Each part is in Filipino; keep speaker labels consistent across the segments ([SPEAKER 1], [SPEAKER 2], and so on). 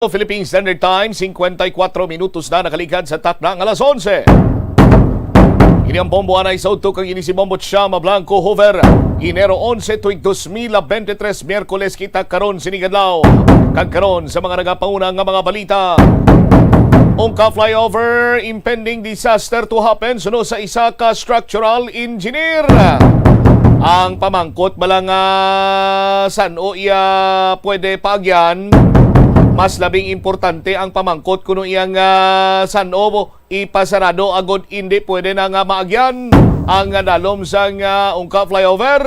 [SPEAKER 1] Philippine Standard Time, 54 minutos na nakaligad sa takdang alas 11. Ini ang bombo anay sa utok ang ini si Bombo Chama Blanco Hover. Enero 11 tuig 2023, Miyerkules kita karon sinigadlaw. Kagkaron sa mga nagapaunang nga mga balita. Ungka flyover, impending disaster to happen suno sa isa ka structural engineer. Ang pamangkot balang san o iya pwede paagyan. Mas labing importante ang pamangkot kuno iyang sanobo ipasarado agod hindi pwede na nga maagyan ang dalom sang ungka flyover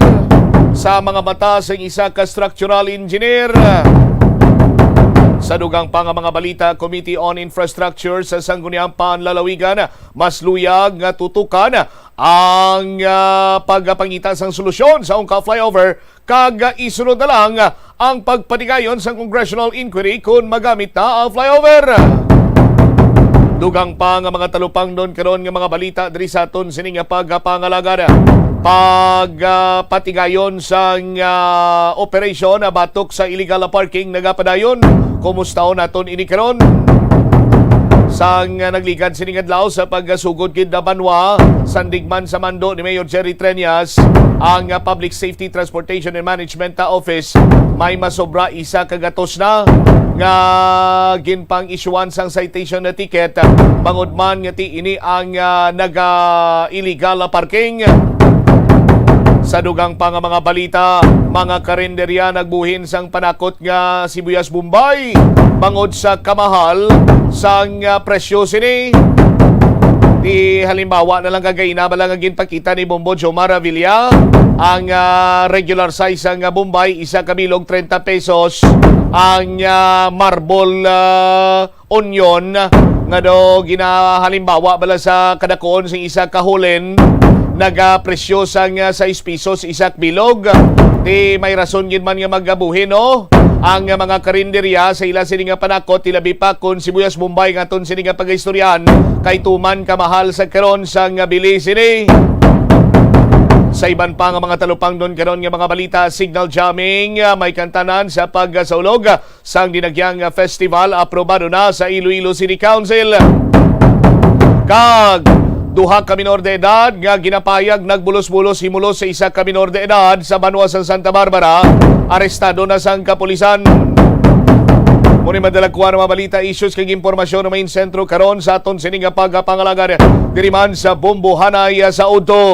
[SPEAKER 1] sa mga mata sa isa ka structural engineer. Sa dugang pa nga mga balita, Committee on Infrastructure sa Sangguniang Panlalawigan mas luyag nga tutukan ang pagpangita sang solusyon sa ungka flyover kag isunod na lang ang pagpatigayon sa congressional inquiry kung magamit na ang flyover. Dugang pa nga mga talupang doon karon nga mga balita diri sa aton sining pagpangalagad pagpatigayon sa operasyon batok sa illegal parking nagapadayon. Kumusta naton ini karon? Sang nagligad sining adlaw sa paggasugod gid na banwa sandigman sa mando ni Mayor Jerry Treñas ang Public Safety Transportation and Management Office may masobra isa kagatos na nga ginpang isyuan sang citation na ticket bangod man nga ti ini ang naga-illegal parking. Sa dugang pa nga mga balita, mga karinderya nagbuhin sang panakot nga sibuyas Bombay bangod sa kamahal sang presyo sini. Di halimbawa na lang kagayna balang ginpakita ni Bombo Jomar Villa ang regular size ang Bombay isa ka bilog 30 pesos, ang marble onion nga do ginahalimbawa bala sa kadakon sing isa ka hulen nagapresyo sang 6 pesos isak bilog. Di may rason gid man nga magabuhin no ang mga karinderya sa ila sini nga panakot tilabi pa kun sibuyas Bombay nga ton sini nga pagaistoryan kay tuman kamahal sa karon sang bili sini. Sa iban pa nga mga talupang doon karon nga mga balita, signal jamming may kantanan sa pagsaulog sang dinagyang festival aprobado na sa Iloilo City Council. Kag duha ka minor de edad nga ginapayag nagbulos-bulos himulos sa isa ka minor de edad sa Banwa sa Santa Barbara, arestado na sang kapulisan. Muna madalagkuhan ng mga balita, issues kag impormasyon na main sentro karon sa aton sining pagpangalagan diriman sa Bombo Hanay sa Udto.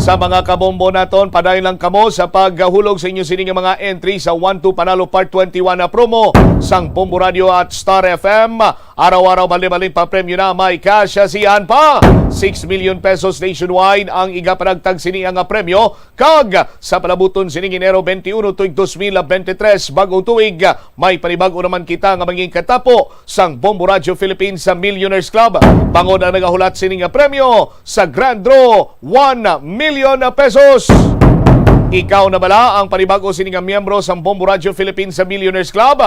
[SPEAKER 1] Sa mga kabombo naton, padayon lang kamo sa paghulog sa inyo sining mga entry sa 1-2 Panalo Part 21 na promo sang Bombo Radio at Star FM. Araw-araw bali-baling pa premyo na may kasyasihan pa. 6 million pesos nationwide ang igapanagtag sini ang premyo. Kag sa palabuton sining Enero 21 tuig 2023 bagong tuig may panibag-o naman kita nga maging katapo sang Bombo Radio Philippines sa Millionaires Club. Bangod ang nagahulat sining premyo sa Grand Draw 1 million pesos. Ikaw na bala ang panibag-o sining miyembro sa Bombo Radio Philippines sa Millionaires Club?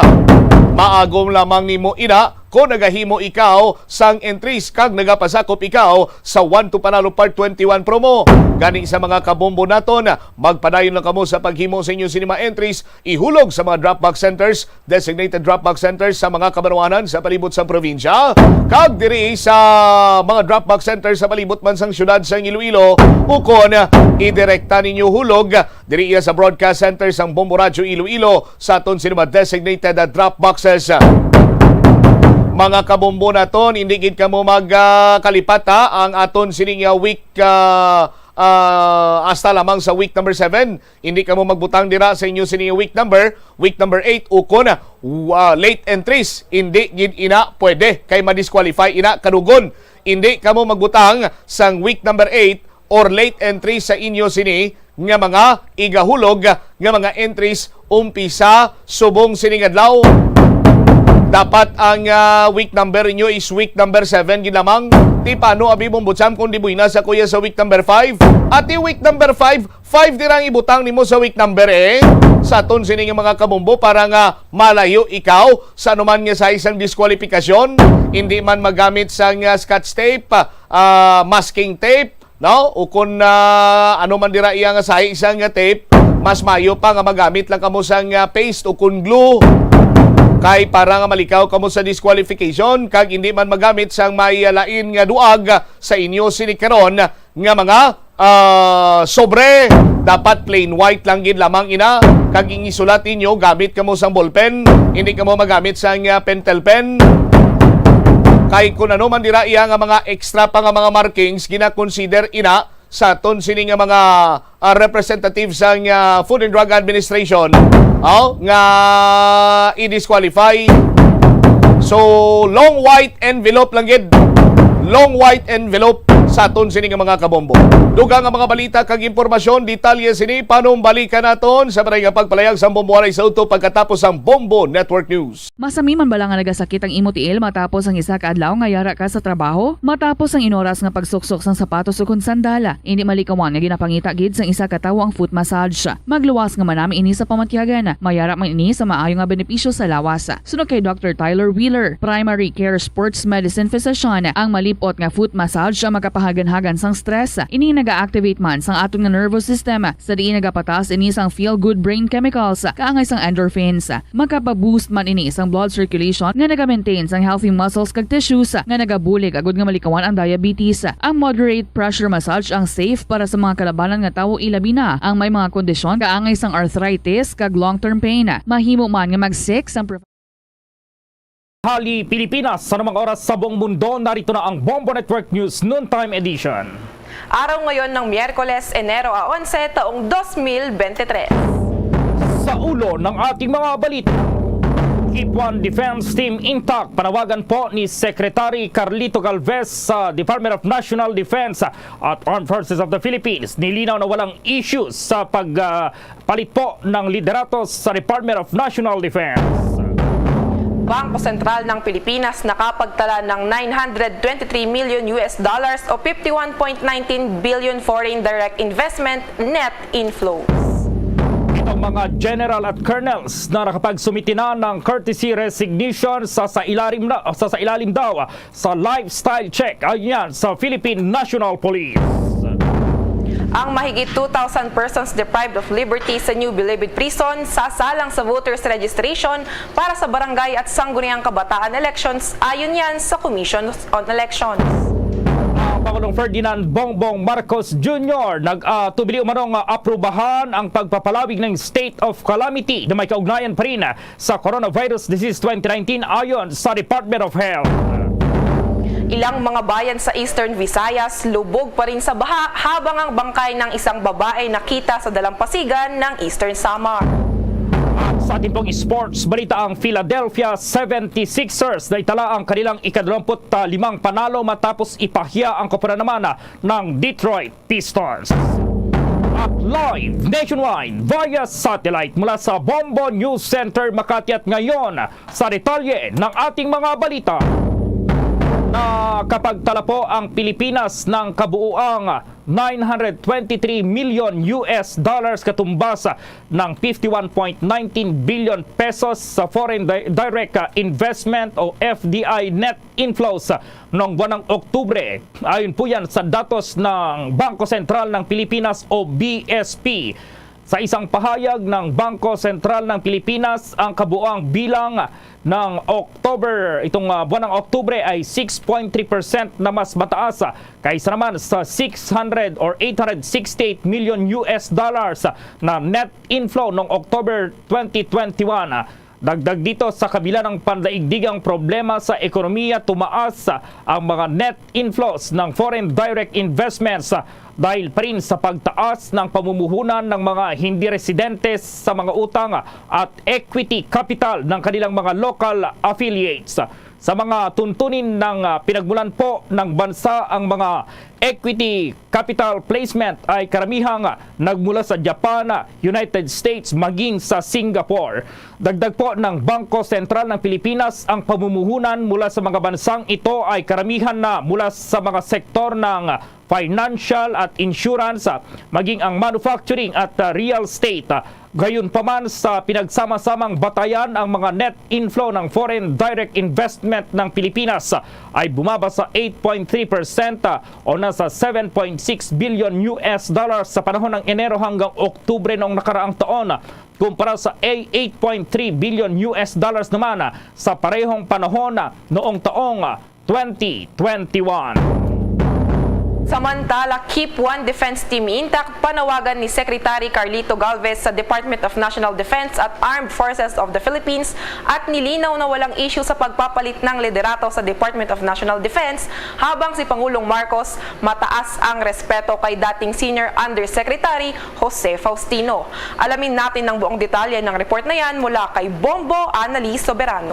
[SPEAKER 1] Maagom lamang nimo ina kung nagahimo ikaw sang entries kag nagapasakop ikaw sa 1-2 Panalo Part 21 promo. Gani sa mga kabombo naton, magpadayon lang kamo sa paghimo sa inyo sinima entries, ihulog sa mga drop-box centers, designated drop-box centers sa mga kabanwanan sa palibot sa probinsya, kag diri sa mga drop-box centers sa palibot man sang syudad sa Iloilo, ukon idirekta ninyo hulog diri sa broadcast center sang Bombo Radio Iloilo sa aton sinima designated drop-boxes. Mga kabombo naton, hindi gid kamo magkalipat ang aton sining week hasta lamang sa week number 7. Hindi kamo magbutang dira sa inyo sining week number 8 ukon late entries. Hindi gid ina pwede kay ma-disqualify ina kadugon. Hindi kamo magbutang sang week number 8 or late entries sa inyo sini nga mga igahulog nga mga entries umpisa subong sining adlaw. Dapat ang week number niyo is week number 7 ginamang. Ti paano abi mong butsam kung di buina sa kuya sa week number 5? At week number 5 dirang ibutang nimo sa week number sa aton sining mga kabombo para nga malayo ikaw sa anuman nga sa isang diskwalifikasyon. Hindi man magamit sa scotch tape, masking tape, no? O kung ano man dira iya nga sa isang tape, mas mayo pa nga magamit lang kamo sang paste o kun glue. Kay para nga malikaw kamo sa disqualification kag hindi man magamit sang may lain nga duag sa inyo sini karon nga mga sobre dapat plain white lang gid lamang ina kag ingisulat inyo gamit kamo sang ballpen, hindi kamo magamit sang pentel pen. Kay kun ano man dira iya nga mga extra pa nga mga markings gina-consider ina sa aton sini nga mga representatives sang Food and Drug Administration nga i-disqualify. So long white envelope lang gid. Long white envelope sa aton sini nga mga kabombo. Dugang nga mga balita kag impormasyon, detalye sini panumbalikan naton sa barang nga pagpalayag sa bomboaray sa uto pagkatapos ang Bombo Network News.
[SPEAKER 2] Masami man bala nga nagasakit ang imo tiil matapos ang isa ka adlaw nga yara ka sa trabaho, matapos ang inoras nga pagsuksok sang sapatos ug sandala. Hindi malikawan nga ginapangita gid sang isa ka tawo ang foot massage. Magluwas nga manami ini sa pamatyagan, mayara man ini sa maayo nga benepisyo sa lawas. Sunod kay Dr. Tyler Wheeler, Primary Care Sports Medicine Physician, ang malipot nga foot massage ang makapahagan-hagan sang stress. Ini naga-activate man sang aton nga nervous system sa diin nagapatas ini sang feel-good brain chemicals kaangay sang endorphins. Makapaboost man ini sang blood circulation nga naga-maintain sang healthy muscles kag tissues nga nagabulig agud nga malikawan ang diabetes. Ang moderate pressure massage ang safe para sa mga kalabanan nga tawo ilabi na ang may mga kondisyon kaangay sang arthritis kag long-term pain. Mahimo man nga mag-seek sang
[SPEAKER 3] Hali Pilipinas, sa namang oras sa buong mundo, narito na ang Bombo Network News Noontime Edition.
[SPEAKER 4] Araw ngayon ng Miyerkules, Enero 11, taong 2023.
[SPEAKER 3] Sa ulo ng ating mga balita, Keep One Defense Team intact. Panawagan po ni Secretary Carlito Galvez sa Department of National Defense at Armed Forces of the Philippines. Nilinaw na walang issues sa pagpalit po ng liderato sa Department of National Defense.
[SPEAKER 4] Bangko Sentral ng Pilipinas nakapagtala ng $923 million o 51.19 billion foreign direct investment net inflows.
[SPEAKER 3] Itong mga general at colonels na nakapagsumiti na ng courtesy resignation sa ilalim daw sa lifestyle check ayan sa Philippine National Police.
[SPEAKER 4] Ang mahigit 2,000 persons deprived of liberty sa New Bilibid Prison sasalang sa voters registration para sa barangay at sangguniang kabataan elections ayon yan sa Commission on Elections.
[SPEAKER 3] Pangulong Ferdinand Bongbong Marcos Jr. nagtubili umanong aprubahan ang pagpapalawig ng state of calamity na may kaugnayan pa rin sa coronavirus disease 2019 ayon sa Department of Health.
[SPEAKER 4] Ilang mga bayan sa Eastern Visayas lubog pa rin sa baha habang ang bangkay ng isang babae nakita sa dalampasigan ng Eastern Samar.
[SPEAKER 3] Sa ating pong sports balita, ang Philadelphia 76ers na itala ang kanilang ika-25 panalo matapos ipahiya ang koponan naman ng Detroit Pistons. At live nationwide via satellite mula sa Bombo News Center Makati at ngayon sa detalye ng ating mga balita. Na kapag tala po ang Pilipinas ng kabuuang $923 million katumbas ng 51.19 billion pesos sa foreign direct investment o FDI net inflows noong buwan ng Oktubre. Ayon po yan sa datos ng Bangko Sentral ng Pilipinas o BSP. Sa isang pahayag ng Bangko Sentral ng Pilipinas, ang kabuuang bilang ng buwan ng Oktubre ay 6.3% na mas mataas kaysa naman sa 600 or 868 million na net inflow noong October 2021. Dagdag dito, sa kabila ng pandaigdigang problema sa ekonomiya, tumaas ang mga net inflows ng foreign direct investments dahil pa rin sa pagtaas ng pamumuhunan ng mga hindi residentes sa mga utang at equity capital ng kanilang mga local affiliates. Sa mga tuntunin ng pinagmulan po ng bansa, ang mga equity capital placement ay karamihang nagmula sa Japan, United States, maging sa Singapore. Dagdag po ng Bangko Sentral ng Pilipinas, ang pamumuhunan mula sa mga bansang ito ay karamihan na mula sa mga sektor ng financial at insurance, maging ang manufacturing at real estate. Gayon pa man sa pinagsama-samang batayan, ang mga net inflow ng foreign direct investment ng Pilipinas ay bumaba sa 8.3% o nasa 7.6 billion US dollars sa panahon ng Enero hanggang Oktubre noong nakaraang taon, kumpara sa 8.3 billion US dollars naman sa parehong panahon noong taong 2021.
[SPEAKER 4] Samantala, Keep One Defense Team intact, panawagan ni Secretary Carlito Galvez sa Department of National Defense at Armed Forces of the Philippines at nilinaw na walang issue sa pagpapalit ng liderato sa Department of National Defense, habang si Pangulong Marcos mataas ang respeto kay dating Senior Undersecretary Jose Faustino. Alamin natin ang buong detalye ng report na yan mula kay Bombo Annalise Soberano.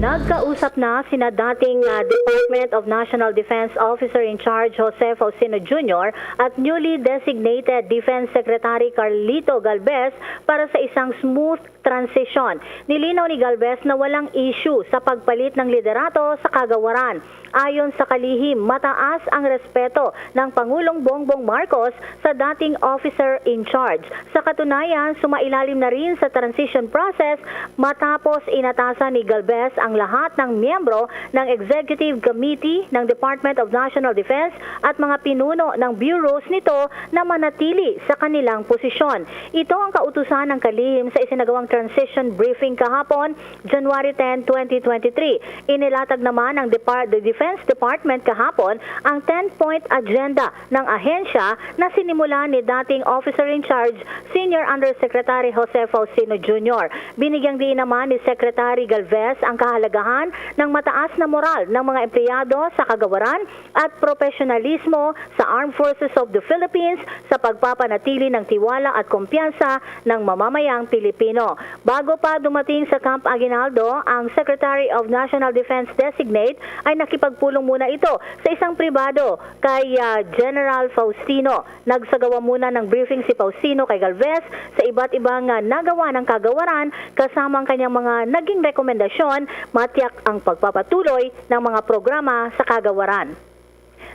[SPEAKER 5] Nagkausap na sina dating Department of National Defense Officer in Charge Jose Faustino Jr. at newly designated Defense Secretary Carlito Galvez para sa isang smooth transition. Nilinaw ni Galvez na walang issue sa pagpalit ng liderato sa kagawaran. Ayon sa kalihim, mataas ang respeto ng Pangulong Bongbong Marcos sa dating officer in charge. Sa katunayan, sumailalim na rin sa transition process matapos inatasan ni Galvez ang lahat ng miyembro ng Executive Committee ng Department of National Defense at mga pinuno ng bureaus nito na manatili sa kanilang posisyon. Ito ang kautusan ng kalihim sa isinagawang transition briefing kahapon, January 10, 2023. Inilatag naman ng Defense Department kahapon ang 10-point agenda ng ahensya na sinimula ni dating officer in charge, Senior Undersecretary Jose Faustino Jr. Binigyang diin naman ni Secretary Galvez ang kahalagahan ng mataas na moral ng mga empleyado sa kagawaran at profesionalismo sa Armed Forces of the Philippines sa pagpapanatili ng tiwala at kumpiyansa ng mamamayang Pilipino. Bago pa dumating sa Camp Aguinaldo, ang Secretary of National Defense Designate ay nakipagpulong muna ito sa isang pribado kay General Faustino. Nagsagawa muna ng briefing si Faustino kay Galvez sa iba't ibang nagawa ng kagawaran kasama ang kanyang mga naging rekomendasyon, matiyak ang pagpapatuloy ng mga programa sa kagawaran.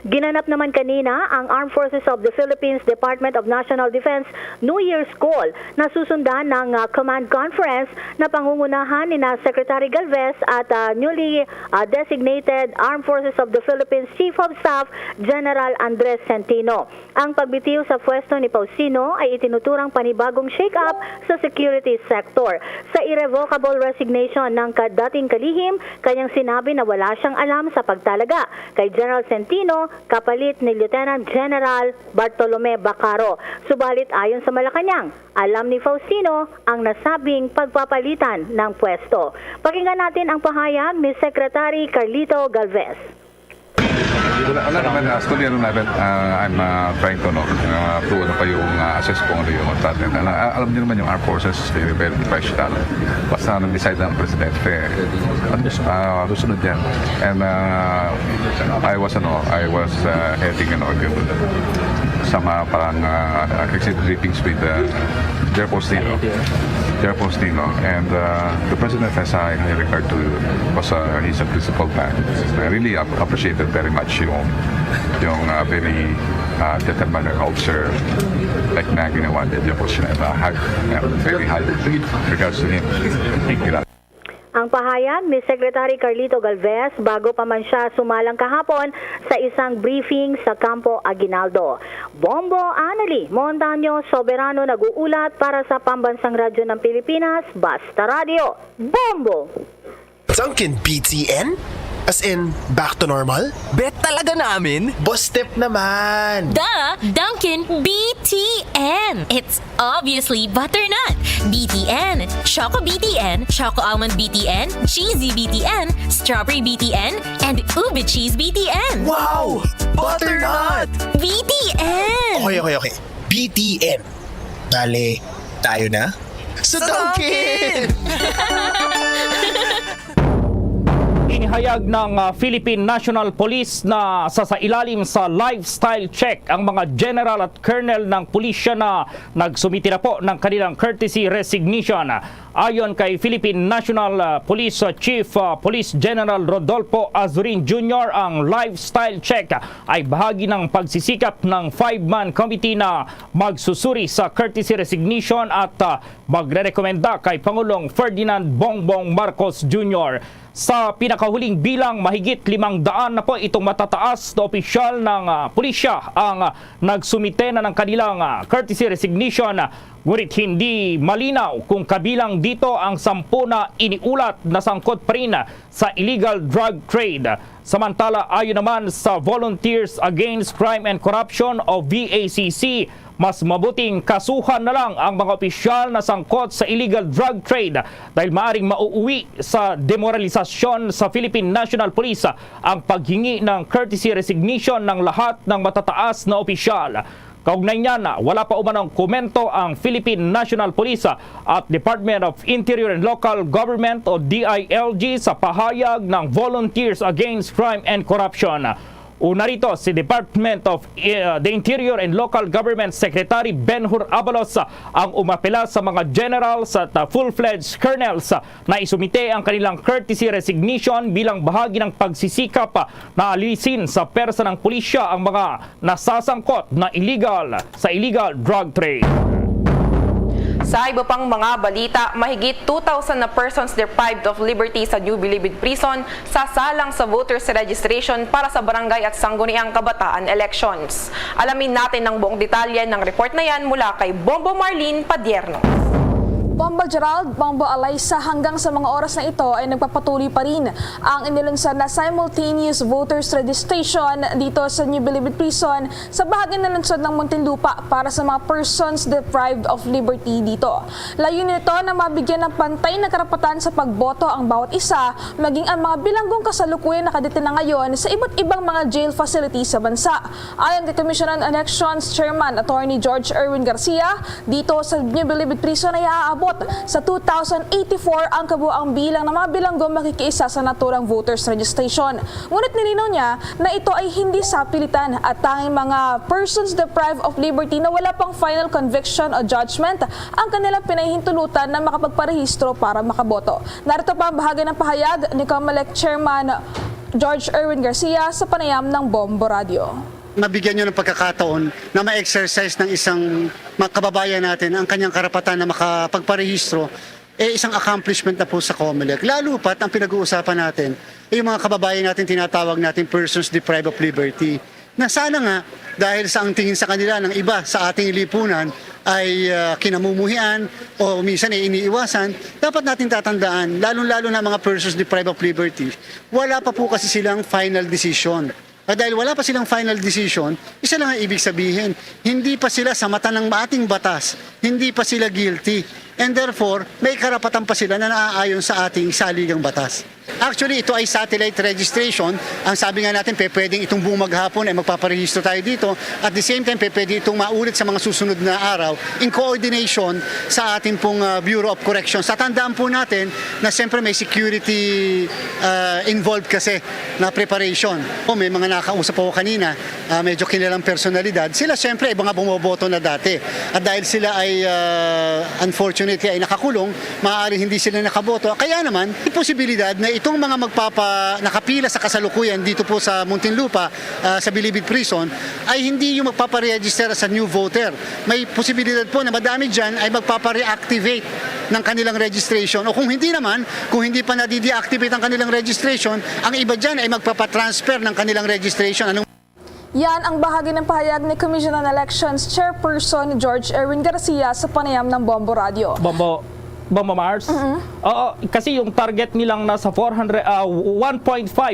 [SPEAKER 5] Ginanap naman kanina ang Armed Forces of the Philippines Department of National Defense New Year's Call na susundan ng Command Conference na pangungunahan ni Secretary Galvez at newly designated Armed Forces of the Philippines Chief of Staff General Andres Centino. Ang pagbitiw sa pwesto ni Faustino ay itinuturang panibagong shake-up sa security sector. Sa irrevocable resignation ng dating kalihim, kanyang sinabi na wala siyang alam sa pagtalaga kay General Centino kapalit ni Lieutenant General Bartolome Bacaro. Subalit ayon sa Malacanang, alam ni Faustino ang nasabing pagpapalitan ng pwesto. Pakinggan natin ang pahayag ni Secretary Carlito Galvez.
[SPEAKER 6] Wala naman, actually, natin, I'm trying to prove pa yung assess kung ano yung natin. Alam niyo naman yung Armed Forces, very, very professional. Basta nag-decide ang Presidente, susunod yan. And I was heading yung sa mga parang exit briefings with General Faustino. And the President has high regard to because he's a principled man. I really appreciated very much yung very determined officer like na ginawa ni General Faustino. Very high regards to him. Thank you.
[SPEAKER 5] Ang pahayag ni Secretary Carlito Galvez bago pa man siya sumalang kahapon sa isang briefing sa Campo Aguinaldo. Bombo Annalise Montaño Soberano nag-uulat para sa Pambansang Radyo ng Pilipinas, Basta Radio. Bombo!
[SPEAKER 7] Sunken BTN? As in, back to normal?
[SPEAKER 8] Bet talaga namin.
[SPEAKER 7] Boss step naman!
[SPEAKER 9] Dunkin' BTN. It's obviously butternut. BTN, Choco BTN, Choco Almond BTN, Cheesy BTN, Strawberry BTN, and Ube Cheese BTN.
[SPEAKER 7] Wow! Butternut!
[SPEAKER 9] BTN!
[SPEAKER 7] Okay. BTN. Dale, tayo na? Sa Dunkin'!
[SPEAKER 3] Inihayag ng Philippine National Police na sasailalim sa lifestyle check ang mga general at colonel ng pulisya na nagsumiti na po ng kanilang courtesy resignation. Ayon kay Philippine National Police Chief Police General Rodolfo Azurin Jr., ang lifestyle check ay bahagi ng pagsisikap ng 5-man committee na magsusuri sa courtesy resignation at magre-rekomenda kay Pangulong Ferdinand Bongbong Marcos Jr. Sa pinakahuling bilang, mahigit 500 na po itong matataas na opisyal ng pulisya ang nagsumite na ng kanilang courtesy resignation. Ngunit hindi malinaw kung kabilang dito ang 10 na iniulat na sangkot pa rin sa illegal drug trade. Samantala, ayon naman sa Volunteers Against Crime and Corruption o VACC, mas mabuting kasuhan na lang ang mga opisyal na sangkot sa illegal drug trade dahil maaring mauuwi sa demoralisasyon sa Philippine National Police ang paghingi ng courtesy resignation ng lahat ng matataas na opisyal. Kaugnay niyan, wala pa umanong komento ang Philippine National Police at Department of Interior and Local Government o DILG sa pahayag ng Volunteers Against Crime and Corruption. Una rito, si Department of the Interior and Local Government Secretary Benhur Abalos ang umapela sa mga generals at full-fledged colonels na isumite ang kanilang courtesy resignation bilang bahagi ng pagsisikap na alisin sa persa ng pulisya ang mga nasasangkot na illegal drug trade.
[SPEAKER 4] Sa iba pang mga balita, mahigit 2,000 na persons deprived of liberty sa New Bilibid Prison sasalang sa voters registration para sa barangay at sangguniang kabataan elections. Alamin natin ng buong detalye ng report na yan mula kay Bombo Marlene Padierno.
[SPEAKER 8] Bombo Gerald, Bombo Alaysa, hanggang sa mga oras na ito ay nagpapatuloy pa rin ang inilunsad na simultaneous voters registration dito sa New Bilibid Prison sa bahagi ng lungsod ng Muntinlupa para sa mga persons deprived of liberty dito. Layunin nito na mabigyan ng pantay na karapatan sa pagboto ang bawat isa, maging ang mga bilanggong kasalukuyan na kadetina ngayon sa iba't ibang mga jail facilities sa bansa. Ayon kay Commission on Elections Chairman Attorney George Erwin Garcia, dito sa New Bilibid Prison ay aabot sa 2,084 ang kabuang bilang ng mga bilanggong makikiisa sa naturang voters registration. Ngunit nilinaw niya na ito ay hindi sapilitan at tanging mga persons deprived of liberty na wala pang final conviction o judgment ang kanilang pinahihintulutan na makapagparehistro para makaboto. Narito pa ang bahagi ng pahayag ni COMELEC Chairman George Erwin Garcia sa panayam ng Bombo Radio.
[SPEAKER 10] Mabigyan nyo ng pagkakataon na ma-exercise ng isang kababayan natin ang kanyang karapatan na makapagparehistro, isang accomplishment na po sa COMELEC. Lalo pat ang pinag-uusapan natin, yung mga kababayan natin tinatawag natin persons deprived of liberty. Na sana nga, dahil sa ang tingin sa kanila ng iba sa ating lipunan ay kinamumuhian o minsan ay iniiwasan, dapat natin tatandaan, lalong-lalo na mga persons deprived of liberty, wala pa po kasi silang final decision. At dahil wala pa silang final decision, isa lang ang ibig sabihin, hindi pa sila sa mata ng ating batas, hindi pa sila guilty. And therefore, may karapatan pa sila na naaayon sa ating saligang batas. Actually, ito ay satellite registration. Ang sabi nga natin, pwedeng itong buong maghapon ay magpaparehistro tayo dito. At the same time, pwede itong maulit sa mga susunod na araw in coordination sa ating pong Bureau of Corrections. Sa tandaan po natin na siyempre may security involved kasi na preparation. May mga nakausap po kanina, medyo kilalang personalidad. Sila siyempre ay mga bumoboto na dati. At dahil sila ay unfortunately ay nakakulong, maaaring hindi sila nakaboto. Kaya naman, may posibilidad na itong mga nakapila sa kasalukuyan dito po sa Muntinlupa, sa Bilibid Prison, ay hindi yung magpaparegister sa new voter. May posibilidad po na madami dyan ay magpapareactivate ng kanilang registration. O kung hindi naman, kung hindi pa nadi-deactivate ang kanilang registration, ang iba dyan ay magpapatransfer ng kanilang registration.
[SPEAKER 8] Yan ang bahagi ng pahayag ni Commission on Elections Chairperson George Erwin Garcia sa panayam ng Bombo Radio.
[SPEAKER 3] Bombo Mars? Kasi yung target nilang nasa 1.5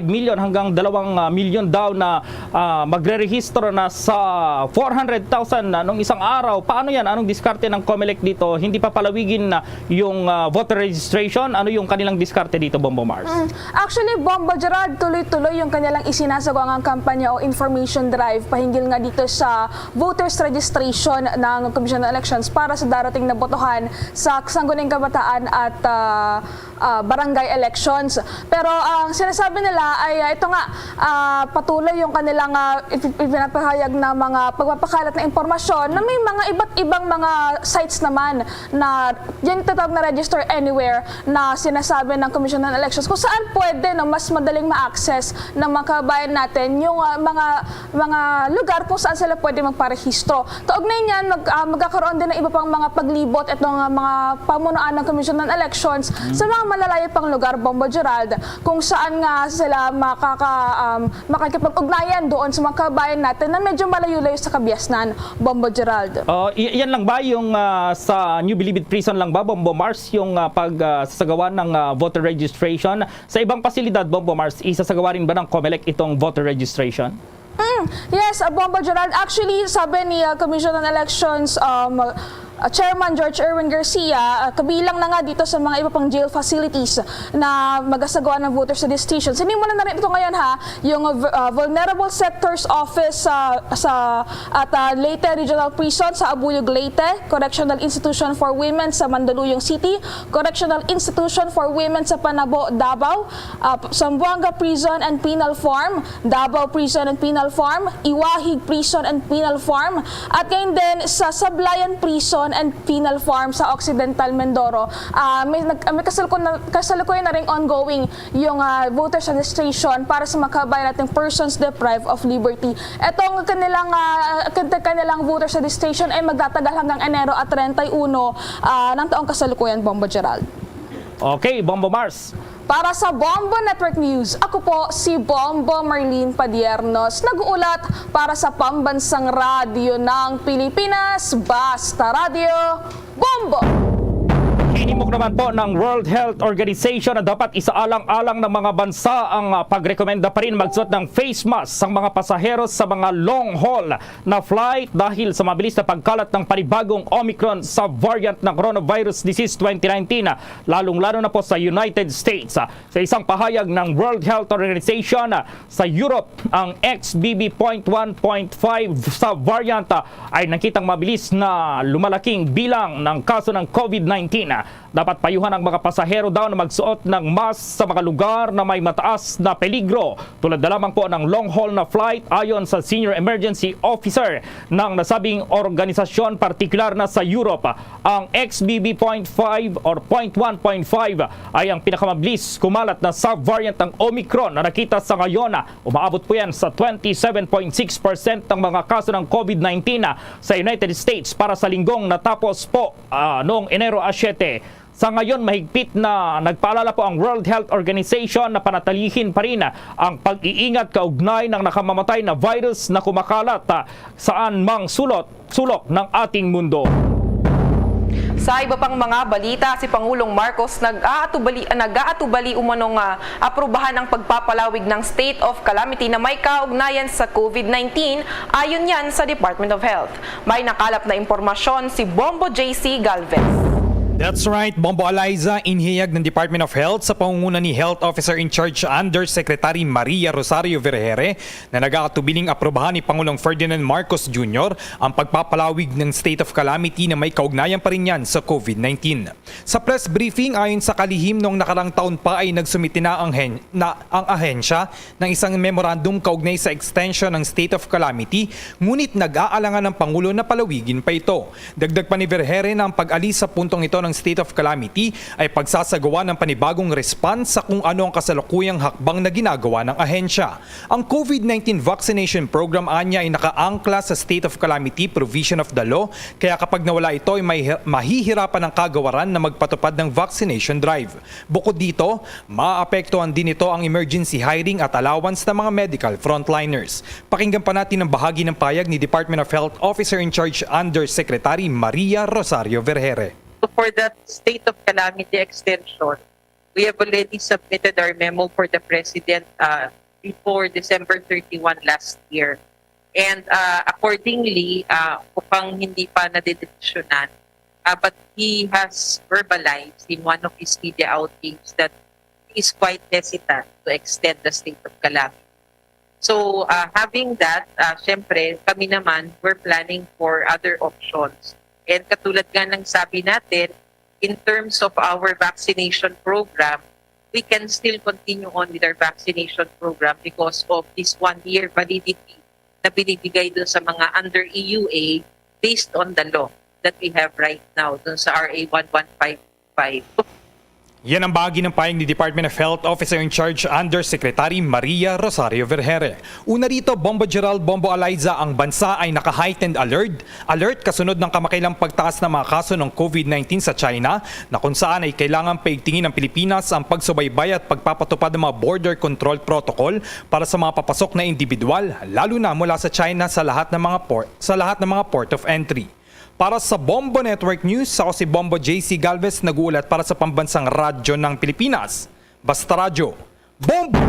[SPEAKER 3] million hanggang 2 million daw na magre-rehistro na sa 400,000 nung isang araw. Paano yan? Anong diskarte ng COMELEC dito? Hindi pa palawigin na yung voter registration? Ano yung kanilang diskarte dito, Bombo Mars?
[SPEAKER 8] Actually, Bombo Gerard, tuloy-tuloy yung kanilang isinasagawa ng kampanya o information drive pahinggil nga dito sa voters registration ng Commission on Elections para sa darating na botohan sa sangguniang kabataan kabataan at barangay elections. Pero ang sinasabi nila ay ito nga, patuloy yung kanilang ipinapahayag na mga pagpapakalat na impormasyon na may mga iba't ibang mga sites naman na yung tatawag na register anywhere na sinasabi ng Commission on Elections kung saan pwede na mas madaling ma-access ng mga kabayan natin yung mga lugar kung saan sila pwede magparehistro. Kaugnay niyan, magkakaroon din ng iba pang mga paglibot itong mga pamunuan ng Commission on Elections sa mga malalayo pang lugar, Bombo Gerald, kung saan nga sila makikipag-ugnayan doon sa mga kabayan natin na medyo malayo-layo sa Kabiasnan, Bombo Gerald.
[SPEAKER 3] Yan lang ba yung sa New Bilibid Prison lang ba, Bombo Mars, yung pagsasagawa ng voter registration? Sa ibang pasilidad, Bombo Mars, isasagawa rin ba ng COMELEC itong voter registration?
[SPEAKER 8] Yes, Bombo Gerald. Actually, sabi ni Commission on Elections Chairman George Erwin Garcia, kabilang na nga dito sa mga iba pang jail facilities na magasagawa ng voters registration. Sinimulan na rin ito ngayon yung Vulnerable Sectors Office at Leyte Regional Prison sa Abuyog, Leyte, Correctional Institution for Women sa Mandaluyong City, Correctional Institution for Women sa Panabo, Davao, Zamboanga Prison and Penal Farm, Davao Prison and Penal Farm, Iwahig Prison and Penal Farm, at ngayon din sa Sablayan Prison and Penal Farm sa Occidental Mindoro. May kasalukuyan na rin ongoing yung voters registration para sa mga kabayan nating persons deprived of liberty. Itong kanilang voters registration ay magtatagal hanggang Enero at 31 ng taong kasalukuyan, Bombo Gerald.
[SPEAKER 3] Okay, Bombo Mars.
[SPEAKER 8] Para sa Bombo Network News, ako po si Bombo Marlene Padiernos, nag-uulat para sa Pambansang Radyo ng Pilipinas, Basta Radio, Bombo!
[SPEAKER 3] Hinimok naman po ng World Health Organization na dapat isaalang-alang ng mga bansa ang pagrekomenda pa rin magsuot ng face mask sa mga pasaheros sa mga long haul na flight dahil sa mabilis na pagkalat ng panibagong Omicron sa variant ng coronavirus disease 2019, lalong-lalo na po sa United States. Sa isang pahayag ng World Health Organization, sa Europe, ang XBB.1.5 sa variant ay nakitang mabilis na lumalaking bilang ng kaso ng COVID-19. Dapat payuhan ang mga pasahero daw na magsuot ng mask sa mga lugar na may mataas na peligro, tulad na lamang po ng long haul na flight ayon sa Senior Emergency Officer ng nasabing organisasyon, partikular na sa Europe. Ang XBB.5 or 0.1.5 ay ang pinakamabilis kumalat na subvariant ng Omicron na nakita sa ngayon. Umaabot po yan sa 27.6% ng mga kaso ng COVID-19 sa United States para sa linggong natapos po noong Enero 7. Sa ngayon, mahigpit na nagpaalala po ang World Health Organization na panatilihin pa rin ang pag-iingat kaugnay ng nakamamatay na virus na kumakalat saan mang sulok ng ating mundo.
[SPEAKER 4] Sa iba pang mga balita, si Pangulong Marcos nag-aatubali umanong aprubahan ang pagpapalawig ng state of calamity na may kaugnayan sa COVID-19 ayon yan sa Department of Health. May nakalap na impormasyon si Bombo JC Galvez.
[SPEAKER 11] That's right, Bombo Eliza, inihayag ng Department of Health sa pangunguna ni Health Officer in Charge Undersecretary Maria Rosario Vergere na nag-aatubiling aprobahan ni Pangulong Ferdinand Marcos Jr. ang pagpapalawig ng state of calamity na may kaugnayan pa rin yan sa COVID-19. Sa press briefing, ayon sa kalihim noong nakarang taon pa ay nagsumiti na ang ahensya ng isang memorandum kaugnay sa extension ng state of calamity, ngunit nag-aalangan ng Pangulo na palawigin pa ito. Dagdag pa ni Vergere na ang pag-alis sa puntong ito ng state of calamity ay pagsasagawa ng panibagong response sa kung ano ang kasalukuyang hakbang na ginagawa ng ahensya. Ang COVID-19 vaccination program anya ay nakaangkla sa state of calamity provision of the law, kaya kapag nawala ito ay mahihirapan ng kagawaran na magpatupad ng vaccination drive. Bukod dito, maapektuhan din ito ang emergency hiring at allowance ng mga medical frontliners. Pakinggan pa natin ang bahagi ng payag ni Department of Health Officer in Charge Undersecretary Maria Rosario Vergere.
[SPEAKER 12] For that state of calamity extension, we have already submitted our memo for the President before December 31 last year. And accordingly, upang hindi pa nadedesisyonan, but he has verbalized in one of his media outings that he is quite hesitant to extend the state of calamity. So having that, syempre, kami naman, we're planning for other options. And katulad nga ng sabi natin, in terms of our vaccination program, we can still continue on with our vaccination program because of this 1-year validity na binibigay dun sa mga under EUA based on the law that we have right now dun sa RA 1155.
[SPEAKER 11] Yan ang bahagi ng pahayag ni Department of Health Officer in Charge Undersecretary Maria Rosario Vergere. Una rito, Bombo Gerald, Bombo Eliza, ang bansa ay naka-heightened alert kasunod ng kamakailang pagtaas ng mga kaso ng COVID-19 sa China na kung saan ay kailangan paigtingin ng Pilipinas ang pagsubaybay at pagpapatupad ng mga border control protocol para sa mga papasok na individual, lalo na mula sa China sa lahat ng mga port of entry. Para sa Bombo Network News, ako si Bombo JC Galvez, nag-uulat para sa pambansang radyo ng Pilipinas. Basta Radyo, Bombo!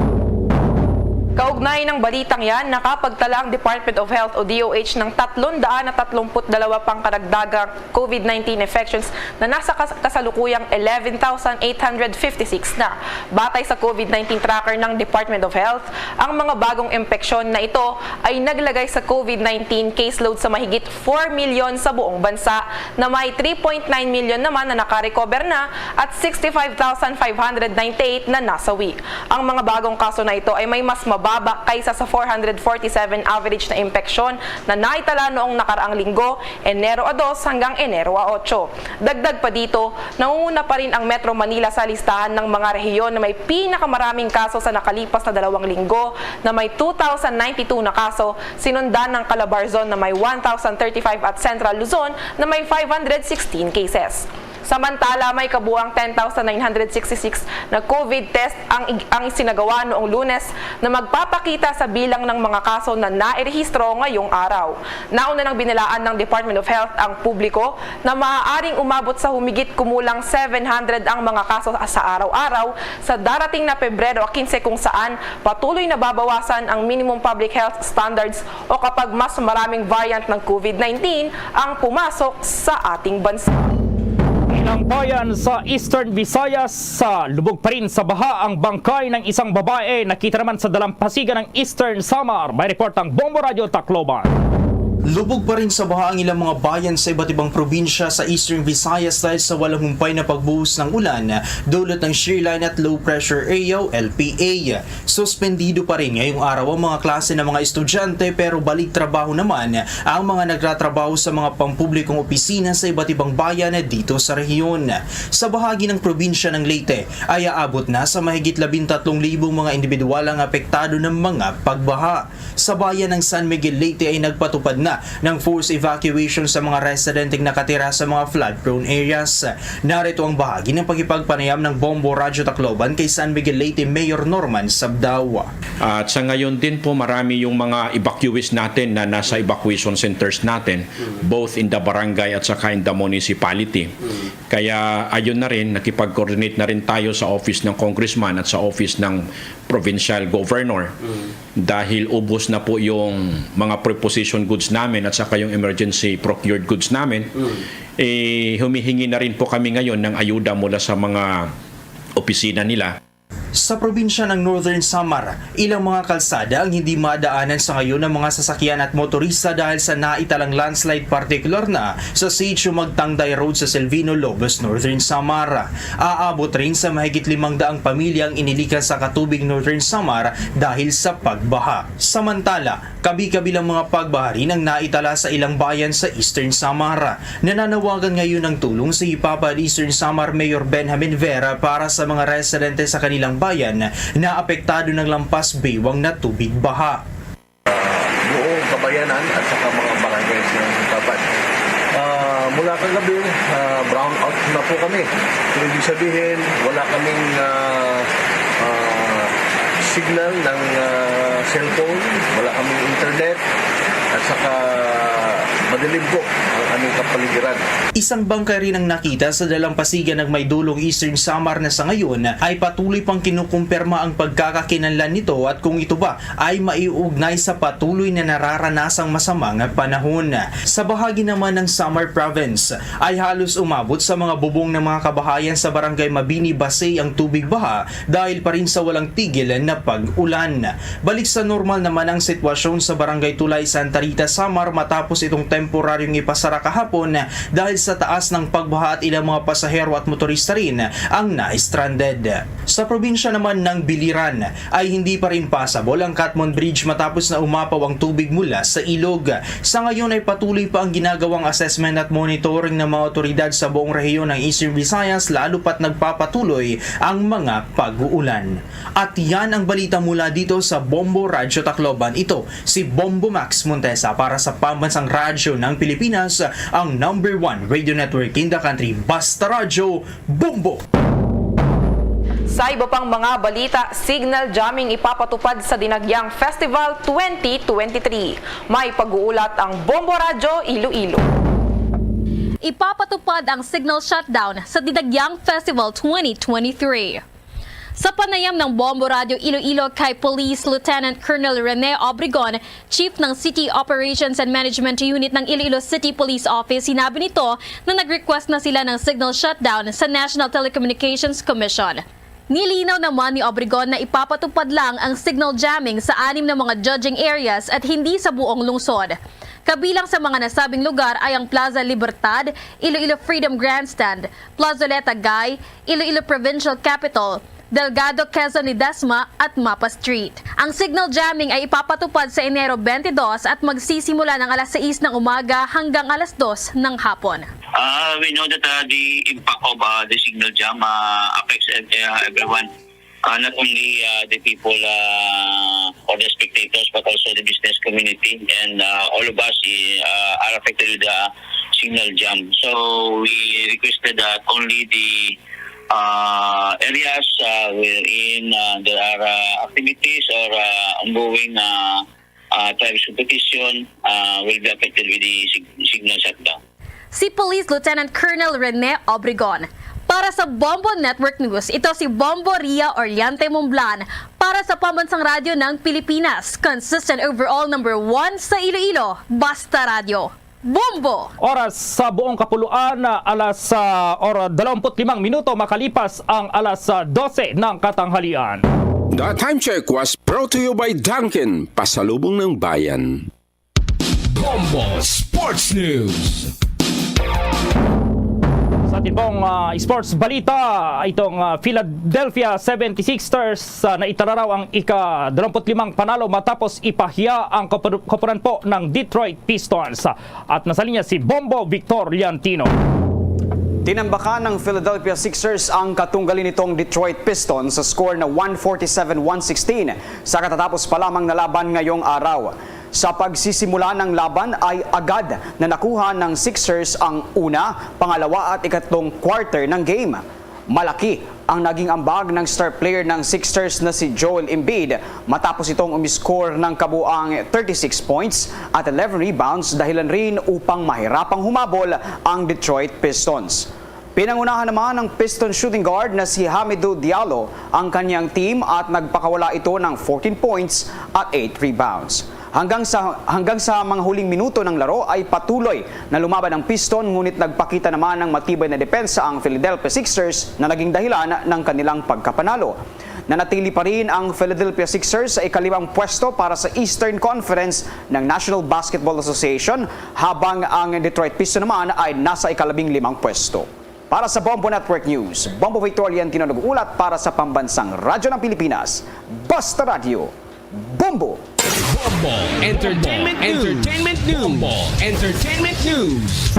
[SPEAKER 4] Kaugnay ng balitang yan, nakapagtala ang Department of Health o DOH ng 332 pang karagdagang COVID-19 infections na nasa kasalukuyang 11,856 na. Batay sa COVID-19 tracker ng Department of Health, ang mga bagong impeksyon na ito ay naglagay sa COVID-19 caseload sa mahigit 4 milyon sa buong bansa na may 3.9 milyon naman na nakarecover na at 65,598 na nasawi. Ang mga bagong kaso na ito ay may mas mababa kaysa sa 447 average na impeksyon na naitala noong nakaraang linggo, Enero 2 hanggang Enero 8. Dagdag pa dito, nangunguna pa rin ang Metro Manila sa listahan ng mga rehiyon na may pinakamaraming kaso sa nakalipas na 2 linggo na may 2,092 na kaso, sinundan ng Calabarzon na may 1,035 at Central Luzon na may 516 cases. Samantala, may kabuang 10,966 na COVID test ang isinagawa noong Lunes na magpapakita sa bilang ng mga kaso na nairehistro ngayong araw. Nauna nang binilaan ng Department of Health ang publiko na maaaring umabot sa humigit kumulang 700 ang mga kaso sa araw-araw sa darating na Pebrero 15 kung saan patuloy na babawasan ang minimum public health standards o kapag mas maraming variant ng COVID-19 ang pumasok sa ating bansa.
[SPEAKER 3] Ilang bayan sa Eastern Visayas sa lubog pa rin sa baha ang bangkay ng isang babae nakita naman sa dalampasigan ng Eastern Samar. May report ang Bombo Radio Tacloban.
[SPEAKER 13] Lubog pa rin sa baha ang ilang mga bayan sa iba't ibang probinsya sa Eastern Visayas dahil sa walang humpay na pagbuhos ng ulan dulot ng shear line at low pressure area o LPA. Suspendido pa rin ngayong araw ang mga klase ng mga estudyante pero balik trabaho naman ang mga nagtatrabaho sa mga pampublikong opisina sa iba't ibang bayan dito sa rehiyon. Sa bahagi ng probinsya ng Leyte ay aabot na sa mahigit 13,000 mga individual ang apektado ng mga pagbaha. Sa bayan ng San Miguel, Leyte ay nagpatupad na ng forced evacuation sa mga residenteng nakatira sa mga flood-prone areas. Narito ang bahagi ng pagkipagpanayam ng Bombo Radyo Tacloban kay San Miguel Leyte Mayor Norman Sabdawa.
[SPEAKER 14] At sa ngayon din po marami yung mga evacuees natin na nasa evacuation centers natin, both in the barangay at saka in the municipality. Kaya ayun na rin, nakipag-coordinate na rin tayo sa office ng congressman at sa office ng provincial governor dahil ubos na po yung mga preposition goods namin at saka yung emergency procured goods namin. Humihingi na rin po kami ngayon ng ayuda mula sa mga opisina nila.
[SPEAKER 13] Sa probinsya ng Northern Samar, ilang mga kalsada ang hindi madaanan sa ngayon ng mga sasakyan at motorista dahil sa naitalang landslide partikular na sa Sitio Magtangday Road sa Silvino Lobos, Northern Samar. Aabot rin sa mahigit 500 pamilyang inilikas sa Katubig, Northern Samar dahil sa pagbaha. Samantala, kabi-kabilang mga pagbaha rin ang naitala sa ilang bayan sa Eastern Samar. Nananawagan ngayon ng tulong sa Ipapa Eastern Samar Mayor Benjamin Vera para sa mga residente sa kanilang bayan na apektado ng lampas baywang na tubig baha.
[SPEAKER 15] Buong kabayanan at saka mga barangays ng Tapat. Mula kagabi, brown out na po kami. So, ibig sabihin, wala kaming signal ng cellphone, wala kaming internet, at saka madilim po ang aming kapaligiran.
[SPEAKER 13] Isang bangkay rin ang nakita sa dalampasigan ng Maydulong Eastern Samar na sa ngayon ay patuloy pang kinukumpirma ang pagkakakinanlan nito at kung ito ba ay maiugnay sa patuloy na nararanasang masamang panahon. Sa bahagi naman ng Samar Province ay halos umabot sa mga bubong ng mga kabahayan sa barangay Mabini, Basay ang tubig baha dahil pa rin sa walang tigil na pag-ulan. Balik Balik sa normal naman ang sitwasyon sa Barangay Tulay, Santa Rita, Samar matapos itong temporaryong ipasara kahapon dahil sa taas ng pagbaha at ilang mga pasahero at motorista rin ang na-stranded. Sa probinsya naman ng Biliran ay hindi pa rin passable ang Catmon Bridge matapos na umapaw ang tubig mula sa ilog. Sa ngayon ay patuloy pa ang ginagawang assessment at monitoring ng mga otoridad sa buong rehiyon ng Eastern Visayas lalo pat nagpapatuloy ang mga pag-uulan. At yan ang balita mula dito sa Bombo Radyo Tacloban. Ito si Bombo Max Montesa para sa Pambansang Radyo ng Pilipinas, ang #1 radio network in the country. Basta Radyo, Bombo!
[SPEAKER 4] Sa iba pang mga balita, signal jamming ipapatupad sa Dinagyang Festival 2023. May pag-uulat ang Bombo Radyo Iloilo.
[SPEAKER 16] Ipapatupad ang signal shutdown sa Dinagyang Festival 2023. Sa panayam ng Bombo Radio Iloilo kay Police Lieutenant Colonel Rene Obregon, Chief ng City Operations and Management Unit ng Iloilo City Police Office, sinabi nito na nag-request na sila ng signal shutdown sa National Telecommunications Commission. Nilinaw naman ni Obregon na ipapatupad lang ang signal jamming sa 6 na mga judging areas at hindi sa buong lungsod. Kabilang sa mga nasabing lugar ay ang Plaza Libertad, Iloilo Freedom Grandstand, Plazoleta Gay, Iloilo Provincial Capital, Delgado Quezon Ledesma at Mapa Street. Ang signal jamming ay ipapatupad sa Enero 22 at magsisimula ng alas 6 ng umaga hanggang alas 2 ng hapon.
[SPEAKER 17] We know that the impact of the signal jam affects everyone. Not only the people or the spectators but also the business community, and all of us are affected with the signal jam. So we requested that only the areas wherein there are activities or ongoing tribes competition will be affected with the signal shutdown.
[SPEAKER 16] Si Police Lieutenant Colonel Rene Obregon. Para sa Bombo Network News, ito si Bombo Ria Oriente Momblan para sa Pambansang Radyo ng Pilipinas. Consistent overall #1 sa Iloilo, Basta Radio. Bombo!
[SPEAKER 3] Oras sa buong kapuluan, alas 25 minuto makalipas ang alas 12 ng katanghalian.
[SPEAKER 18] The time check was brought to you by Dunkin', pasalubong ng bayan.
[SPEAKER 19] Bombo Sports News.
[SPEAKER 3] Sa ating pong sports balita, itong Philadelphia 76ers na itararaw ang ika-25 panalo matapos ipahiya ang koponan po ng Detroit Pistons. At nasa linya si Bombo Victor Liantino.
[SPEAKER 20] Tinambakan ng Philadelphia Sixers ang katunggali nitong Detroit Pistons sa score na 147-116 sa katatapos pa lamang na laban ngayong araw. Sa pagsisimula ng laban ay agad na nakuha ng Sixers ang una, pangalawa at ikatlong quarter ng game. Malaki ang naging ambag ng star player ng Sixers na si Joel Embiid matapos itong umiscore ng kabuang 36 points at 11 rebounds, dahilan rin upang mahirapang humabol ang Detroit Pistons. Pinangunahan naman ng Piston shooting guard na si Hamidou Diallo ang kanyang team at nagpakawala ito ng 14 points at 8 rebounds. Hanggang sa mga huling minuto ng laro ay patuloy na lumaban ang Piston, ngunit nagpakita naman ng matibay na depensa ang Philadelphia Sixers na naging dahilan ng kanilang pagkapanalo. Nanatili pa rin ang Philadelphia Sixers sa ika-5 pwesto para sa Eastern Conference ng National Basketball Association, habang ang Detroit Pistons naman ay nasa ika-15 pwesto. Para sa Bombo Network News, Bombo Victor Liantino nag-uulat para sa Pambansang Radyo ng Pilipinas, Basta Radio, Bombo!
[SPEAKER 19] Bombo Entertainment News. Bombo Entertainment News.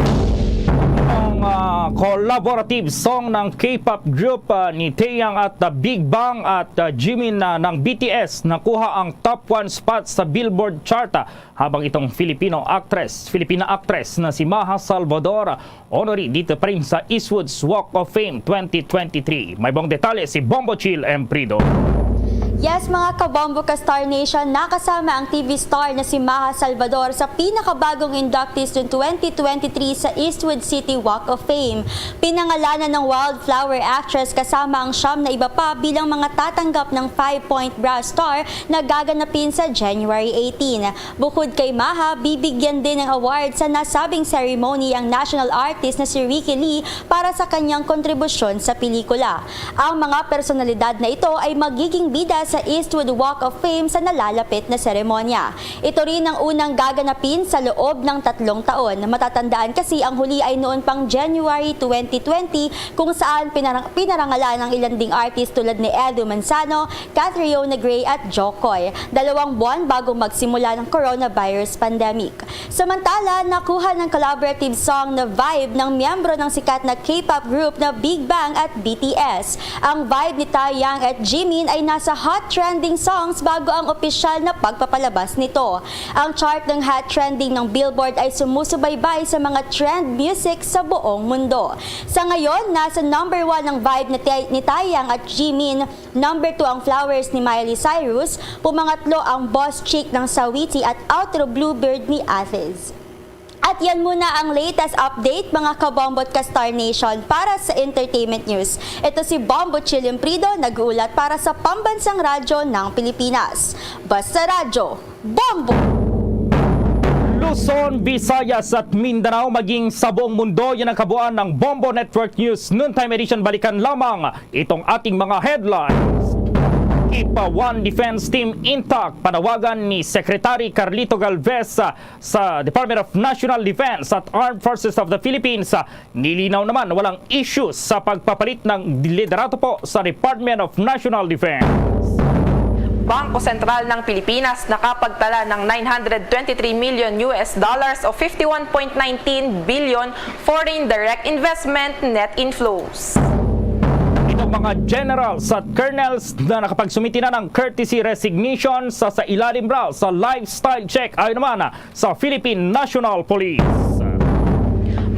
[SPEAKER 3] Ang collaborative song ng K-pop group ni Taeyang at Big Bang at Jimin ng BTS nakuha ang top 1 spot sa Billboard chart, habang itong Filipina actress na si Maha Salvador honoree dito pa rin sa Eastwood's Walk of Fame 2023. May buong detalye si Bombo Chill Emprido.
[SPEAKER 21] Yes, mga kabombo ka Star Nation, nakasama ang TV star na si Maha Salvador sa pinakabagong inductees ng 2023 sa Eastwood City Walk of Fame. Pinangalanan ng Wildflower actress kasama ang siyam na iba pa bilang mga tatanggap ng 5-point bra star na gaganapin sa January 18. Bukod kay Maha, bibigyan din ng award sa nasabing ceremony ang national artist na si Ricky Lee para sa kanyang kontribusyon sa pelikula. Ang mga personalidad na ito ay magiging bida sa Eastwood Walk of Fame sa nalalapit na seremonya. Ito rin ang unang gaganapin sa loob ng 3 taon. Matatandaan kasi ang huli ay noon pang January 2020 kung saan pinarangalan ng ilang ding artist tulad ni Edu Manzano, Catriona Gray at Jokoy. 2 buwan bago magsimula ng coronavirus pandemic. Samantala, nakuha ng collaborative song na Vibe ng miyembro ng sikat na K-pop group na Big Bang at BTS. Ang Vibe ni Taeyang at Jimin ay nasa hot trending songs bago ang opisyal na pagpapalabas nito. Ang chart ng hot trending ng Billboard ay sumusubaybay sa mga trend music sa buong mundo. Sa ngayon, nasa number 1 ang Vibe ni Taeyang at Jimin, number 2 ang Flowers ni Miley Cyrus, pumangatlo ang Boss Chick ng Saweetie at Outro Bluebird ni Athis. At yan muna ang latest update mga kabombot ka Star Nation para sa entertainment news. Ito si Bombo Chilimprido nag-uulat para sa Pambansang Radyo ng Pilipinas. Basta Radyo, Bombo!
[SPEAKER 3] Luzon, Visayas at Mindanao maging sa buong mundo, yan ang kabuuan ng Bombo Network News Noontime Edition. Balikan lamang itong ating mga headlines. Keep One Defense Team intact. Panawagan ni Secretary Carlito Galvez sa Department of National Defense at Armed Forces of the Philippines. Nilinaw naman walang issues sa pagpapalit ng liderato po sa Department of National Defense.
[SPEAKER 4] Bangko Sentral ng Pilipinas nakapagtala ng $923 million o 51.19 billion foreign direct investment net inflows.
[SPEAKER 3] Itong mga generals at colonels na nakapagsumiti na ng courtesy resignation sa ilalim raw sa lifestyle check ayon naman sa Philippine National Police.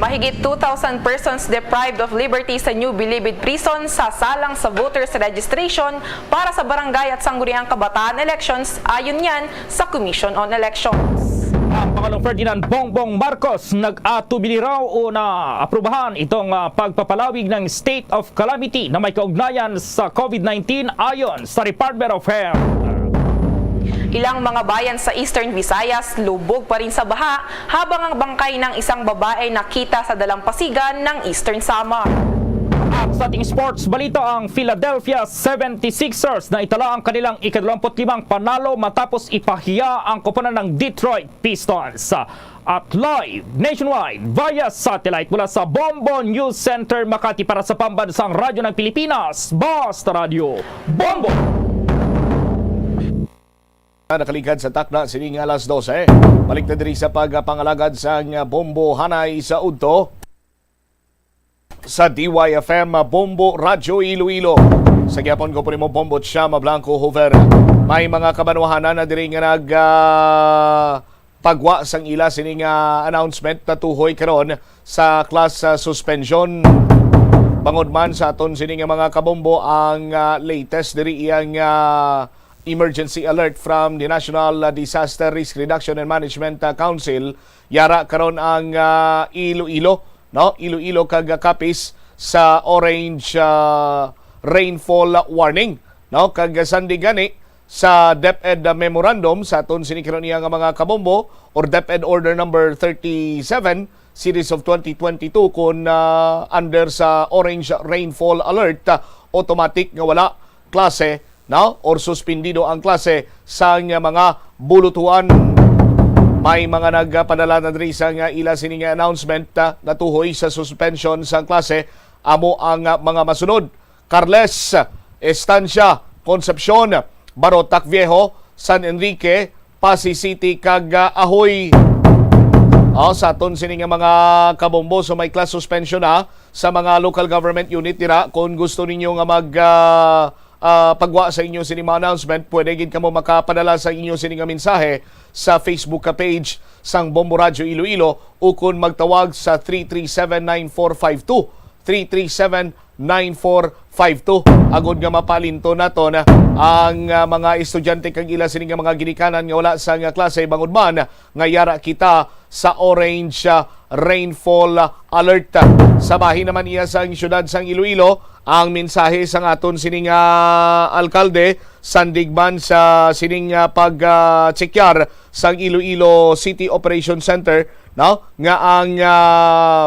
[SPEAKER 4] Mahigit 2,000 persons deprived of liberty sa New Bilibid Prison sasalang sa voters registration para sa barangay at sangguniang kabataan elections ayon yan sa Commission on Elections.
[SPEAKER 3] Ang Pangulong Ferdinand Bongbong Marcos nag-atubili raw o na-aprubahan itong pagpapalawig ng state of calamity na may kaugnayan sa COVID-19 ayon sa Department of Health.
[SPEAKER 4] Ilang mga bayan sa Eastern Visayas lubog pa rin sa baha habang ang bangkay ng isang babae nakita sa dalampasigan ng Eastern Samar.
[SPEAKER 3] At sa ating sports balita, ang Philadelphia 76ers na itala ang kanilang ika-25 panalo matapos ipahiya ang koponan ng Detroit Pistons. At live nationwide via satellite mula sa Bombo News Center Makati para sa Pambansang Radyo ng Pilipinas, Basta Radio, Bombo!
[SPEAKER 15] Nakaligad sa takna sining alas 12. Balik na diri sa pagpangalagad sa Bombo Hanay sa Udto. Sa DYFM Bombo Radyo Iloilo. Sa gyapon ko po nimo Bombo Chama Blanco Hover. May mga kabanwahanan na diri nga nag pagwa sang ila sining announcement na tuhoy karon sa class suspension. Bangod man sa aton sining mga kabombo ang latest diri iyang emergency alert from the National Disaster Risk Reduction and Management Council. Yara karon ang Iloilo, no? Iloilo kag Capiz sa orange rainfall warning, no? Kag sandigani sa DepEd memorandum sa aton sini karon iya nga mga kabombo or DepEd order number 37 series of 2022 kun under sa orange rainfall alert, automatic nga wala klase, no? Or suspendido ang klase sa mga bulutuan. May mga nagpadala na diri sa ila sining announcement na tuhoy sa suspension sa klase. Amo ang mga masunod: Carles, Estancia, Concepcion, Barotac Viejo, San Enrique, Pasig City kag Ahoy. Sa aton sining mga kabombo, so may class suspension na sa mga local government unit dira. Kung gusto ninyo nga mag pagwa sa inyo sining mga announcement, pwede gid kamo makapadala sa inyo sining mensahe sa Facebook page sang Bombo Radyo Iloilo o kung magtawag sa 337-9452 337-9452 agud nga mapalinto nato na ang mga estudyante kag ila sining mga ginikanan nga wala sa klase bangod man nga yara kita sa orange rainfall alert. Sa bahin naman iya sa syudad sang Iloilo, ang mensahe sang aton sining alkalde sandigman sa sining pag-chekyar sang Iloilo City Operation Center, no? Nga ang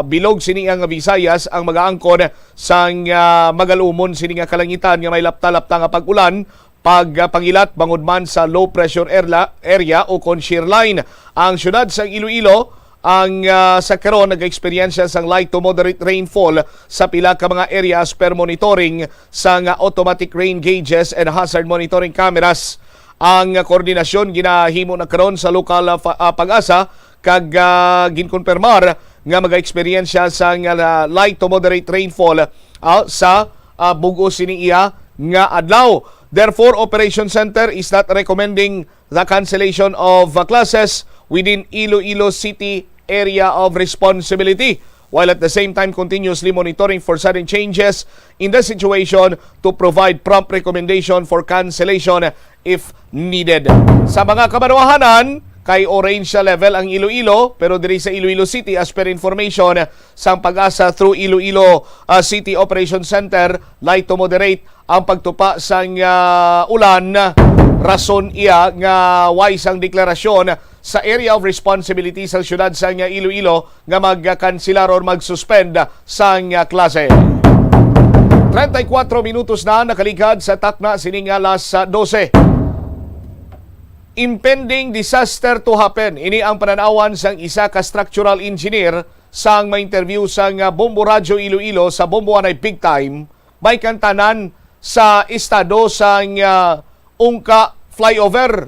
[SPEAKER 15] bilog sining nga Visayas ang mag-aangkon sang magalumon sining kalangitan nga may lapta-lapta nga pag-ulan pagpangilat bangod man sa low pressure area o kon shear line. Ang syudad sa Iloilo ang sa karon nag-eksperyensya sang light to moderate rainfall sa pila ka mga areas per monitoring sang automatic rain gauges and hazard monitoring cameras. Ang koordinasyon ginahimo na karon sa lokal pag-asa kag ginkonfirmar nga mag-eksperyensya sang light to moderate rainfall sa bug-o siniya nga adlaw. Therefore, Operation Center is not recommending the cancellation of classes within Iloilo City area of responsibility, while at the same time continuously monitoring for sudden changes in the situation to provide prompt recommendation for cancellation if needed. Sa mga kabanwahanan, kay orange level ang Iloilo, pero diri sa Iloilo City, as per information sa pag-asa through Iloilo City Operation Center, light to moderate ang pagtupa sang ulan. Rason iya nga wise ang deklarasyon sa area of responsibility sa syudad sa Iloilo nga magkanselar or mag-suspend sang klase. 34 minutos na nakaligad sa takna sining alas 12. Impending disaster to happen. Ini ang pananawan sang isa ka structural engineer sang ma-interview sang Bombo Radyo Iloilo sa Bombo Anay Big Time. May kantanan sa estado sang Ungka flyover.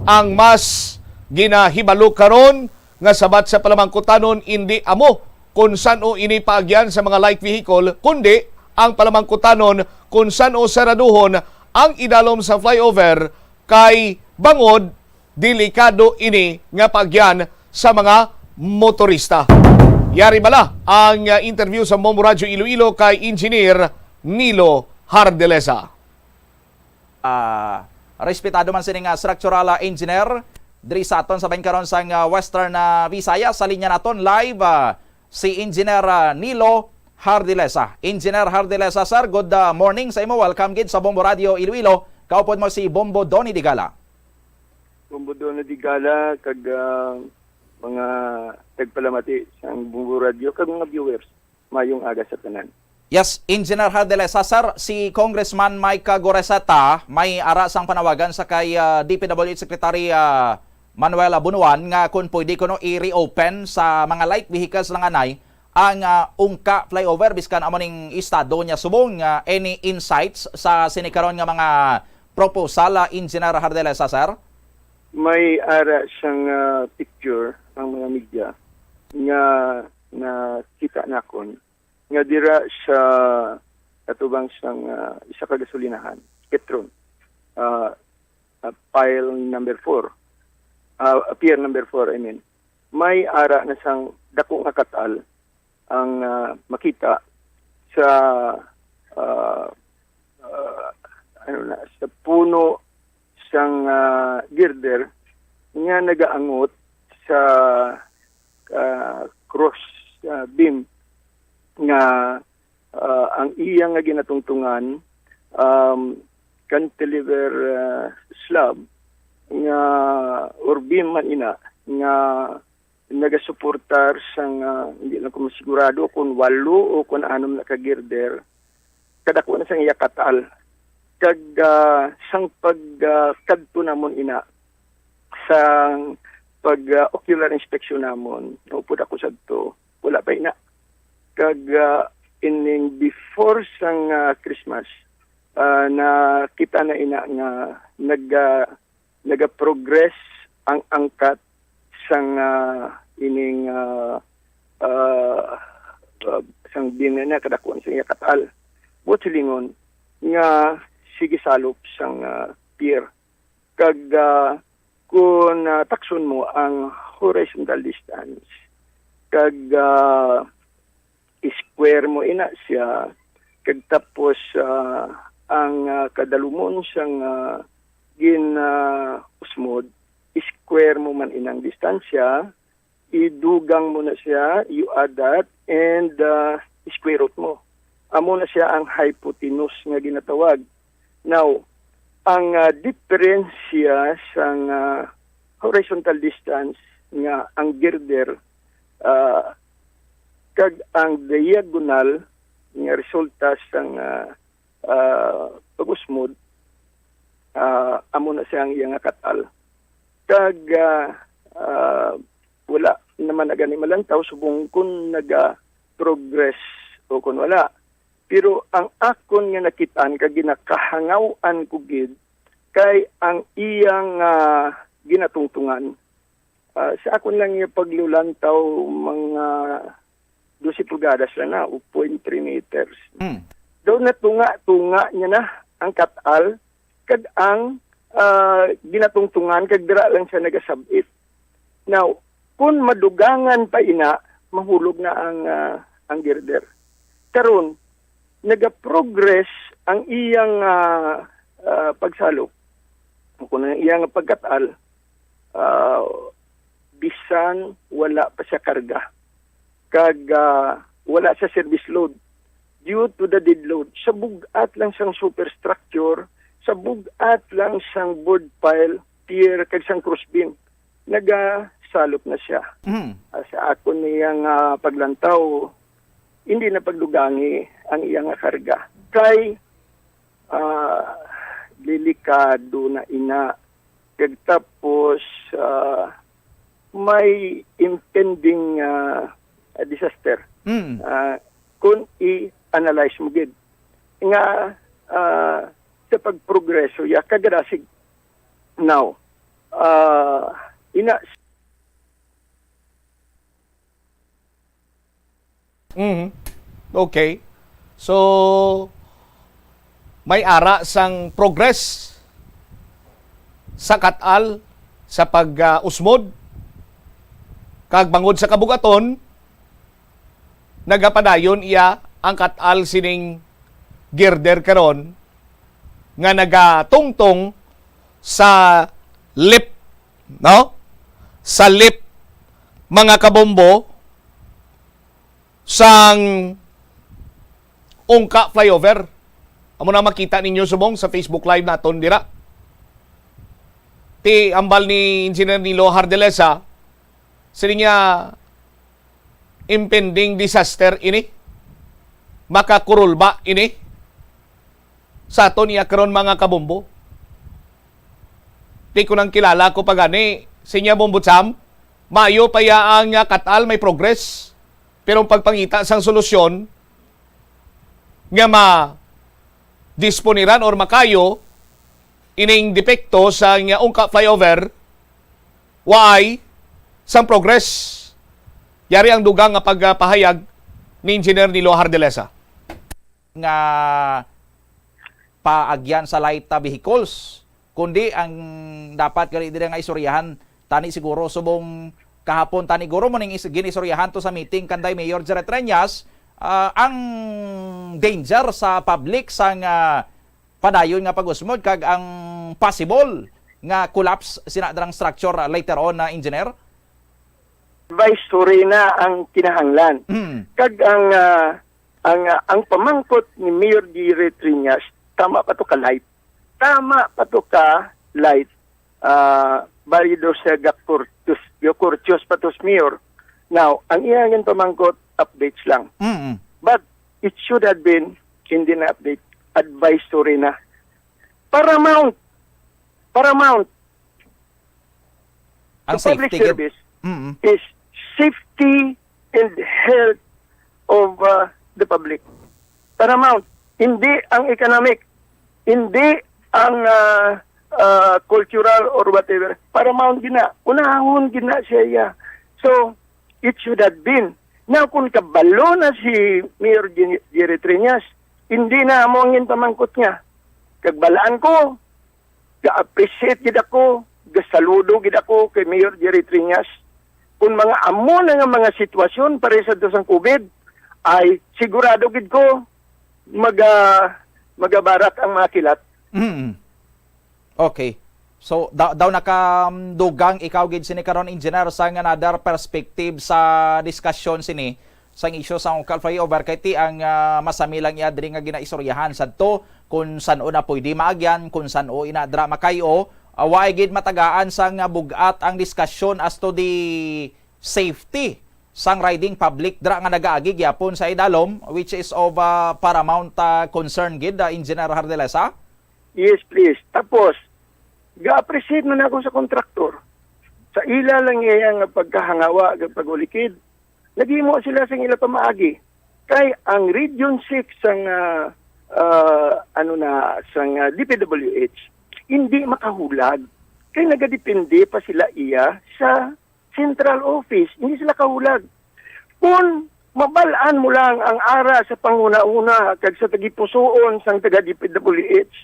[SPEAKER 15] Ang mas ginahibalo karon nga sabat sa palamangkutanon hindi amo kung saan-o ini paagyan sa mga light vehicle, kundi ang palamangkutanon kung saan-o saraduhon ang idalom sa flyover kay bangod delikado ini nga paagyan sa mga motorista. Yari bala ang interview sa Bombo Radyo Iloilo kay Engineer Nilo Hardelesa.
[SPEAKER 1] Respetado man sining structural engineer diri sa aton sa karon sang Western Visayas. Sa linya naton live si Engineer Nilo Hardelesa. Engineer Hardelesa, sir, good morning sa imo. Welcome gid sa Bombo Radio Iloilo. Kaupod mo si Bombo Donny Digala.
[SPEAKER 22] Bombo Donny Digala kag mga tagpalamati sa Bombo Radio kag mga viewers. Mayong aga sa tanan.
[SPEAKER 1] Yes, Engineer Hardelesa, sir, si Congressman Mike Goresata may ara sang panawagan sa kay DPWH Secretary Manuel Bunuan nga kung pwede ko i-reopen sa mga light vehicles lang anay ang Ungka flyover biskan amo ning estado niya subong. Any insights sa sinikaron nga mga proposal, Engineer Hardelesa, sir?
[SPEAKER 22] May ara siyang picture ang mga media nga kita nakon nga dira sa katubang sang isa ka gasolinahan, Petron, pile number 4, pier number 4, I mean. May ara na sang dako nga katal ang makita sa sa puno sang girder nga nagaangot sa cross beam nga ang iya nga ginatungtungan cantilever slab nga or beam man ina nga nagasuportar sang hindi lang ko masigurado kung 8 o kung 6 na ka-girder kadako na sang iya katal kag sang pagkadto namon ina sang pag ocular inspection namon upod ako sadto wala pa ina kag ining before sang Christmas na kita na ina nga naga-progress ang angkat sang ining sang binana kadakon sa iya katal butilingon nga sige salop sang pier kag kung takson mo ang horizontal distance kag square mo ina siya kag tapos ang kadalumon sang usmod square mo man inang distansya idugang mo na siya you add that and square root mo amo na siya ang hypotenuse nga ginatawag. Now ang diferensya sang horizontal distance nga ang girder kag ang diagonal nga resulta sang pag-usmod amo na siyang iyang katal. Kag wala naman na gani malantaw subong kun naga-progress o kun wala. Pero ang akon nga nakitaan kag ginakahangawan ko gid kay ang iyang ginatungtungan. Sa akon lang yung paglulantaw mga 12 pulgadas lang na, 0.3 meters. Daw na tunga niya na ang katal kag ang ginatungtungan kag dira lang siya nagasabit. Now, kung madugangan pa ina, mahulog na ang girder. Karon naga-progress ang iyang pagsalok. Kung ang iyang pagkatal, bisan wala pa siya karga. Kag wala siya service load. Due to the dead load, sa bugat lang siyang superstructure, sa bugat lang siyang board pile, pier, kag siyang crossbeam. Nagasalop na siya. Sa ako niyang paglantaw, hindi na pagdugangi ang iyang karga. Kay delikado na ina. Kag tapos may impending disaster. Kung i-analyze mo gid. Nga sa pagprogreso ya kagarasig. Now, ina
[SPEAKER 15] Okay. So, may ara sang progress sa katal sa pag-usmod kag bangod sa kabugaton nagapadayon iya ang katal sining girder karon nga nagatungtong sa lip, no? Sa lip mga kabombo sang Ungka flyover. Amo na makita ninyo subong sa Facebook Live naton dira. Ti ambal ni Engineer Nilo Hardelesa sininya impending disaster ini. Makakurulba ini. Sa aton niya karon mga kabombo. Ti ko nang kilala ko pagani sinya Bombutsam. Mayo pa yaang katal may progress. Pero ang pagpangita sang solusyon nga ma-disponiran or makayo ining depekto sa nga Ungka flyover why sang progress yari ang dugang nga pagpahayag ni Engineer Nilo Hardelesa
[SPEAKER 1] nga paagyan sa light vehicles kundi ang dapat gali dire nga isoryahan tani siguro subong kahapon tani guro mo ning ginisoryahan to sa meeting kanday Mayor Jared Treñas ang danger sa public sang padayon nga pag-usmod kag ang possible nga collapse sinadrang structure later on na engineer?
[SPEAKER 22] Advisory na ang kinahanglan. Kag ang pamangkot ni Mayor Jared Treñas, tama pa to ka light. Tama pa to ka light. Balido sa Gakurtios patos Mayor. Now, ang iyang pamangkot updates lang. But it should have been hindi na update, advisory na. Paramount
[SPEAKER 1] ang
[SPEAKER 22] the public
[SPEAKER 1] safety
[SPEAKER 22] service is safety and health of the public. Paramount. Hindi ang economic. Hindi ang cultural or whatever. Paramount gina. Unahon gina siya. So, it should have been. Now, kung kabalo na si Mayor Jared Treñas, hindi na mo ang pamangkot niya. Kagbalaan ko, ga-appreciate gid ako, ga-saludo gid ako kay Mayor Jared Treñas. Kung mga amo na nga mga sitwasyon pare sa dosang COVID, ay sigurado gid ko magabarat ang mga kilat.
[SPEAKER 1] Okay. So daw nakadugang ikaw gid sini karon engineer sa another perspective sa discussion sini sang issue sa Ungka flyover kay ti ang masami lang iya diri nga ginaisoryahan sadto kung san-o na pwede maagyan kung san-o inadra makayo way gid matagaan sang bugat ang discussion as to the safety sang riding public dra nga nagaagi gyapon sa idalom which is of paramount concern gid Engineer Hardelesa.
[SPEAKER 22] Yes, please. Tapos ga-appreciate man ako sa kontraktor. Sa ila lang iya nga pagkahangawa, pag-ulikid, naghimo sila sa ila pamaagi. Kay ang Region 6 ang sang DPWH, hindi makahulag. Kay nagadepende pa sila iya sa central office. Hindi sila kahulag. Kung mabalaan mo lang ang ara sa panguna-una kag sa tagipusoon sang taga DPWH,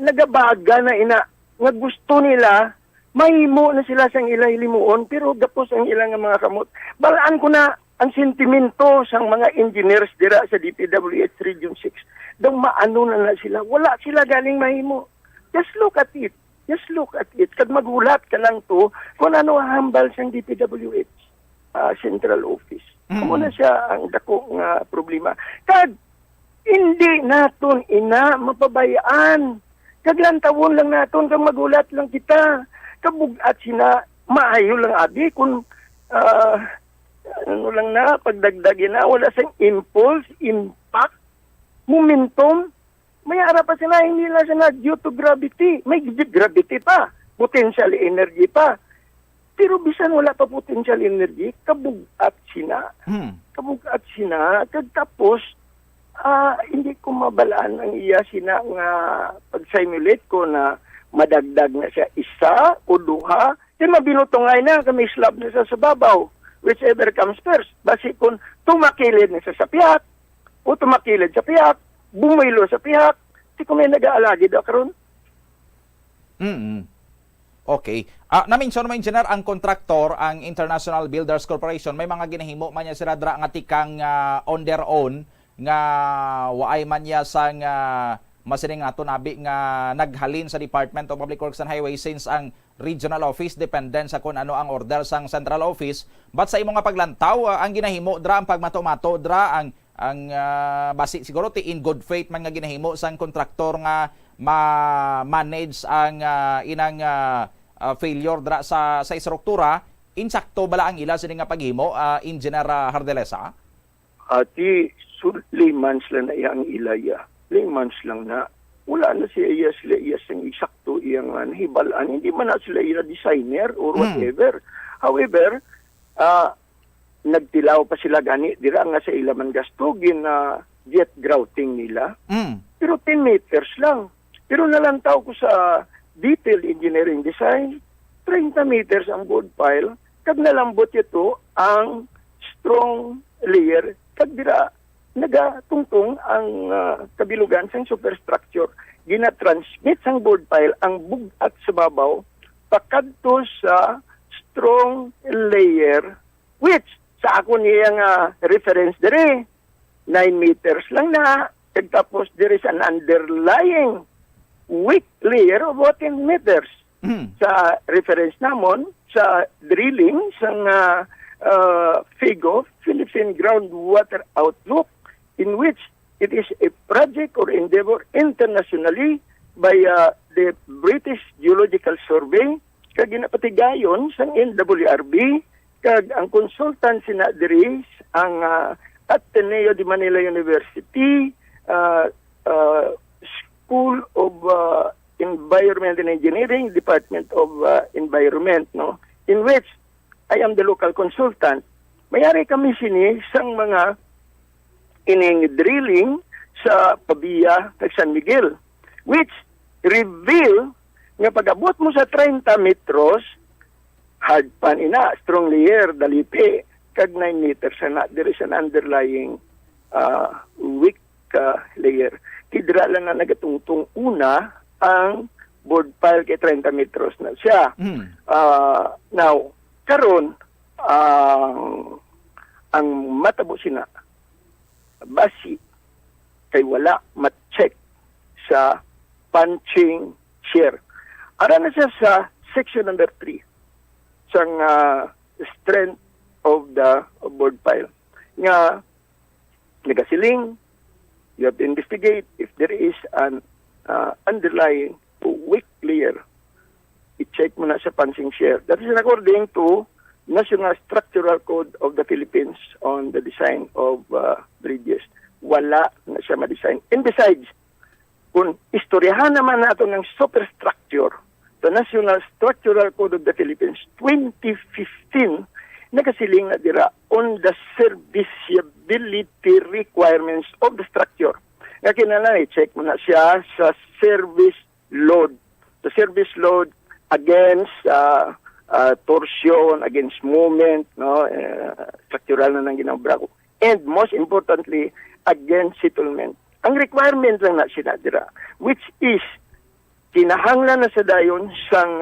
[SPEAKER 22] nagabaga na ina nga gusto nila mahimo na sila sang ilang limuon pero gapos ang ilang mga kamot. Balaan ko na ang sentimento sang mga engineers dira sa DPWH Region 6. Daw maano na sila. Wala sila galing mahimo. Just look at it. Just look at it. Kag magulat ka lang to kung ano hambal sang DPWH Central Office. Amo na siya ang dako nga problema. Kag hindi naton ina mapabayaan. Kag lantawon lang naton kag magulat lang kita. Kabugat sina maayo lang abi kung ano lang na pagdagdagin na wala sang impulse, impact, momentum. May ara pa sila, hindi lang sila due to gravity. May gravity pa. Potential energy pa. Pero bisan wala pa potential energy, kabugat sina. Kabugat sina. Tapos, hindi ko mabalaan ang iya sina nga pag-simulate ko na madagdag na siya isa o duha. Di mabinutungay na, kami slab na sa babaw. Whichever comes first. Basi kung tumakilid na sa piyak, o tumakilid sa piyak, bumilo sa pihak, di ko may nag-aalagi daw karon.
[SPEAKER 1] Okay. Na-mention mo, Engineer, ang kontraktor, ang International Builders Corporation, may mga ginahimo man niya sila dra nga tikang on their own, nga waay man niya sang masining ato nabi nga naghalin sa Department of Public Works and Highways since ang regional office dependent sa kung ano ang order sang central office. But sa imo nga paglantaw, ang ginahimo dra ang pagmato-mato dra ang basi siguro ti in good faith man nga ginahimo sang kontraktor nga ma-manage ang inang failure dra sa istruktura. Insakto bala ang ila sini nga paghimo, Engineer Hardelesa?
[SPEAKER 22] Ati limans lang na iyang ilaya. Limans lang na. Wala na siya iya sila iya sang isakto iyang nahibalaan. Hindi man na sila iya designer or whatever. However, nagtilaw pa sila gani dira nga sa ilaman gastugin na jet grouting nila. Pero 10 meters lang. Pero nalantaw ko sa detailed engineering design, 30 meters ang board pile. Kag nalambot ito ang strong layer. Kag dira nagatungtong ang kabilugan sang superstructure. Gina-transmit sang board pile ang bugat sa babaw pakadto sa strong layer which sa ako niyang reference dire 9 meters lang na. Tapos there is an underlying weak layer of 14 meters. Sa reference namon sa drilling sang FIGO, Philippine Groundwater Outlook, in which it is a project or endeavor internationally by the British Geological Survey, kag ginapatigayon sang NWRB, kag ang consultant sina diri ang Ateneo de Manila University, School of Environment and Engineering, Department of Environment, no, in which I am the local consultant. Mayari kami sini sang mga ining drilling sa Pabia kag San Miguel, which reveal nga pag-abot mo sa 30 metros, hard pan ina, strong layer, dalipi, kag 9 meters na, there is an underlying weak layer. Kidra lang na nagatungtong una ang board pile kay 30 metros na siya. Now, karon ang matabo sina basi kay wala ma-check sa punching shear. Ara na siya sa section number 3 sang strength of the board pile. Nga nagasiling, you have to investigate if there is an underlying weak layer. I-check mo na sa punching shear. That is according to National Structural Code of the Philippines on the design of bridges. Wala na siya ma-design. And besides, kung istoryahan naman nato ng superstructure, the National Structural Code of the Philippines 2015, nakasiling na dira on the serviceability requirements of the structure. Nga kinala, check mo na siya sa service load. The service load against torsion, against movement, no, structural na nang ginabra ko. And most importantly, against settlement. Ang requirement lang na sinadira, which is kinahanglan na sa dayon sang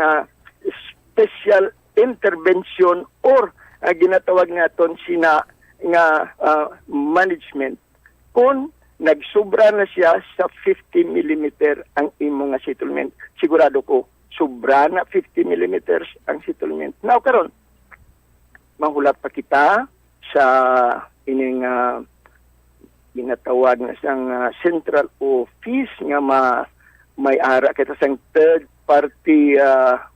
[SPEAKER 22] special intervention or ginatawag naton sina nga management kung nagsubra na siya sa 50 mm ang imong nga settlement. Sigurado ko sobra na 50 mm ang settlement. Now karon mahulap pa kita sa ining ginatawag na siyang central office nga may ara kita sang third party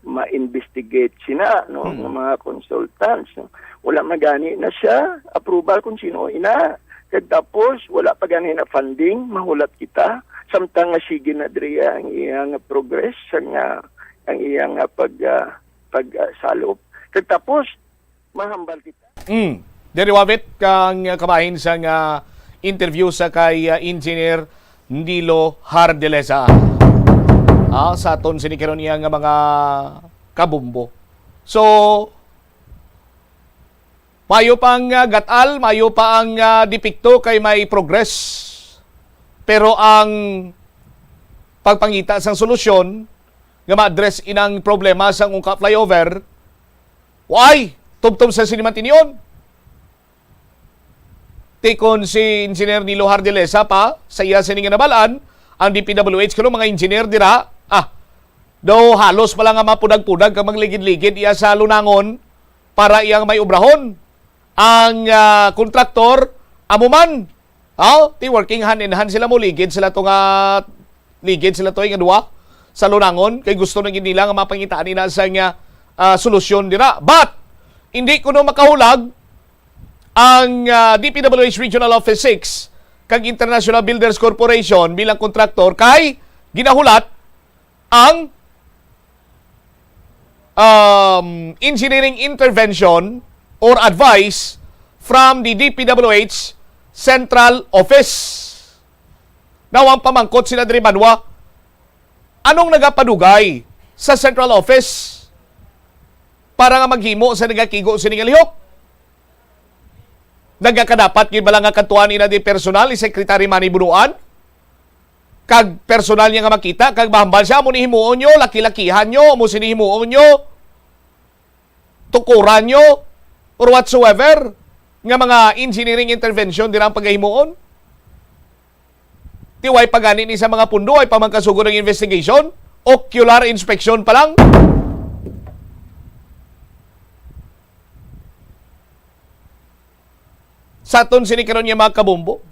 [SPEAKER 22] ma-investigate sina no ng mga consultants, no? Wala magani na siya approval kung sino ina. Tapos wala pa gani na funding, mahulat kita samtang nga sige na driya ang iyang progress ang iyang pagsalop. Tapos mahambal kita.
[SPEAKER 15] Dere wabit kang kabahin sa interview sa kay Engineer Nilo Hardelesa. Sa aton sinikaron niya nga mga kabumbo. So, mayo pang gatal, mayo pa ang dipikto kay may progress. Pero ang pagpangita sang solusyon nga ma-address inang problema sang ungka flyover, why? Tubtob sa sinimantinyon. Tikon si Engineer Nilo Hardelesa pa sa iya sining nabalaan, ang DPWH kuno mga engineer dira, daw halos pala nga mapudag-pudag kang magligid-ligid iya sa lunangon para iyang may obrahon. Ang kontraktor amuman, ti working hand in hand sila mo ligid sila to nga duwa sa lunangon kay gusto na nila nga mapangitaan nila sa solusyon dira. But hindi kuno makahulag ang DPWH Regional Office 6 kag International Builders Corporation bilang kontraktor kay ginahulat ang engineering intervention or advice from the DPWH Central Office. Nawang pamangkot sila diri Manwa, anong nagapadugay sa Central Office para nga maghimo sa nagakigo sa lihok? Nagakadapat yun ba lang nga kantuan ina di personal ni Secretary Manny Bunuan? Kag personal niya nga makita, kag mahambal siya, mo nihimuon nyo, laki-lakihan nyo, mo sinihimuon nyo, tukuran nyo, or whatsoever, nga mga engineering intervention dirang paghimuon. Tiway pagani ni sa mga pundo ay pamangkasugod ng investigation, ocular inspection pa lang. Sa aton sinikaron niya mga kabumbo,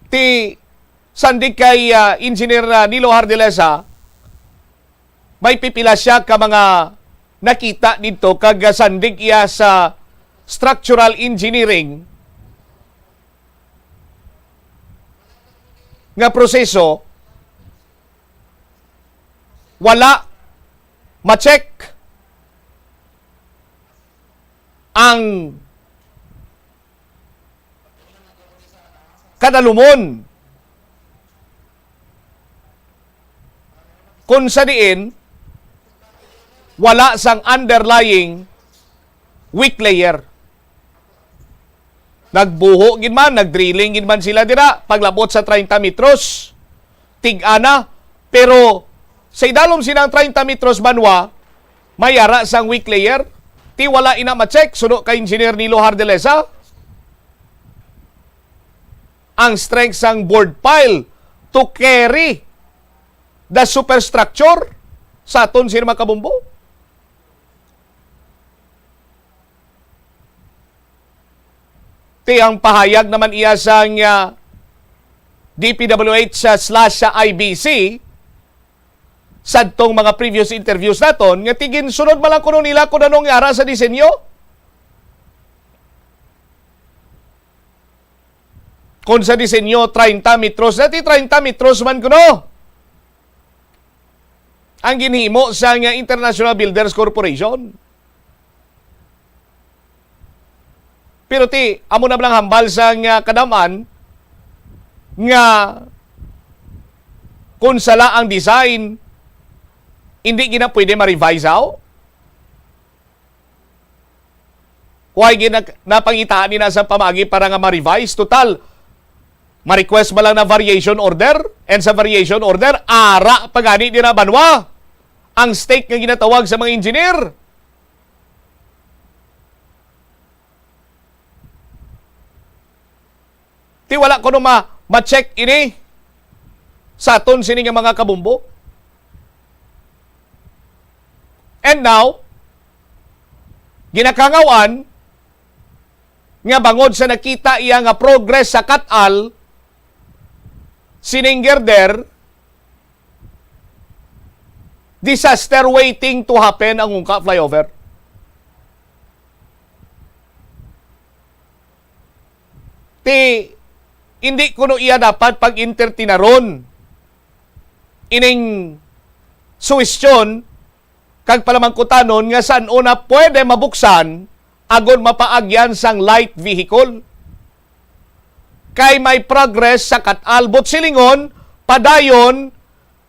[SPEAKER 15] ti sandig kay Engineer Nilo Hardelesa, may pipila siya ka mga nakita dito kag sandig iya sa structural engineering nga proseso, wala ma-check ang kadalumon kung sa diin wala sang underlying weak layer. Nagbuho gid man, nagdrilling gid man sila dira paglabot sa 30 metros. Tig-ana, pero sa idalom silang 30 metros banwa, mayara sang weak layer. Ti wala ina ma-check suno kay Engineer Nilo Hardelesa ang strength sang board pile to carry the superstructure sa aton sino makabumbo. Ti ang pahayag naman iya sang DPWH / IBC sadtong mga previous interviews naton nga tigin sunod malang kuno nila kung anong yara sa disenyo. Kung sa disenyo 30 metros, dati 30 metros man kuno. Ang ginhimo sa nga International Builders Corporation. Pero amo na lang hambal sa nga kadaman nga kung sala ang design, hindi gina pwede ma-revise out. Huwag napangitaan nila sa pamagi para nga ma-revise. Total, ma-request mo lang na variation order, and sa variation order, ara pagani din na banwa ang stake nga ginatawag sa mga engineer. Wala ko ma-check ini sa aton sini nga mga kabumbo. And now, ginakangawan nga bangod sa nakita iya nga progress sa Katal, sining girder, disaster waiting to happen ang Ungka flyover. Hindi kuno iya dapat pag-intertinaron ining suwestyon kag palamangkutanon nga saan una pwede mabuksan agon mapaagyan sang light vehicle. Kay may progress sa Katal, silingon, padayon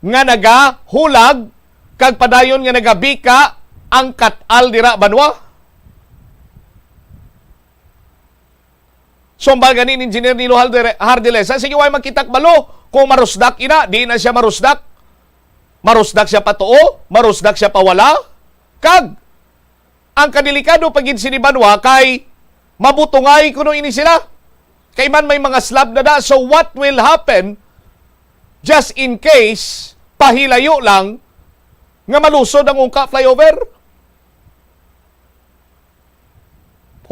[SPEAKER 15] nga nagahulag, kag padayon nga nagabika ang Katal dira banwa. Sumbal ganin engineer Nilo Hardelesa, sige way magkitak balo, kung marusdak ina, di na siya marusdak. Marusdak siya patuo, marusdak siya pawala. Kag, ang kadelikado pagin sinibanwa kay mabutungay kuno ini sila. Kay man may mga slab na da. So what will happen just in case pahilayo lang nga malusod ang Ungka flyover?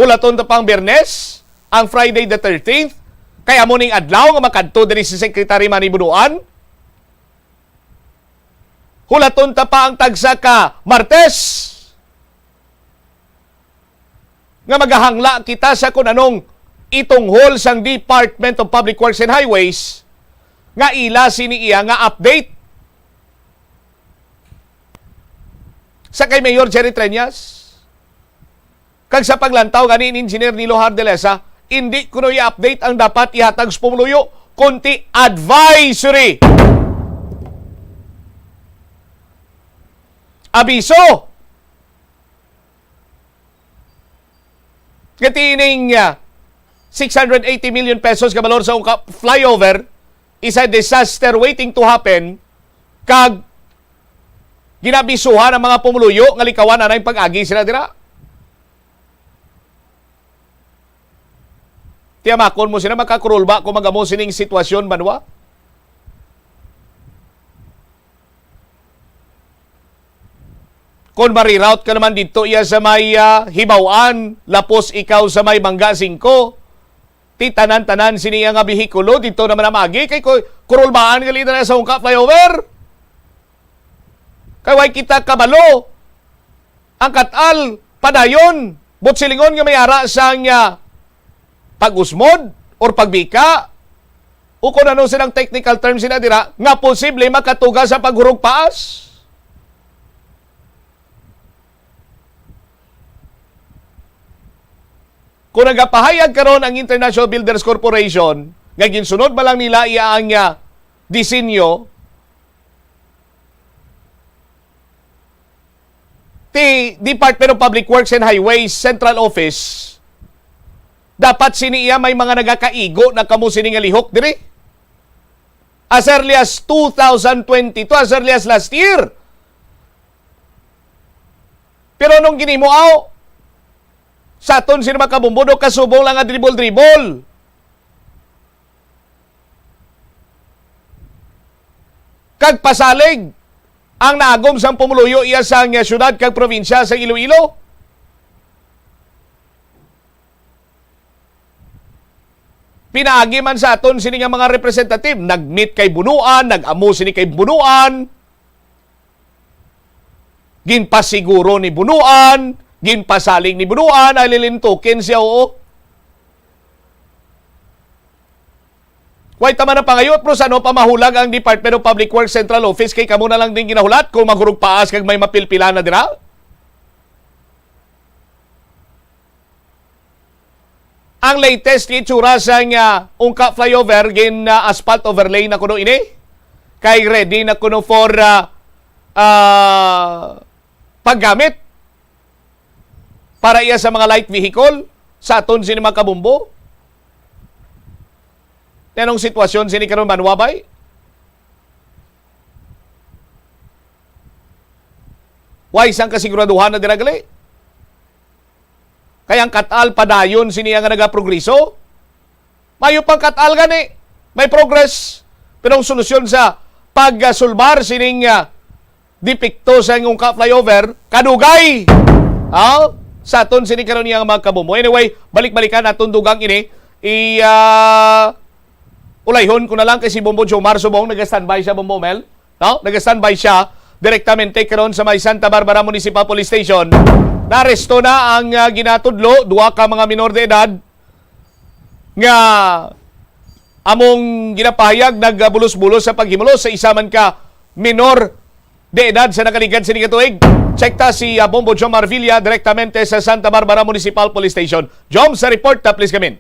[SPEAKER 15] Hulaton ta pang Biyernes, ang Friday the 13th, kaya mo ning adlaw nga makadto diri si Secretary Manny Bunuan. Hulaton ta pa ang tagsa ka Martes, nga magahangla kita sa kung anong itunghol sang Department of Public Works and Highways nga ila siniiya nga update sa kay Mayor Jerry Treñas. Kag sa paglantaw gani ni Engineer Nilo Hardelesa, hindi kuno i-update ang dapat ihatag sa pumuluyo, kundi advisory. Abiso. Katining 680 million pesos kabalor sa Ungka flyover is a disaster waiting to happen, kag ginabisuhan ang mga pumuluyo nga likawan na yung pag-agi sila dira. Tiyamakon mo sila makakurulba kung magamo sining sitwasyon banwa. Kung mariroute ka naman dito iya sa may Hibawaan, lapos ikaw sa may Mangga 5, titanan-tanan siniya nga bihikulo dito naman amagi kay kurulbaan galita na sa Ungka flyover. Kay way kita kabalo ang Katal padayon silingon nga may ara sang pag-usmod or pagbika o kung ano silang technical terms sila dira nga posible makatuga sa paghurog paas. Kung nagapahayag karon ang International Builders Corporation nga ginsunod ba lang nila iya ang disenyo, ti Department of Public Works and Highways Central Office, dapat siniya may mga nagakaigo na kamo sining lihok diri. As early as 2022, as early as last year. Pero nung ginimuaw, sa aton sino makabumbudo, kasubong lang nga dribble-dribble. Kag pasalig, ang naagom sang pumuluyo iya sa syudad kag probinsya sa Iloilo. Pinaagi man sa aton sini nga mga representative, nagmeet kay Bunuan, nag-amo sini kay Bunuan, ginpasiguro ni Bunuan, ginpasaling ni Bunuan, alilintukin siya oo. Wait taman na pangayot pero sa ano pamahulag ang Department of Public Works Central Office kay kamo na lang din ginahulat kung maghurog paas kag may mapilpila na dira. Ang latest itsura sa Ungka flyover gin asphalt overlay na kuno ini kay ready na kuno for paggamit para iya sa mga light vehicle sa aton sini mga kabumbo. Anong sitwasyon sini karon Manwabay? Why isang kasiguraduhan na diragali? Kaya ang katal padayon sini ang nagaprogreso. Mayo pang katal gani, may progress. Pero ang solusyon sa pagsulbar sining dipikto sa Ungka flyover kadugay. Sa aton sini karon yang mga kabumbo. Anyway, balik-balikan aton dugang ini ulayhon ko na lang kay si Bombo Jomar Subong, nag-standby siya, Bombo Mel. No? Nag-standby siya direktamente karon sa may Santa Barbara Municipal Police Station. Naresto na ang ginatudlo, duwa ka mga minor de edad nga among ginapahayag nagbulos-bulos sa paghimulos sa isa man ka minor de edad sa nakaligad sa tuig. Check ta si Bombo Jomar Villa direktamente sa Santa Barbara Municipal Police Station. Jom, sa report ta, please come in.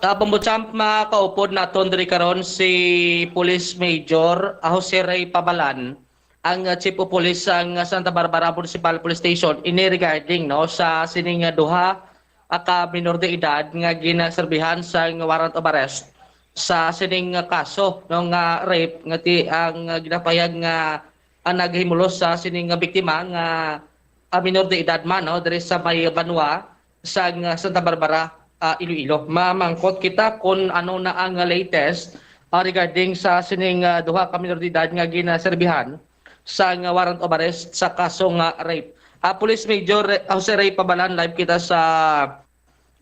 [SPEAKER 2] Pambuchamp makaupod na tondri karon si Police Major Jose Ray Pabalan, ang Chief of Police ang Santa Barbara Municipal Police Station ini regarding sa sining duha ka minor de edad nga ginaserbihan sa warrant of arrest sa sining kaso ng rape nga ang ginapayag nga naghimulos sa sining biktima nga minor de edad man diri sa may Banwa sa Santa Barbara Iloilo. Mamangkot kita kung ano na ang latest regarding sa sining duha ka minor de edad nga ginaserbihan sa warrant of arrest sa kaso nga rape. Police Major Jose Ray Pabalan, live kita sa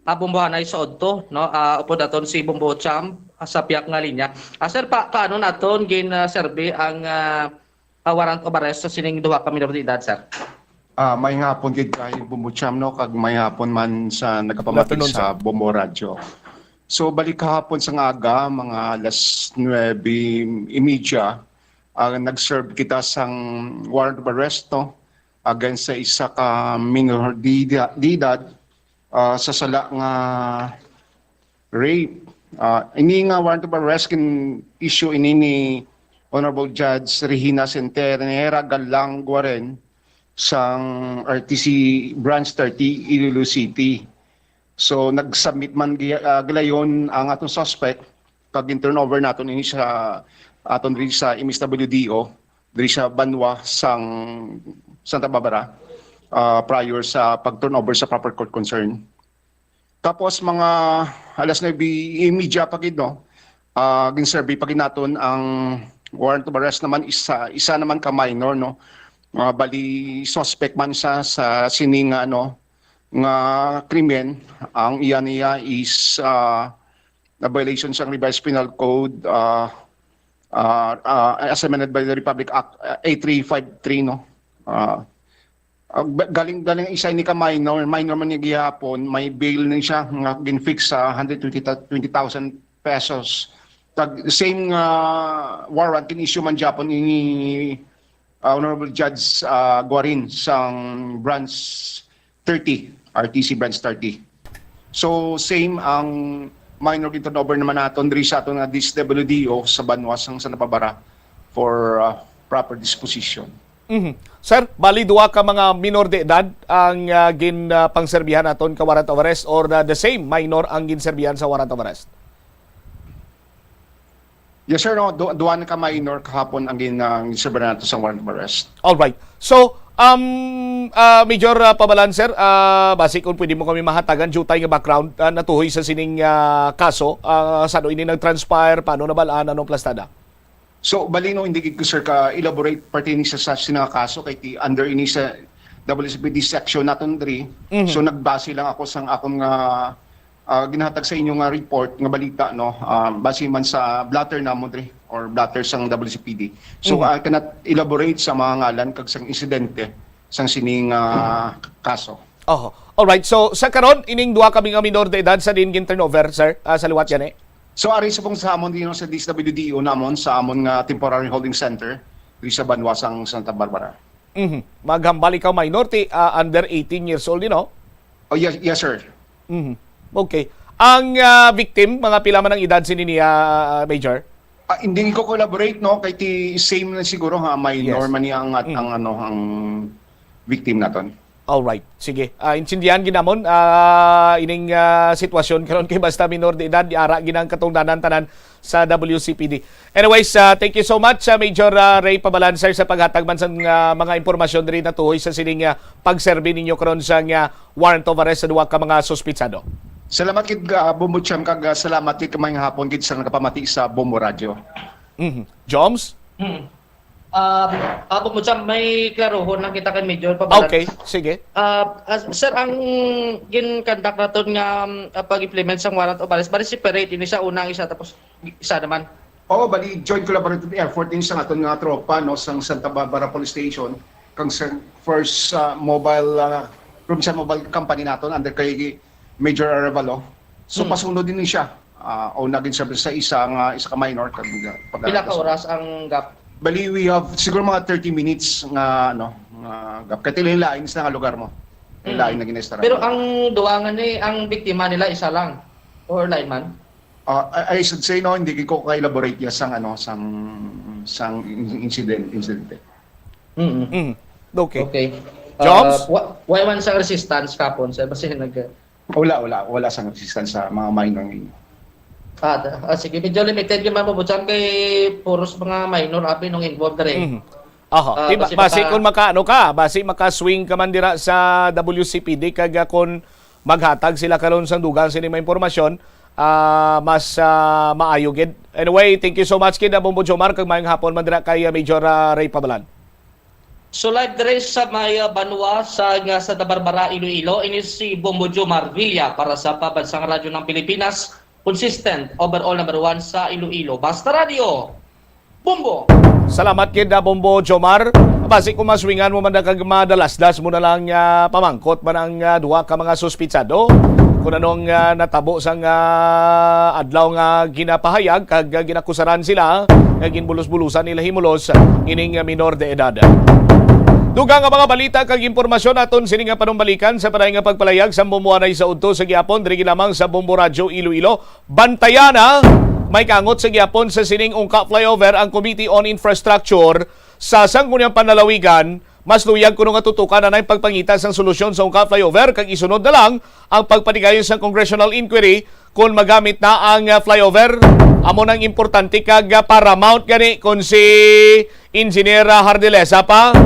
[SPEAKER 2] Bumbuhanay sa Odto, no? Upod aton si Bumbo Champ sa piyak nga linya. Sir, kaano naton ginaserbi ang warrant of arrest sa sining duha ka minor de edad, sir?
[SPEAKER 6] May hapon gid kay Bombo Cham, no, kag may hapon man sa nagapamatig sa Bombo Radio. So balik kahapon sa ngaga mga alas 9:30 nag-serve kita sang warrant of arrest against sa isa ka minor de edad sa sala nga rape. Ini nga warrant of arrest kin issue ini ni Honorable Judge Regina Centenera Galang Guaren sang RTC Branch 30 Iloilo City. So nag-submit man galayon ang atong suspect kag turnover naton ini sa aton diri sa MSWDO diri sa Banwa sang Santa Barbara prior sa pag-turnover sa proper court concern. Tapos mga alas 9:30 pagid gin-survey pagid naton ang warrant of arrest naman isa naman ka minor bali suspect man siya sa sining nga krimen. Ang niya is na violation sa revised penal code as amended by the Republic Act 8353 galing isa ni ka minor man niya gihapon, may bail na siya nga gin-fix sa 120,000 pesos. The same warrant kin-issue man Japon ni Honorable Judge Guarin sang Branch 30, RTC Branch 30. So same ang minor turnover naman naton diri sa aton nga DSWDO sa Banwa sang Santa Barbara for proper disposition.
[SPEAKER 15] Sir, bali duwa ka mga minor de edad ang pangserbihan naton ka warrant of arrest or the same minor ang ginserbihan sa warrant of arrest?
[SPEAKER 6] Yes sir, duwa na ka minor kahapon ang ginserbihan nato sa warrant of arrest.
[SPEAKER 15] All right. So, Major Pabalan, sir, basi kung pwede mo kami mahatagan due tayo nga background natuhoy sa sining kaso, saan ini nag-transpire, paano nabalaan, anong plastada?
[SPEAKER 6] So, balino hindi ko sir ka elaborate pertaining sa such na kaso kay under ini sa WCPD section naton 3. So nagbase lang ako sang akong ginahatag sa inyo nga report nga balita base man sa blatter namo diri or blatter sang WCPD. So I cannot elaborate sa mga ngalan kag sang insidente sang sining kaso.
[SPEAKER 15] All right. So sa karon ining duha kami nga minor de edad sa din gin turnover, sir, sa liwat yan
[SPEAKER 6] So ari sa pong sa amon din sa DSWDO namon sa amon nga temporary holding center diri sa Banwasang Santa Barbara.
[SPEAKER 15] Maghambal ikaw minority, under 18 years old din, no?
[SPEAKER 6] Oh yes, yes sir.
[SPEAKER 15] Okay. Ang victim, mga pila man ang edad sini niya, Major?
[SPEAKER 6] Hindi ko collaborate no kay ti same na siguro ha minor
[SPEAKER 15] Yes.
[SPEAKER 6] man niya ang victim naton.
[SPEAKER 15] All right. Sige. Intindihan ginamon ining sitwasyon karon kay basta minor de edad ara ginang katungdanan tanan sa WCPD. Anyways, thank you so much Major Ray Pabalancer sa paghatag man sa mga impormasyon diri natuhoy sa sining pagserbi ninyo karon sa warrant of arrest sa duwa ka mga suspitsado.
[SPEAKER 6] Salamat kid Bombo Cham kag salamat kid kamayng hapon kid sa nakapamati sa Bombo Radio.
[SPEAKER 15] Joms?
[SPEAKER 2] Ako mo siya, may klarohon lang kita kay Major Pabalan.
[SPEAKER 15] Okay, sige.
[SPEAKER 2] Sir, ang gin-conduct natin nga pag-implement sa warrant of arrest, bali separate, ini siya unang isa, tapos isa naman.
[SPEAKER 6] Oo, bali joint collaborative effort din sa aton nga tropa no sang Santa Barbara Police Station kang sa first mobile provincial mobile company naton under kay Major Arevalo. So pasunod din siya. O naging sabi sa isa ka minor kag
[SPEAKER 2] Pila ka oras ang gap?
[SPEAKER 6] Bali we have siguro mga 30 minutes nga gap kay lain sa lugar mo. Lain na ginestara.
[SPEAKER 2] Pero ang duwangan ni ang biktima nila isa lang or lain man?
[SPEAKER 6] I should say no, hindi ko ka-elaborate ya sang incident.
[SPEAKER 15] Okay.
[SPEAKER 6] Jobs?
[SPEAKER 2] Why man sa resistance kapon sa basi
[SPEAKER 6] Wala sang resistance sa mga minor ninyo.
[SPEAKER 2] Sige, medyo limited yung mabubutan kay puros mga minor abi nung involved na rin.
[SPEAKER 15] Basi kung basi maka-swing ka man dira sa WCPD kag kung maghatag sila karon sang dugang sini may impormasyon, mas maayo gid. Anyway, thank you so much kid Bombo Jomar kag mayong hapon man dira kay Major Ray Pabalan.
[SPEAKER 2] So live dire sa may Banwa sa Santa Barbara, Iloilo, ini si Bombo Jomar Villa para sa Pambansang Radyo ng Pilipinas, consistent overall number 1 sa Iloilo. Basta Radio, Bombo!
[SPEAKER 15] Salamat kid Bombo Jomar. Basi kung maswingan mo man kag madalas-das mo na lang pamangkot man ang duha ka mga suspitsado. Kung anong natabo sang adlaw nga ginapahayag kag ginakusaran sila nga ginbulos-bulusan nila himulos ining minor de edad. Dugang nga mga balita kag impormasyon aton sini nga panumbalikan sa paday nga pagpalayag sa bumuanay sa udto sa gihapon diri lamang sa Bombo Radio Iloilo. Bantayana may kangot sa gihapon sa sining ungka flyover ang Committee on Infrastructure sa sangguniang panlalawigan. Mas luyag kuno nga tutukan na ng pagpangita sang solusyon sa ungka flyover kag isunod na lang ang pagpatigayon sa congressional inquiry kung magamit na ang flyover. Amo nang importante kag paramount gani kung si Engineer Hardelesa pa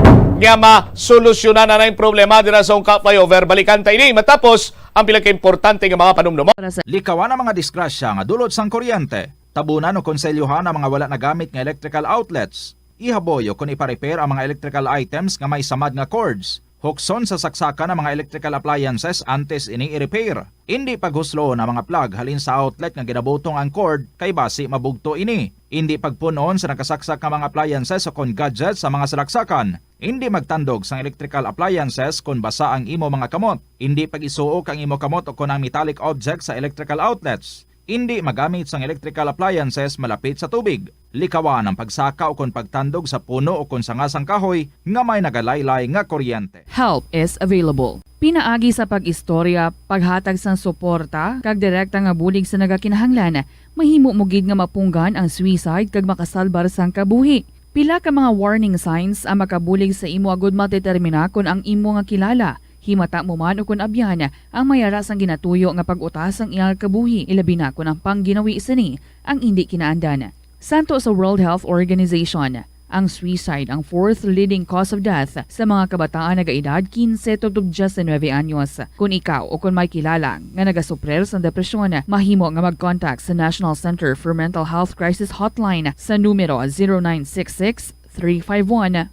[SPEAKER 15] nga masolusyonan na ng problema dira sa ungka flyover. Balikan tayo ni matapos ang pinaka-importante nga mga panumdum.
[SPEAKER 1] Likawan ang mga disgrasya nga dulot sang kuryente. Tabunan o konselyuhan ang mga wala nagamit nga electrical outlets. Ihaboyo kung ipa-repair ang mga electrical items nga may samad nga cords. Hukson sa saksakan ng mga electrical appliances antes ini i-repair. Hindi paghuslo na mga plug halin sa outlet nga ginabutong ang cord kay basi mabugto ini. Hindi pagpunon sa nakasaksak nga mga appliances o kon gadgets sa mga salaksakan. Hindi magtandog sa electrical appliances kung basa ang imo mga kamot. Hindi pag-isuok ang imo kamot o kon ang metallic objects sa electrical outlets. Hindi magamit sang electrical appliances malapit sa tubig. Likawan ang pagsaka o kon pagtandog sa puno o kon sangasang kahoy nga may nagalaylay nga kuryente.
[SPEAKER 5] Help is available. Pinaagi sa pag-istorya, paghatag sang suporta, kag direkta nga bulig sa nagakinahanglan, mahimo mo gid nga mapunggan ang suicide kag makasalbar sang kabuhi. Pila ka mga warning signs ang makabulig sa imo agud matetermina kung ang imo nga kilala. Himata mo man o kung abyan ang mayaras ang ginatuyo nga pag-utas ang iyang kabuhi, ilabi na kung ang pangginawi sini ang hindi kinaandan. Santo sa World Health Organization, ang suicide ang 4th leading cause of death sa mga kabataan nagaedad 15 to 19 anyos. Kung ikaw o kung may kilala nga nagasuprer sa depresyon, mahimo nga mag-contact sa National Center for Mental Health Crisis Hotline sa numero 0966-351-4512.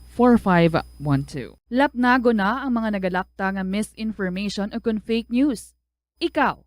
[SPEAKER 5] Lapnago na ang mga nagalakta nga misinformation o kung fake news. Ikaw,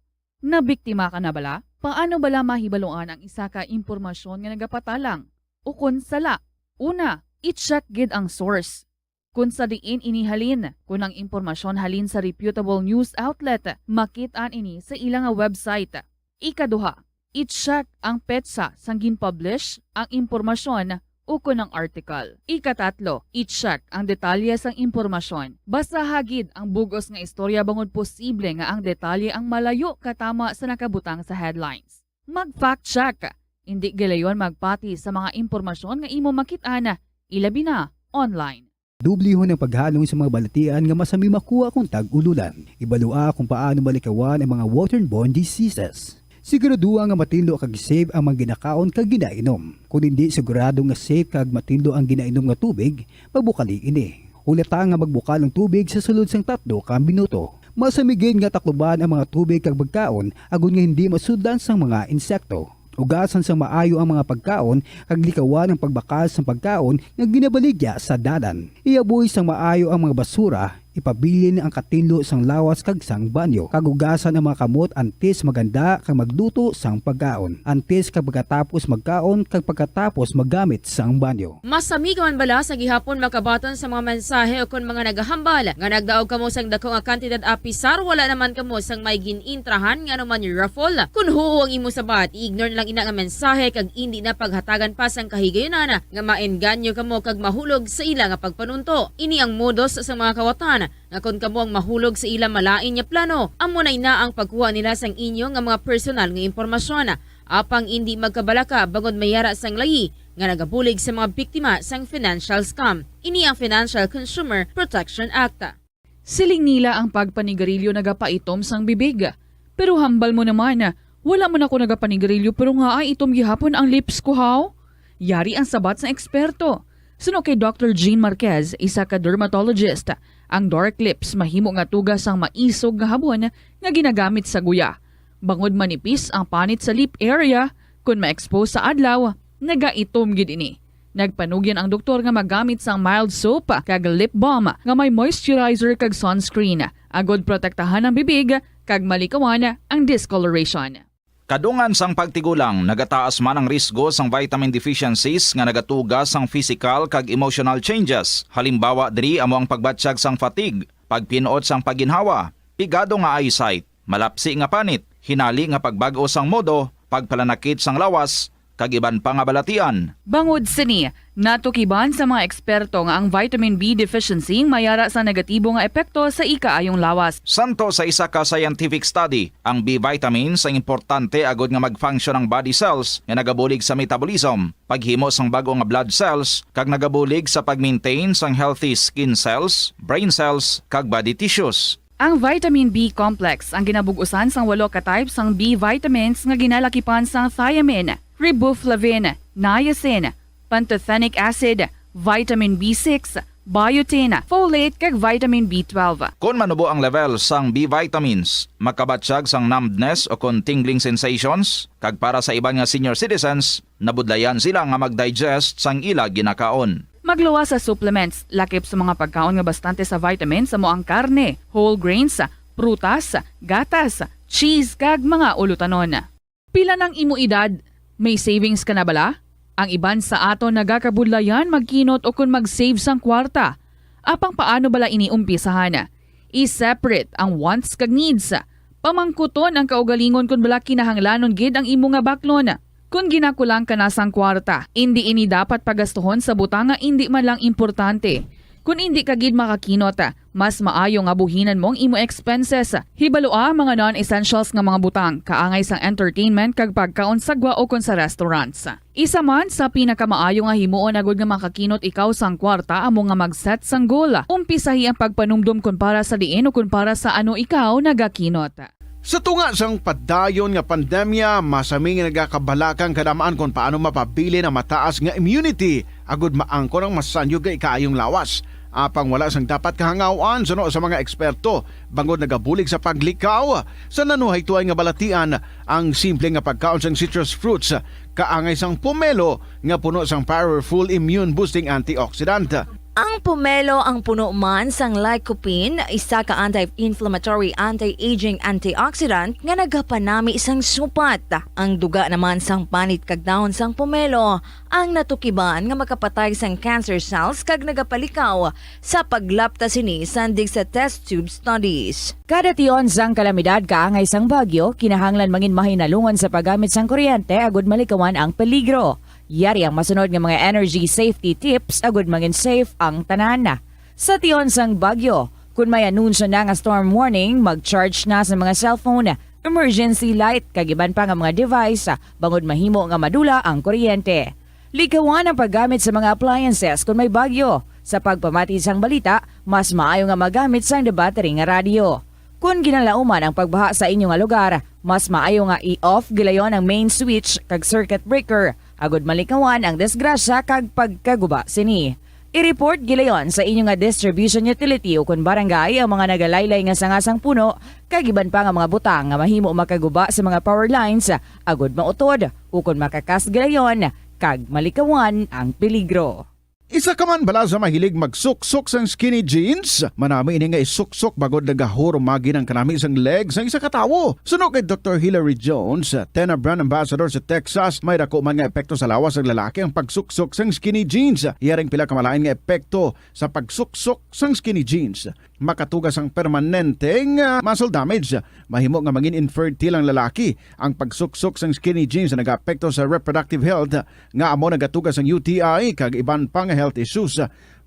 [SPEAKER 5] nabiktima ka na bala? Paano bala mahibaluan ang isa ka impormasyon nga nagapatalang? O kung sala? Una, i-check gid ang source. Kung sa diin inihalin, kung ang impormasyon halin sa reputable news outlet, makit-an ini sa ilang website. Ikaduha, I-check ang petsa sang gin-publish ang impormasyon ukon ng article. Ikatatlo, i-check ang detalye sang impormasyon. Basta hagid ang bugos nga istorya bangod posible nga ang detalye ang malayo katama sa nakabutang sa headlines. Mag-fact check. Hindi gilayon magpati sa mga impormasyon nga imo makit-ana, ilabi na online.
[SPEAKER 7] Dubliho ng paghalong sa mga balatian nga masami makuha kung tag-ululan. Ibalua kung paano malikawan ang mga waterborne diseases. Siguraduha nga matindlo kag safe ang mga ginakaon kag ginainom. Kung hindi sigurado nga safe kag matindlo ang ginainom nga tubig, magbukali ini. Ulata nga magbukal ng tubig sa sulod sang 3 ka minuto. Masamigin nga takluban ang mga tubig kag pagkaon agon nga hindi masudlan sang mga insekto. Ugasan sa maayo ang mga pagkaon kag likawan ang pagbakal sa pagkaon nga ginabaligya sa dalan. Iaboy sang maayo ang mga basura, ipabilin ang katinlo sang lawas kag sang banyo. Kagugasan ang mga kamot antes maganda kag magluto sang pagkaon. Antes kag pagkatapos magkaon kag pagkatapos magamit sang banyo.
[SPEAKER 9] Masami ka man bala sa gihapon makabaton sa mga mensahe o kung mga nagahambal nga nagdaog kamo sang dako nga kantidad apisar wala naman kamo sang may ginintrahan nga naman yung raffle. Kung huo ang imo sabat, ignore lang ina nga mensahe kag hindi na paghatagan pa sang kahigayunan nga maenganyo kamo kag mahulog sa ila nga pagpanunto. Ini ang modus sa mga kawatan nga kung kamo ang mahulog sa ilang malain nga plano, amo na ang pagkuha nila sang inyo nga mga personal nga impormasyon. Apang hindi magkabalaka bangod mayara sang layi nga nagabulig sa mga biktima sang financial scam. Ini ang Financial Consumer Protection Act.
[SPEAKER 5] Siling nila ang pagpanigarilyo nagapaitom sang bibig. Pero hambal mo naman, wala man ako nagapanigarilyo pero nga ay itom gihapon ang lips ko haw. Yari ang sabat sa eksperto. Suno kay Dr. Jean Marquez, isa ka dermatologist, ang dark lips mahimo nga tugas ang maisog nga habon nga ginagamit sa guya. Bangod manipis ang panit sa lip area, kung ma-expose sa adlaw, nagaitom gid ini. Nagpanugyan ang doktor nga magamit sang mild soap kag lip balm nga may moisturizer kag sunscreen, agod protektahan ang bibig kag malikawan ang discoloration.
[SPEAKER 1] Kadungan sang pagtigulang, nagataas man ang risgo sang vitamin deficiencies nga nagatugas sang physical kag emotional changes. Halimbawa diri amo ang pagbatsyag sang fatigue, pagpinuot sang paginhawa, pigado nga eyesight, malapsi nga panit, hinali nga pagbag-o sang modo, pagpalanakit sang lawas, kag iban pa nga balatian.
[SPEAKER 5] Bangod sini, natukiban sa mga eksperto nga ang vitamin B deficiency mayara sa negatibo nga epekto sa ikaayong lawas.
[SPEAKER 1] Santo sa isa ka scientific study, ang B vitamins ang importante agod nga mag-function ang body cells nga nagabulig sa metabolism, paghimo sang bago nga blood cells, kag nagabulig sa pag-maintain sang healthy skin cells, brain cells, kag body tissues.
[SPEAKER 5] Ang vitamin B complex ang ginabugusan sang 8 ka types sang B vitamins nga ginalakipan sang thiamine, riboflavin, niacin, pantothenic acid, vitamin B6, biotin, folate kag vitamin B12.
[SPEAKER 1] Kung manubo ang level sang B vitamins, makabatsyag sang numbness o kung tingling sensations, kag para sa iban nga senior citizens, nabudlayan sila nga mag-digest sang ila ginakaon.
[SPEAKER 5] Magluwa sa supplements, lakip sa mga pagkaon nga bastante sa vitamins sa moang karne, whole grains, prutas, gatas, cheese kag mga ulutanon. Pila ng imo edad, may savings ka na bala? Ang iban sa ato nagakabudlayan magkinot o kung mag-save sang kwarta. Apang paano bala iniumpisahan? I-separate ang wants kag needs. Pamangkuton ang kaugalingon kung bala kinahanglanon gid ang imo nga baklon. Kung ginakulang ka na sang kwarta, hindi ini dapat pagastuhon sa butang nga hindi man lang importante. Kung hindi ka gid makakinot, mas maayo nga buhinan mong imo expenses. Hibalua mga non-essentials nga mga butang, kaangay sang entertainment kag pagkaon sa gwa o kon sa restaurants. Isa man sa pinakamaayo nga himuon agud nga makakinot ikaw sang kwarta amo nga mag-set sang goal. Umpisahi ang pagpanumdum kun para sa diin o kun para sa ano ikaw nagakinot.
[SPEAKER 23] Sa tunga sang padayon nga pandemya, masami nga nagakabalakang kadamaan kung paano mapabili na mataas nga immunity agud maangkon ang masanyo nga ikaayong lawas. Apang wala sang dapat kahangawan suno sa mga eksperto bangod nagabulig sa paglikaw sa nanuhay tuay nga balatian ang simple nga pagkaon sang citrus fruits kaangay sang pomelo nga puno sang powerful immune boosting antioxidant.
[SPEAKER 8] Ang pomelo ang puno man sang lycopene, isa ka anti-inflammatory, anti-aging antioxidant nga nagapanami isang supat. Ang duga naman sang panit kag dahon sang pomelo ang natukiban nga makapatay sang cancer cells kag nagapalikaw sa paglapta sini sandig sa test tube studies.
[SPEAKER 10] Kada tion sang kalamidad kaangay sang bagyo, kinahanglan mangin mahinalungan sa paggamit sang kuryente agud malikawan ang peligro. Yari ang masunod ng mga energy safety tips agud mangin safe ang tanan. Sa tion sang bagyo, kung may anunsyo na nga storm warning, mag-charge na sa mga cellphone, emergency light, kagiban pa nga mga device, bangod mahimo nga madula ang kuryente. Likawan ang paggamit sa mga appliances kung may bagyo. Sa pagpamati sang balita, mas maayo nga magamit sang battery nga radio. Kung ginalauman ang pagbaha sa inyong lugar, mas maayo nga i-off gilayon ang main switch kag circuit breaker. Agud malikawan ang disgrasya kag pagkaguba sini. I-report gilayon sa inyong nga distribution utility o kun barangay ang mga nagalaylay nga sangasang puno kag iban pa nga mga butang nga mahimo makaguba sa mga power lines agud mautod o kun makakas gilayon kag malikawan ang peligro.
[SPEAKER 23] Isa ka man bala sa mahilig magsuksok sang skinny jeans? Manami ini nga isuksok bagod nagahurumagi ng kanami isang legs ang isa katawo. Suno kay Dr. Hillary Jones, Tena Brand Ambassador sa Texas, may dako man nga epekto sa lawas ng lalaki ang pagsuksok sang skinny jeans. Iyaring pila kamalain nga epekto sa pagsuksok sang skinny jeans. Makatugas ang permanenteng muscle damage. Mahimo nga maging infertile ang lalaki. Ang pagsuksok sang skinny jeans na nag-apekto sa reproductive health nga amo nagatugas ang UTI kag iban pang health issues.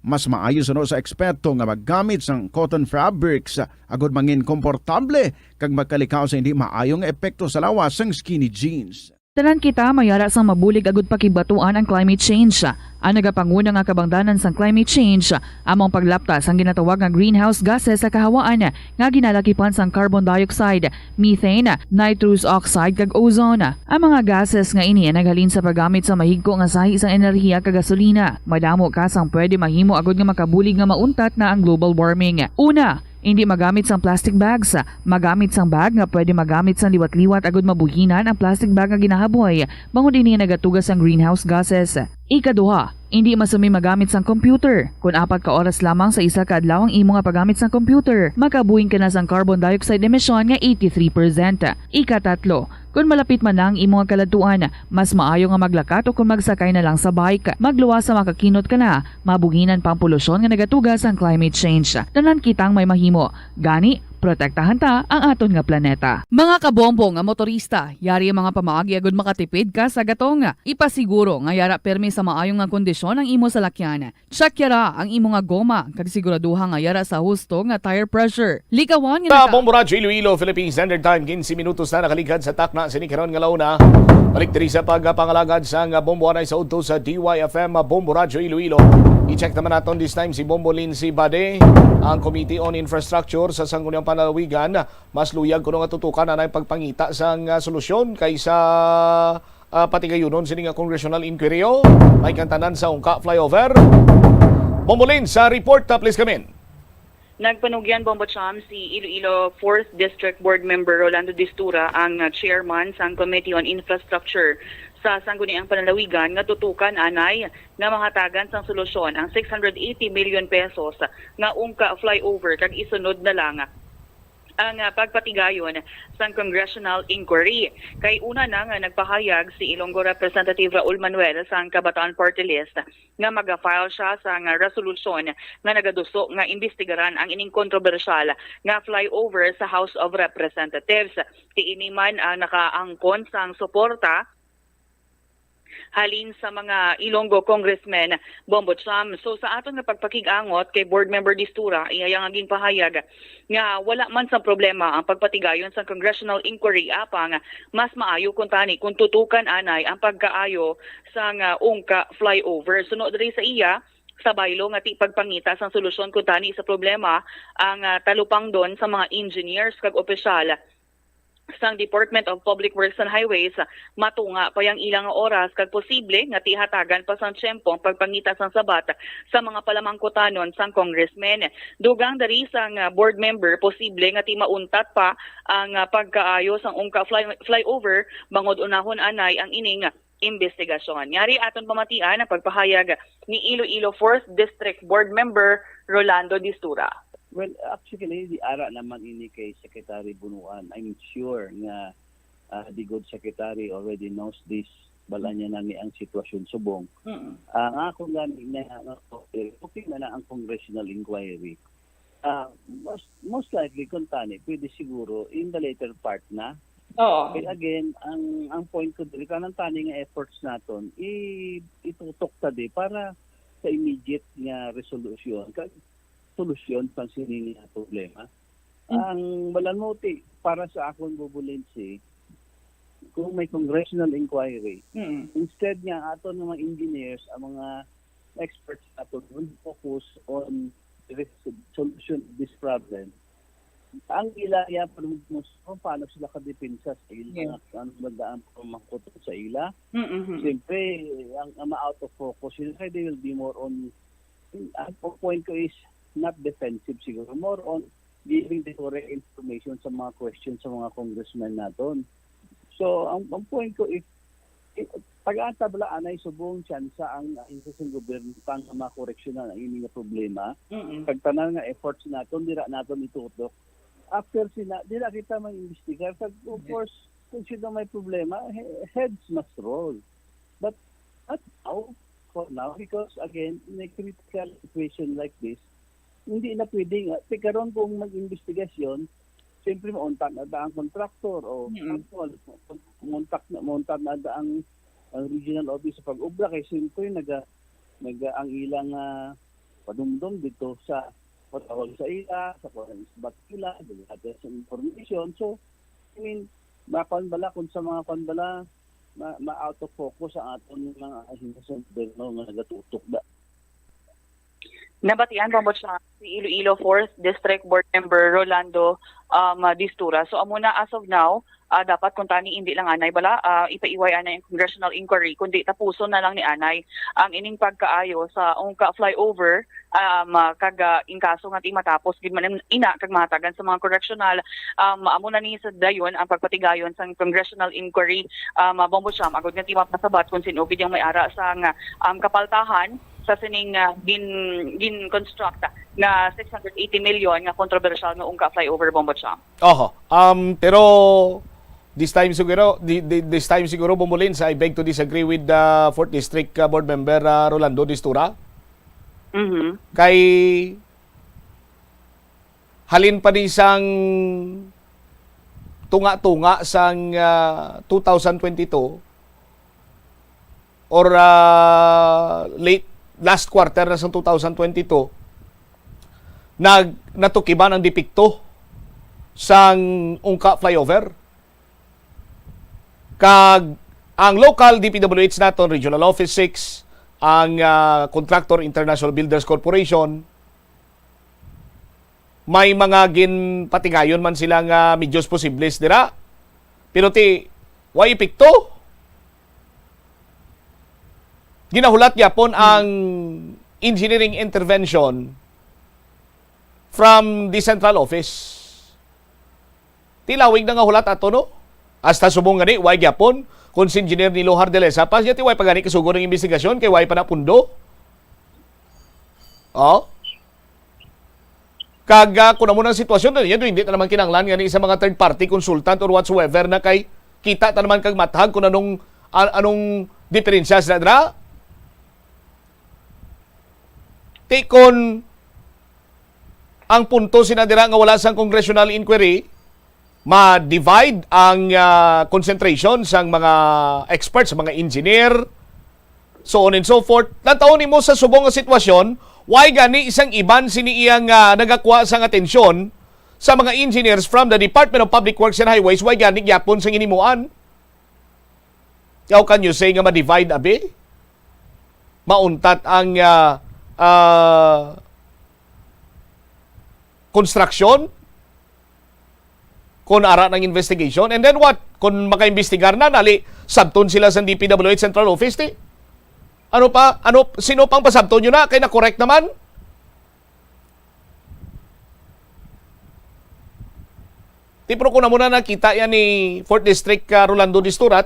[SPEAKER 23] Mas maayo sa eksperto nga maggamit sang cotton fabrics agud mangin komportable kag magkalikaw sa hindi maayong epekto sa lawas sang skinny jeans.
[SPEAKER 5] Tanan kita mayara sang mabulig agud pakibatuan ang climate change. Ang nagapanguna nga kabangdanan sang climate change among paglaptas ang ginatawag nga greenhouse gases sa kahawaan nga ginalakipan sang carbon dioxide, methane, nitrous oxide kag ozone. Ang mga gases nga ini naghalin sa paggamit sa mahigko nga sahi sang enerhiya kag gasolina. Madamo ka sang pwede mahimo agud nga makabulig nga mauntat na ang global warming. Una, hindi magamit sang plastic bags. Magamit sang bag nga pwede magamit sang liwat-liwat agud mabuhinan ang plastic bag nga ginahaboy. Bangod ini nagatugas ang greenhouse gases. Ikaduha, hindi masumi magamit sang computer. Kung 4 ka oras lamang sa isa ka adlaw ang imo nga paggamit sang computer, makabuhing ka na sang carbon dioxide emission nga 83%. Ikatatlo, kung malapit man lang imo nga kaladuan, mas maayo nga maglakat o kung magsakay na lang sa bike. Magluwas sa makakinot ka na, mabuhinan pang polusyon nga nagatugas ang climate change. Tanan kitang may mahimo. Gani, protektahan ta ang aton nga planeta. Mga kabombo nga motorista, yari ang mga pamaagi agud makatipid ka sa gatong. Ipasiguro nga yara permi sa maayong nga kondisyon ang imo salakyan. Check yara ang imo nga goma kag siguraduha nga yara sa husto nga tire pressure. Likawan nga
[SPEAKER 15] Bombo Radyo Iloilo, Philippine Standard Time, 15 minutos na nakaligad sa takna sini karon nga launa. Balik diri sa pagpangalagad sa Bombo anay sa udto sa DYFM Bombo Radyo Iloilo. I-check naman naton this time si Bombo Lindsay Bade, ang Committee on Infrastructure sa Sangguniang Panalawigan. Mas luyag kuno nga tutukan na pagpangita sang solusyon kaysa patigayunon sini nga congressional inquiry. May kantanan sa Ungka flyover. Bombo Lin sa report, please come in.
[SPEAKER 12] Nagpanugyan Bombo Cham si Iloilo 4th District Board Member Rolando Distura ang chairman sa Committee on Infrastructure sa Sangguniang Panalawigan nga tutukan anay nga mahatagan sang solusyon ang 680 million pesos nga Ungka flyover kag isunod na lang ang pagpatigayon sa congressional inquiry. Kay una na nga nagpahayag si Ilonggo Representative Raul Manuel sa Kabataan Party List nga mag-file siya sa resolusyon nga nagaduso nga imbestigaran ang ining kontrobersyal nga flyover sa House of Representatives. Tiini man nakaangkon sang suporta halin sa mga Ilonggo congressmen Bombo Cham. So sa aton nga pagpakigangot kay Board Member Distura, iyang aging pahayag nga wala man sa problema ang pagpatigayon sa congressional inquiry apang mas maayo kung tani kung tutukan anay ang pagkaayo sa Ungka flyover. Sunod diri sa iya sa baylo nga ti pagpangita sang solusyon kung tani sa problema ang talupang don sa mga engineers kag opisyal sang Department of Public Works and Highways matunga pa yang ilang oras kag posible nga tihatagan pa sang tiyempo ang pagpangita sang sabat sa mga palamangkutanon sang congressmen. Dugang dari sang board member posible nga ti mauntat pa ang pagkaayo sang Ungka flyover bangod unahon anay ang ining investigasyon. Yari aton pamatian ang pagpahayag ni Iloilo 4th District Board Member Rolando Distura.
[SPEAKER 11] Well, actually, di ara naman ini kay Secretary Bunuan. I'm sure nga the good secretary already knows this. Bala niya na ni ang sitwasyon subong. Ang ako gani na okay na ang congressional inquiry. Most likely kung tani, pwede siguro in the later part na.
[SPEAKER 12] Oo.
[SPEAKER 11] But again, ang point ko dili kanang tani nga efforts naton itutok ta di para sa immediate nga resolution. Solusyon pang sinini nga problema. Ang malanuti para sa akong bubulinsi, kung may congressional inquiry, instead nga ato ng mga engineers, ang mga experts ato will focus on the solution of this problem. Ang ilaya kung paano sila kadepensa sa ila, ang magdaan pamangkot sa ila. Siyempre, ang out of focus, they will be more on, ang point ko is, not defensive siguro, more on giving the correct information sa mga questions sa mga congressmen natin. So, ang point ko, if pag-aantablaan ay subong tsansa ang isang gobyerno pang makoreksyon na ini nga problema, pagtanan nga efforts natin, dira natin itutok. After dira kita mag-investigar, of course, kung sino may problema, heads must roll. But not now, for now, because again, in a critical situation like this, hindi na pwedeng, karon kung mag-investigasyon, siyempre mauntak na ang contractor o mauntak na ang regional office sa pag-ubra kay siyempre ang ilang padumdum dito sa patawag sa ila, sa pag ila, dagdag sa information. So, I mean, makanbala kung sa mga kanbala ma-out of focus ang aton mga ahinasong gobyerno nga nagatutok da.
[SPEAKER 12] Nabatian po siya si Iloilo 4th District Board Member Rolando Distura. So amuna as of now, dapat kung tani hindi lang anay bala ipaiway anay ang congressional inquiry kundi tapuson na lang ni anay ang ining pagkaayo sa ungka flyover kag inkaso nga ti matapos gid man ina kag mahatagan sa mga correctional amuna ni sa dayon ang pagpatigayon sa congressional inquiry mabombo siya agud nga ti mapasabat kung sino gid yung may ara sa kapaltahan sa sining gin-construct na 680 million nga controversial nga ungka flyover bombo siya.
[SPEAKER 15] Pero this time siguro bumulin sa I beg to disagree with the 4th District Board Member Rolando Distura. Kay halin pa ni sang tunga-tunga sang 2022 or last quarter na sa 2022 natukiban ang depikto sang ungka flyover kag ang local DPWH naton Regional Office 6 ang Contractor International Builders Corporation may mga ginpatigayon man sila nga medyos posibles dira pero way epekto. Ginahulat yapon ang engineering intervention from the central office. Tilawig na nga hulat ato no? Hasta subong gani, way yapon kung si engineer ni Lohar de Lesa, pas yati way pagani kasugod ng investigasyon kay way pa na pundo. Kaga kung naman ang sitwasyon na yan, hindi na naman kinanglan nga ni isa mga third party consultant or whatsoever na kay kita ta naman kag matahag kung anong diferensya sa dra. Kon ang punto sinadira nga wala sang congressional inquiry, ma-divide ang concentration sang mga experts, mga engineer, so on and so forth. Nataon mo sa subong nga sitwasyon, why gani isang iban siniiyang nagakuha sang atensyon sa mga engineers from the Department of Public Works and Highways, why gani gyapon sang inimuan? How can you say nga ma-divide abi? Mauntat ang construction kung ara ng investigation, and then what? Kung makaimbestigar na, nali sabton sila sa DPWH Central Office, sino pang pasabton nyo na? Kaya na-correct naman? Pero kung na muna nakita yan ni 4th District Rolando Distura,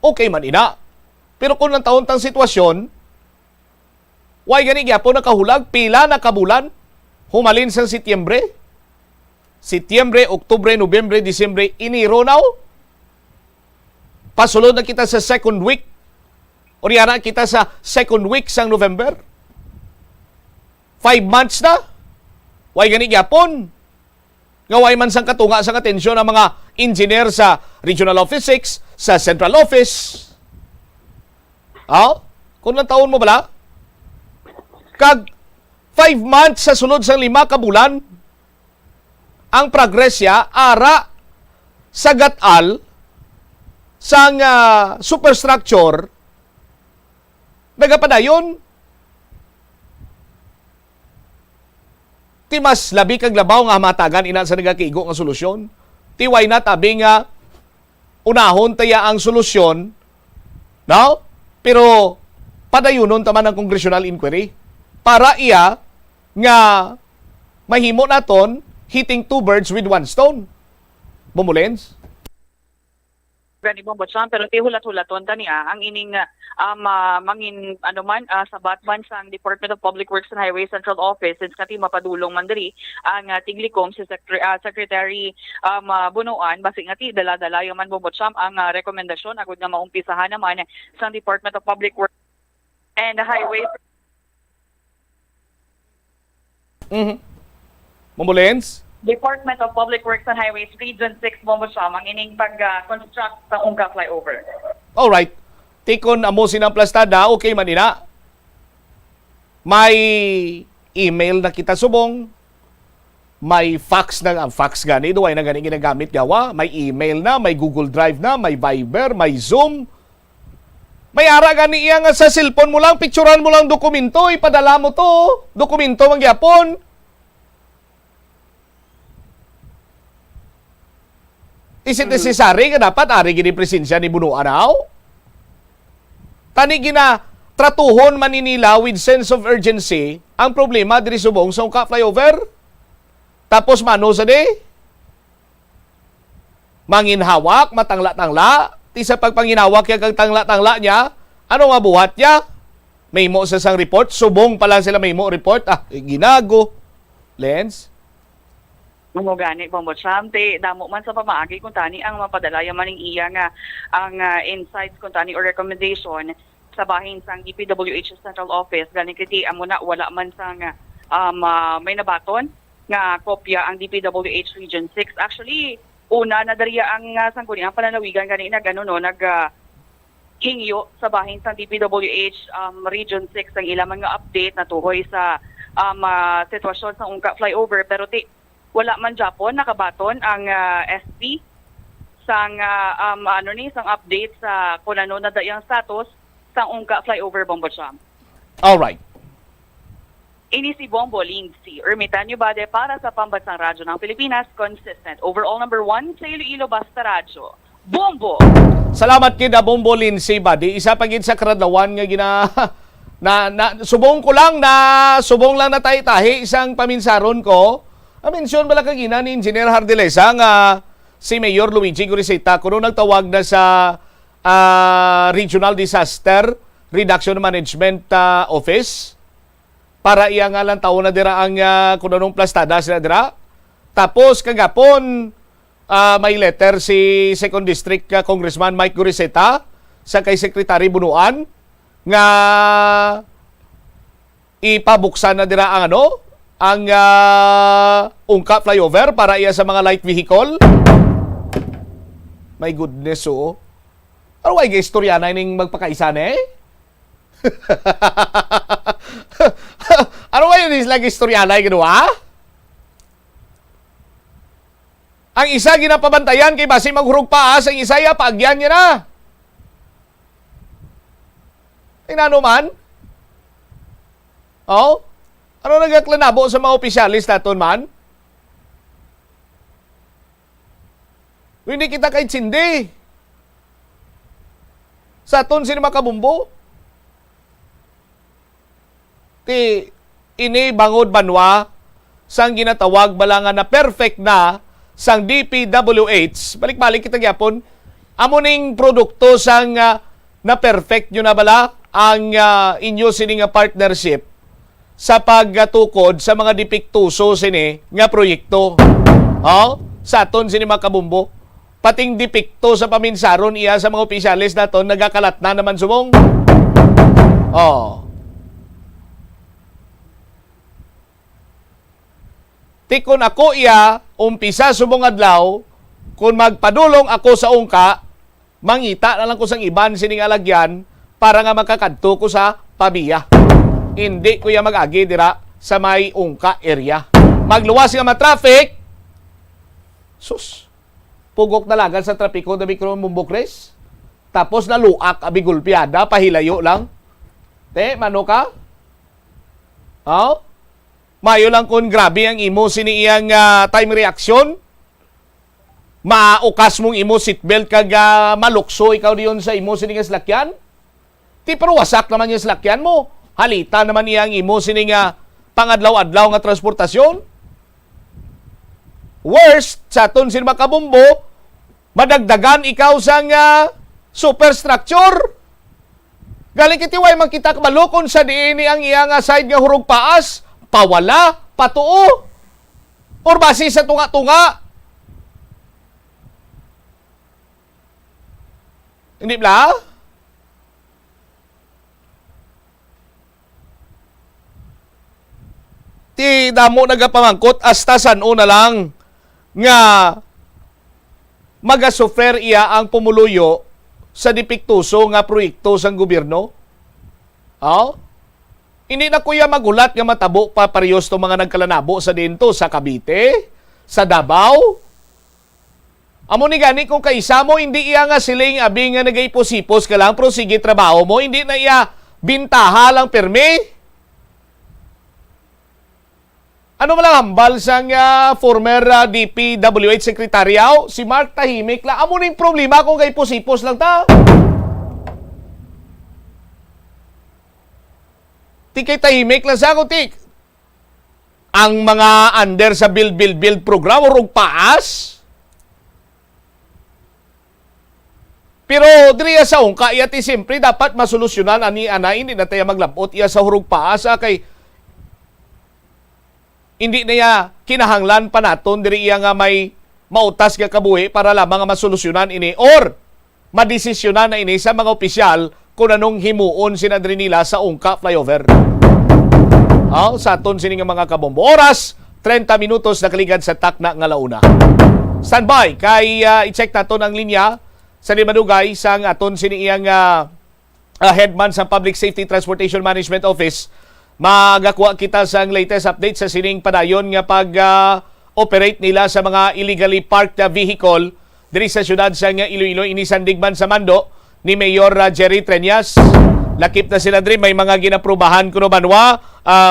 [SPEAKER 15] okay man ina. Pero kung ng taon tang sitwasyon, way gani gyapon nakahulag, pila na kabulan, humalin sa Setyembre, Oktubre, Nobyembre, Disyembre, Enero now. Pasulod na kita sa second week. O na kita sa second week sang November. 5 months na. Way gani gyapon. Nga way man sang katunga sang atensyon ang mga engineer sa Regional Office 6, sa Central Office. Kung ng taon mo bala, kag 5 months sa sunod sa 5 ka bulan, ang progresya ara sa gatal sang superstructure nagapadayon. Ti mas labi kag labaw nga matagan ina sa nagakigo nga solusyon. Ti why not abi nga unahon taya ang solusyon, no? Pero padayunon taman ang congressional inquiry para iya nga mahimo naton hitting 2 birds with 1 stone. Bumulens?
[SPEAKER 12] Gani Bombo Cham, pero ti hulat-hulaton taniya ang ining mangin sa Batman sa Department of Public Works and Highways Central Office since kati mapadulong mandiri ang tiglikom si Secretary Bunuan basi nga ti dala-dala yung man Bombo Cham ang rekomendasyon agud nga maumpisahan naman sa Department of Public Works and Highways.
[SPEAKER 15] Bumulens?
[SPEAKER 12] Department of Public Works and Highways Region 6 Bombo Cham ang ining pag-construct sa Ungka flyover.
[SPEAKER 15] Alright. Tikon amo sinang plastada, okay man ina. May email na kita subong. May fax na, ang fax gani, duway na gani ginagamit gawa. May email na, may Google Drive na, may Viber, may Zoom. May ara gani iya nga sa cellphone mo lang, picturean mo lang dokumento, ipadala mo to. Dokumento mangyapon. Is it necessary nga dapat ari gini presensya ni Bunuan now? Tani gina tratuhon Maninila with sense of urgency ang problema diri subong sa Ungka flyover. Tapos mano sa de? Manginhawak, matangla-tangla. Ti sa pagpanginhawak ya kag tangla-tangla niya, ano nga buhat niya? May mo sa sang report, subong pa lang sila may mo report. Ginago. Lens?
[SPEAKER 12] Mo gani Bombo Cham, damo man sa pamaagi kung tani ang mapadalaya maning iya nga ang insights kung tani or recommendation sa bahin sang DPWH Central Office gani kiti amo na wala man sang may nabaton nga kopya ang DPWH Region 6. Actually, una na dariya ang sangguniang pananawigan gani na gano no hingyo sa bahin sang DPWH Region 6 ang ilang mga update na tuhoy sa sitwasyon sa Ungka flyover pero wala man Japon nakabaton ang SP sang sang update sa kung ano na dayang status sa Ungka flyover Bombo Cham.
[SPEAKER 15] All right.
[SPEAKER 12] Ini si Bombo Lindsay Ermitanyo Bade para sa Pambansang Radyo ng Pilipinas, consistent overall number 1 sa Iloilo Basta Radyo. Bombo.
[SPEAKER 15] Salamat kid Bombo Lindsay Bade. Isa pa gid sa kadlawan nga subong ko lang na tahi isang paminsaron ko. Mensyon bala kagina ni Engineer Hardelesa nga si Mayor Luigi Goriseta kuno nagtawag na sa Regional Disaster Reduction Management Office para iya nga lang taon na dira ang kuno nung plastada sila dira. Tapos kagapon may letter si 2nd District Congressman Mike Goriseta sa kay Secretary Bunuan nga ipabuksan na dira ang ang Ungka flyover para iya sa mga light vehicle. My goodness, ano ay istorya na ining magpakaisa na ano ay yun lang istorya na ginawa? Ang isa ginapabantayan kay basi maghurog pa ang isa ya paagyan niya na. Tingnan man. Ano nagaklanabo sa mga opisyalis naton man? Hindi kita kahit sindi. Sa aton sino makabumbo? Ini bangod banwa sang ginatawag balangan na perfect na sang DPWH. Balik-balik kita gyapon Amo ning produkto sang na perfect nyo na bala ang inyo sini nga partnership sa pagtukod sa mga dipiktuso sini nga proyekto. Sa aton sini mga kabumbo. Pating dipikto sa paminsaron iya sa mga opisyalis naton nagakalat na naman sumong. Tikon ako iya, umpisa subong adlaw, kung magpadulong ako sa ungka, mangita na lang ko sang iban sining alagyan para nga makakadto ko sa pabiya. Hindi ko iya mag-agi dira sa may ungka area. Magluwas nga ma-traffic, sus, pugok na lagan sa trapiko na mikro mumbukres. Tapos naluak abigulpiada, pahilayo lang. Mano ka? Mayo lang kung grabe ang imo siniyang time reaction. Maukas mong imo seatbelt kag malukso ikaw diyon sa imo sining slakyan. Ti pero wasak naman yung slakyan mo. Halita naman iyang imo sining pangadlaw-adlaw nga transportasyon. Worst sa aton sin makabumbo, madagdagan ikaw sang superstructure. Galing kitiway makita kabalukon sa diini ang iyang side nga hurog paas. Pawala, patuo, or base sa tunga-tunga. Hindi ba? Ti damo nagapamangkot hasta san-o na lang nga magasuffer iya ang pumuluyo sa dipiktuso nga proyekto sang gobyerno. Hindi na kuya magulat nga matabo pa parehas to mga nagkalanabo sa dinto sa Cavite, sa Davao. Amo ni gani kung kaisa mo hindi iya nga siling abi nga nagayposipos ka lang pero sige trabaho mo, hindi na iya bintaha lang permi. Ano man lang hambal sang former DPWH Sekretaryaw, si Mark Tahimik lang. Amo ning problema kung gayposipos lang ta. Tikay tahimik lang sa tik. Ang mga under sa build program urong paas. Pero diriya sa ungka iya ti simpre dapat masolusyonan ani hindi na tayo maglabot iya sa hurog paas kay hindi na iya kinahanglan pa naton diri iya nga may mautas nga kabuhi para lamang masolusyonan ini or madesisyonan na ini sa mga opisyal kung anong himuon sinadri nila sa ungka flyover. Sa aton sini nga mga kabombo. Oras, 30 minutos na kaligad sa takna nga launa. Standby, kay i-check naton ang linya sa limadugay sang aton sini iyang headman sa Public Safety Transportation Management Office. Magakuha kita sa latest update sa sining padayon nga pag-operate nila sa mga illegally parked vehicle diri sa syudad sa Iloilo, inisandigman sa mando ni Mayor Jerry Treñas. Lakip na sila diri, may mga ginaprubahan kuno banwa,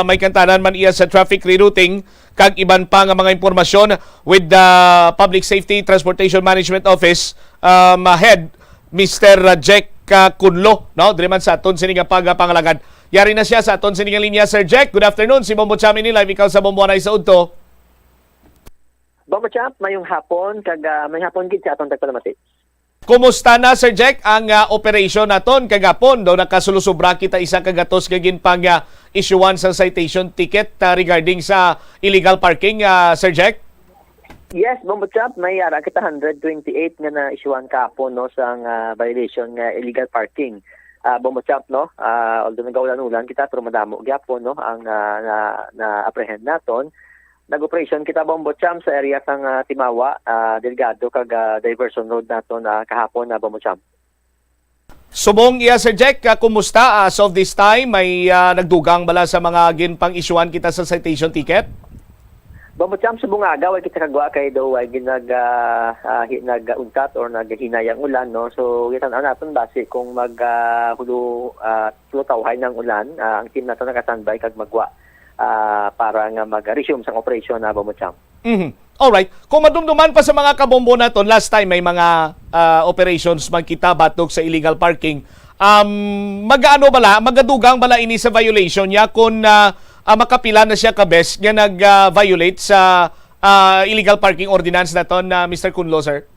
[SPEAKER 15] may kantanan man iya sa traffic rerouting kag iban pa nga mga impormasyon with the Public Safety Transportation Management Office head Mr. Jack Kunlo, no? Diri man sa aton sini nga pagpangalagad. Yari na siya sa aton sini nga linya. Sir Jack, good afternoon. Si Bombo Chami ni live ikaw sa Bombo Anay sa Udto.
[SPEAKER 13] Bombo Champ, mayong hapon kag may hapon gid sa aton tagpalamati.
[SPEAKER 15] Kumusta na Sir Jack ang operation naton kagapon daw nakasulusubra kita isa kagatos kagin pang issuean sa citation ticket regarding sa illegal parking Sir Jack?
[SPEAKER 13] Yes, Bombo Champ, may ara kita 128 nga na-issuean kapon no sa violation nga illegal parking. Bombo Champ no, although nagaulan-ulan kita pero madamo gyapon no ang na-apprehend naton. Nag-operation kita Bombo Champ sa area sang Timawa, Delgado kag diversion road naton kahapon na Bombo Champ.
[SPEAKER 15] Subong iya Sir Jack, kumusta as of this time? May nagdugang bala sa mga ginpang issuean kita sa citation ticket?
[SPEAKER 13] Bombo Champ, subong agaw ay kita kagwa kay daw ay nag-untat or naghinayang ulan no. So gitan-aw naton base kung hulutawhay ng ulan, ang team naton naka-standby kag magwa para nga mag-resume sa operation na Bombo Champ.
[SPEAKER 15] Alright. Kung madumduman pa sa mga kabombo naton, last time may mga operations magkita batok sa illegal parking. Magadugang bala ini sa violation niya kung makapila na siya kabes nga nag-violate sa illegal parking ordinance naton Mr. Kunlo, sir?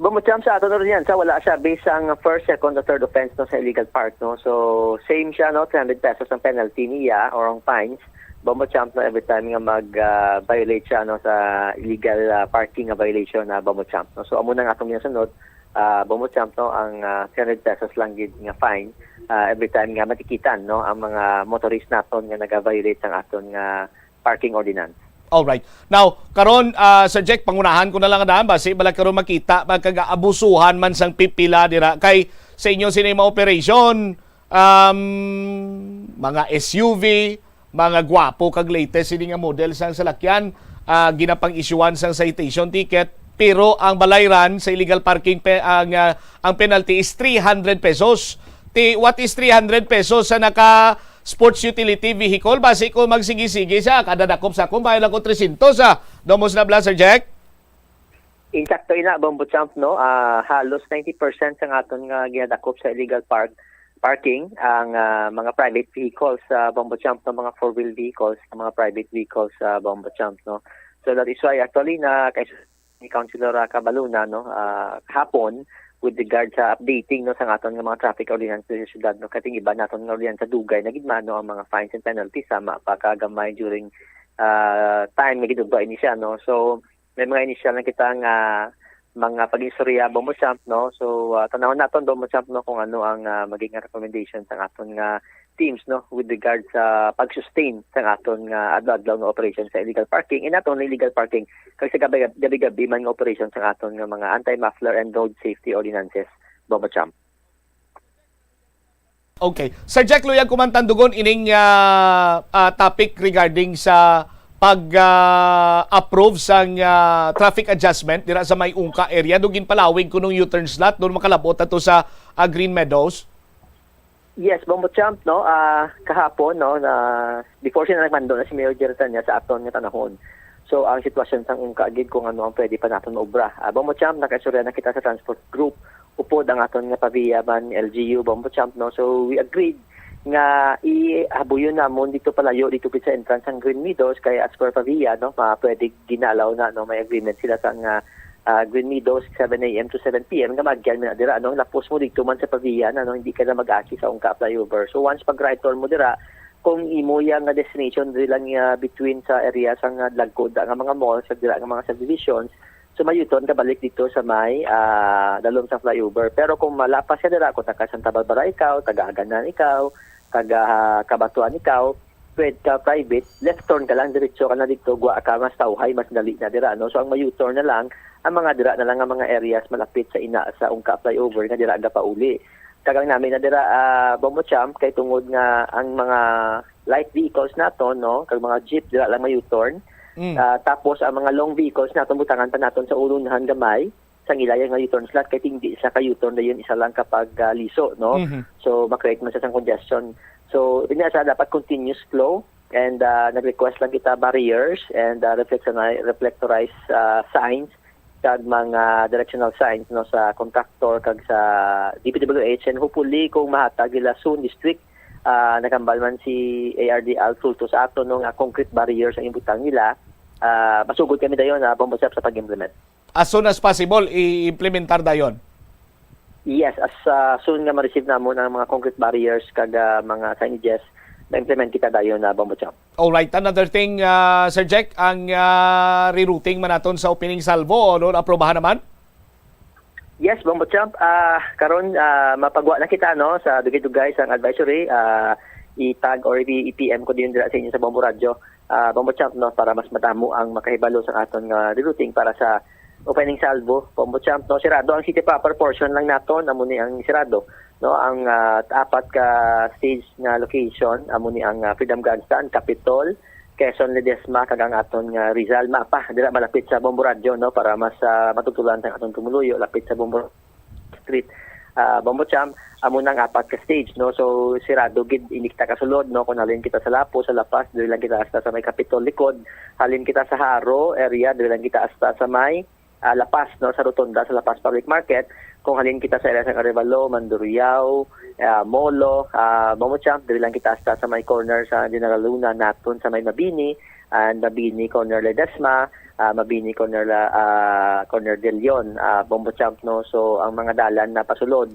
[SPEAKER 13] Bumutyam sa ato na rin yan. Sa wala siya based ang first, second, o third offense no, sa illegal park. No? So, same siya, no? 300 pesos ang penalty niya or ang fines. Bumutyam no, every time nga mag-violate siya no, sa illegal parking nga violation na bumutyam. No? So, amo na nga itong sunod, bumutyam no, ang 300 pesos lang gid nga fine every time nga matikitan no, ang mga motorist naton nga nag-violate sang aton nga parking ordinance.
[SPEAKER 15] Alright. Now, karon Sir Jack, pangunahan ko na lang daan basi bala karon makita magkagaabusuhan man sang pipila dira kay sa inyo sinema operation mga SUV, mga gwapo kag latest ini nga model sang salakyan ginapang-issuean sang citation ticket pero ang balayran sa illegal parking ang penalty is 300 pesos. What is 300 pesos sa naka sports utility vehicle? Basi ko magsigi-sige siya. Kada dakop sa akong bayan ako 300 Domos na Sir Jack?
[SPEAKER 13] Insakto ina, Bombochamp, no? Halos 90% ng aton nga ginadakop sa illegal parking ang mga private vehicles sa Bombochamp, no? Mga four-wheel vehicles, mga private vehicles sa Bombochamp, no? So that is why actually na kay Councilor Cabaluna, no? Hapon, with regard sa updating no sa aton nga mga traffic ordinance sa syudad no kating iba naton nga ordinance sa dugay nagidmano ang mga fines and penalties sama pagkagamay during time nga gidugba ini siya no. So may mga initial na kita nga mga pag-istorya Bombochamp no. So tanawon naton Bombochamp no kung ano ang maging recommendation sa aton nga teams no with regard sa pag-sustain sa aton nga adlaw nga operation sa illegal parking and aton illegal parking kay sa gabi man nga operation sa aton nga mga anti-muffler and road safety ordinances Bombochamp.
[SPEAKER 15] Okay. Sir Jack Luyag kumantandugon ining topic regarding sa pag-approve sang traffic adjustment dira sa may Ungka area dugin palawig kunong U-turn slot doon makalabot ato sa Green Meadows.
[SPEAKER 13] Yes, Bombochamp, no? Kahapon, no, na before siya nagmando na si Mayor Jertan niya sa aton nga tanahon. So, ang sitwasyon sang kaagid kung ano ang pwede pa naton maobra. Bombochamp, nakasurya na kita sa transport group. Upod ang aton nga paviya man LGU, Bombochamp, no? So, we agreed nga ihabuyon namon dito palayo dito sa entrance ang Green Meadows kaya as per paviya, no? Pwede ginalaw na, no? May agreement sila sa Green Meadows 7 a.m. to 7 p.m. nga magyan mo na dira ano lapos mo dito man sa pavian ano hindi ka na mag-aki sa Ungka flyover. So once pag right turn mo dira kung imo yang nga destination diri lang between sa area sa lagkod nga mga malls sa dira nga mga subdivisions so mayuton ka balik dito sa may dalom sa flyover. Pero kung malapas ka dira kung taga Santa Barbara ikaw, taga Aganan ikaw, taga Kabatuan ikaw, pwede ka private, left turn ka lang, diretso ka na dito, guwa ka, mas tawhay, mas dali na dira. No? So ang may U-turn na lang, ang mga dira na lang ang mga areas malapit sa sa Ungka flyover nga dira aga pa uli. Kagang namin na dira Bombochamp kay tungod nga ang mga light vehicles naton no, kag mga jeep dira lang may U-turn. Tapos ang mga long vehicles naton butangan pa naton sa urunahan gamay sa ilaya nga U-turn slot kay hindi sa ka-U-turn na yun isa lang kapag liso no. So makreate man sa congestion. So sa dapat continuous flow and nag-request lang kita barriers and reflectorized signs kag mga directional signs no sa contractor kag sa DPWH and hopefully kung mahatag nila soon district nakambal man si ARD Alfulto sa ato no nga concrete barriers ang ibutang nila masugod kami dayon Bombochamp sa pag-implement.
[SPEAKER 15] As soon as possible i-implementar dayon.
[SPEAKER 13] Yes, as soon nga ma-receive namo ng mga concrete barriers kag mga signages na-implement kita dayon na Bombochamp.
[SPEAKER 15] Alright, another thing, Sir Jack, ang rerouting man naton sa opening salvo, no, aprobahan naman?
[SPEAKER 13] Yes, Bombochamp. Karon mapagwa na kita no sa dugay-dugay sang advisory, itag or i-PM ko din dira sa inyo sa Bombo Radio, Bombochamp no para mas madamo ang makahibalo sa aton nga rerouting para sa opening salvo, Bombochamp no. Sirado ang city proper portion lang naton, amo ni ang sirado. No, ang apat ka stage na location amo ni ang Freedom Grandstand, Capitol, Quezon Ledesma kag ang aton nga Rizal Mapa dira malapit sa Bombo Radio no para mas matutulan ang aton tumuluyo lapit sa Bombo Street. Bombochamp amo nang apat ka stage no. So sirado gid inikta ka sulod no kung halin kita sa Lapo sa Lapas diri lang kita hasta sa may Capitol likod, halin kita sa Haro area diri lang kita hasta sa may Lapas no sa Rotonda sa Lapas Public Market. Kung halin kita sa area sa Arevalo, Mandurriao, Molo, Bombochamp, dili lang kita hasta sa may corner sa General Luna naton sa may Mabini, and mabini Corner Ledesma, mabini Corner De Leon, Bombo Champ, no. So ang mga dalan na pasulod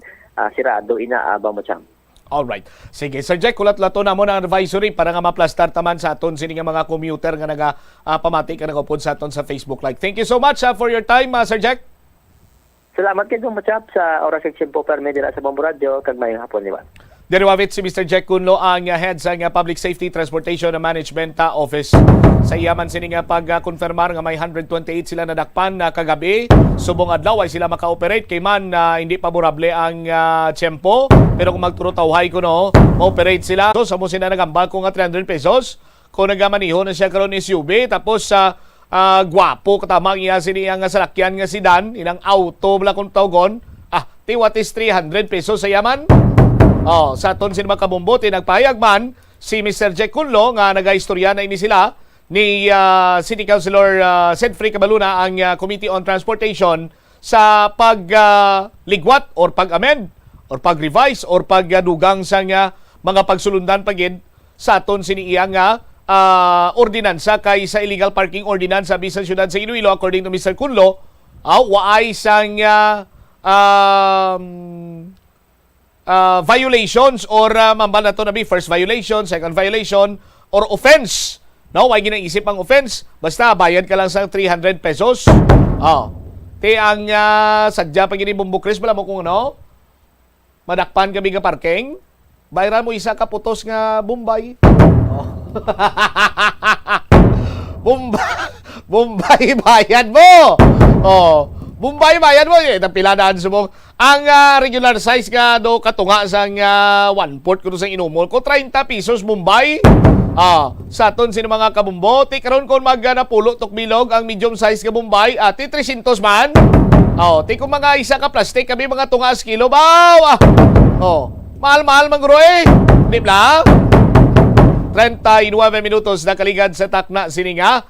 [SPEAKER 13] sirado ina Bombo Champ.
[SPEAKER 15] Alright. Sige, Sir Jack, kulat-lato na mo ng advisory para nga maplastar taman sa aton sini nga mga commuter nga naga pamati ka nagupod sa aton sa Facebook Live. Thank you so much for your time, Sir Jack.
[SPEAKER 13] Salamat kay Bombo Champ sa oras section po perme dira sa Bombo Radio kag mayong hapon liwan.
[SPEAKER 15] Deriwavit si Mr. Jack Kunlo ang head sa Public Safety Transportation and Management Office. Sa iyaman sini nga pag-confirmar nga may 128 sila nadakpan kagabi. Subong adlaw ay sila maka-operate kay man hindi paborable ang tiyempo. Pero kung magturutawhay ko no, ma-operate sila. So sa mo sila nagambal ko nga 300 pesos. Kung nagamaniho na siya karon SUV tapos sa gwapo katama iya sini ang salakyan nga sedan, ilang auto bala kung tawgon. What is 300 pesos sa yaman? Sa aton sin mga kabombo, tinagpahayag man si Mr. Jack Kunlo nga nagaistorya na ini sila ni City Councilor Sedfrey Cabaluna ang Committee on Transportation sa pagligwat or pag-amend or pag-revise or pagdugang sa mga pagsulundan pagid sa aton siniiya nga ordinansa kay sa illegal parking ordinance sa bisan syudad sa Iloilo according to Mr. Kunlo waay sang violations or mambal na to na first violation, second violation or offense. No, why ginaisip ang offense? Basta bayad ka lang sa 300 pesos. Ti ang sadya pag Bombo Chris bala mo kung ano madakpan kami nga parking, bayaran mo isa ka putos nga Bombay. Bombay bayad mo. Bombay bayad mo piladaan subong ang regular size nga do katunga sang 1/4 kuno sang inumol ko 30 pesos Bombay. Sa aton sino mga kabumbo, ti karon kon magnapulo tok bilog ang medium size nga Bombay, ti 300 man. Ti kung mga isa ka plastic kami mga tunga as kilo baw. Mahal-mahal man guro Di bla? 39 minutos na kaligad sa takna sininga.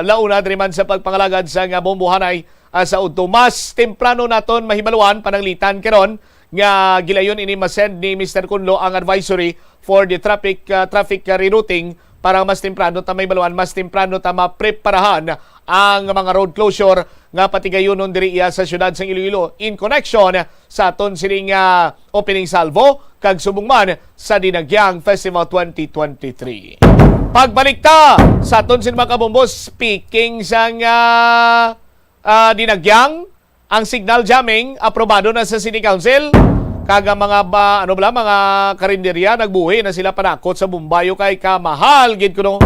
[SPEAKER 15] Launa diri man sa pagpangalagad sa nga bombohanay sa udto. Mas temprano naton mahibaluan pananglitan karon nga gilayon ini masend ni Mr. Kunlo ang advisory for the traffic rerouting para mas temprano ta mahibaluan, mas temprano ta mapreparahan ang mga road closure nga patigayonon diri iya sa syudad sa Iloilo in connection sa aton sining opening salvo kag subong man sa Dinagyang Festival 2023. Pagbalik ta sa aton sin mga kabombo, speaking sang Dinagyang, ang signal jamming aprobado na sa City Council. Kaga mga mga karinderya nagbuhi na sila panakot sa Bumbayo kay kamahal gid kuno.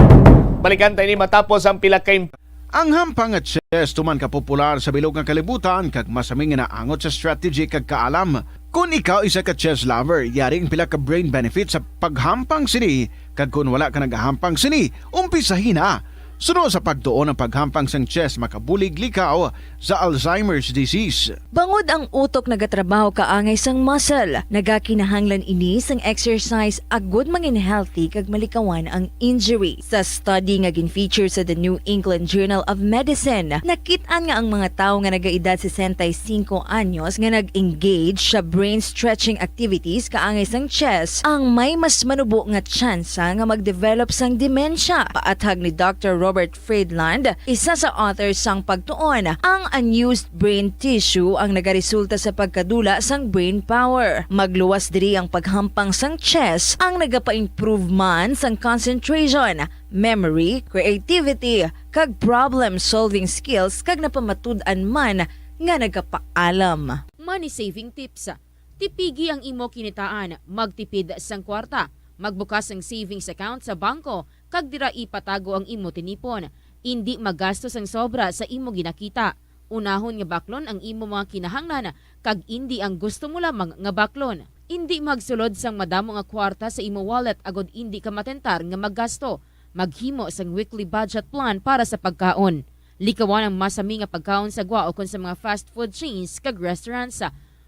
[SPEAKER 15] Balikan tayo ni matapos ang pila kay
[SPEAKER 23] ang hampang at chess tuman ka popular sa bilog ng kalibutan kag masaming nga naangot sa strategy kag kaalam. Kung ikaw isa ka chess lover, yaring pila ka brain benefit sa paghampang sini kag kung wala ka nagahampang sini, umpisahin na. Sunod sa pagtuon ng paghampang sang chess makabulig likaw sa Alzheimer's disease.
[SPEAKER 8] Bangod ang utok nagatrabaho kaangay sang muscle, nagakinahanglan ini sang exercise agud mangin healthy kag malikawan ang injury. Sa study nga gin-feature sa The New England Journal of Medicine, nakit-an nga ang mga tawo nga nagaedad 65 anyos nga nag-engage sa brain stretching activities kaangay sang chess ang may mas manubo nga tsansa nga mag-develop sang dementia. Paathag ni Dr. Robert Friedland, isa sa authors sang pagtuon, ang unused brain tissue ang nagaresulta sa pagkadula sang brain power. Magluwas diri ang paghampang sang chess ang nagapa-improve man sang concentration, memory, creativity, kag problem-solving skills kag napamatud-an man nga nagapaalam.
[SPEAKER 9] Money saving tips. Tipigi ang imo kinitaan, magtipid sang kwarta, magbukas ng savings account sa bangko, kag dira ipatago ang imo tinipon. Hindi magastos ang sobra sa imo ginakita. Unahon nga baklon ang imo mga kinahanglan kag hindi ang gusto mo lamang nga baklon. Hindi magsulod sang madamo nga kwarta sa imo wallet agod hindi ka matentar nga maggasto. Maghimo sang weekly budget plan para sa pagkaon. Likawan ang masami nga pagkaon sa gwa o kon sa mga fast food chains kag restaurants.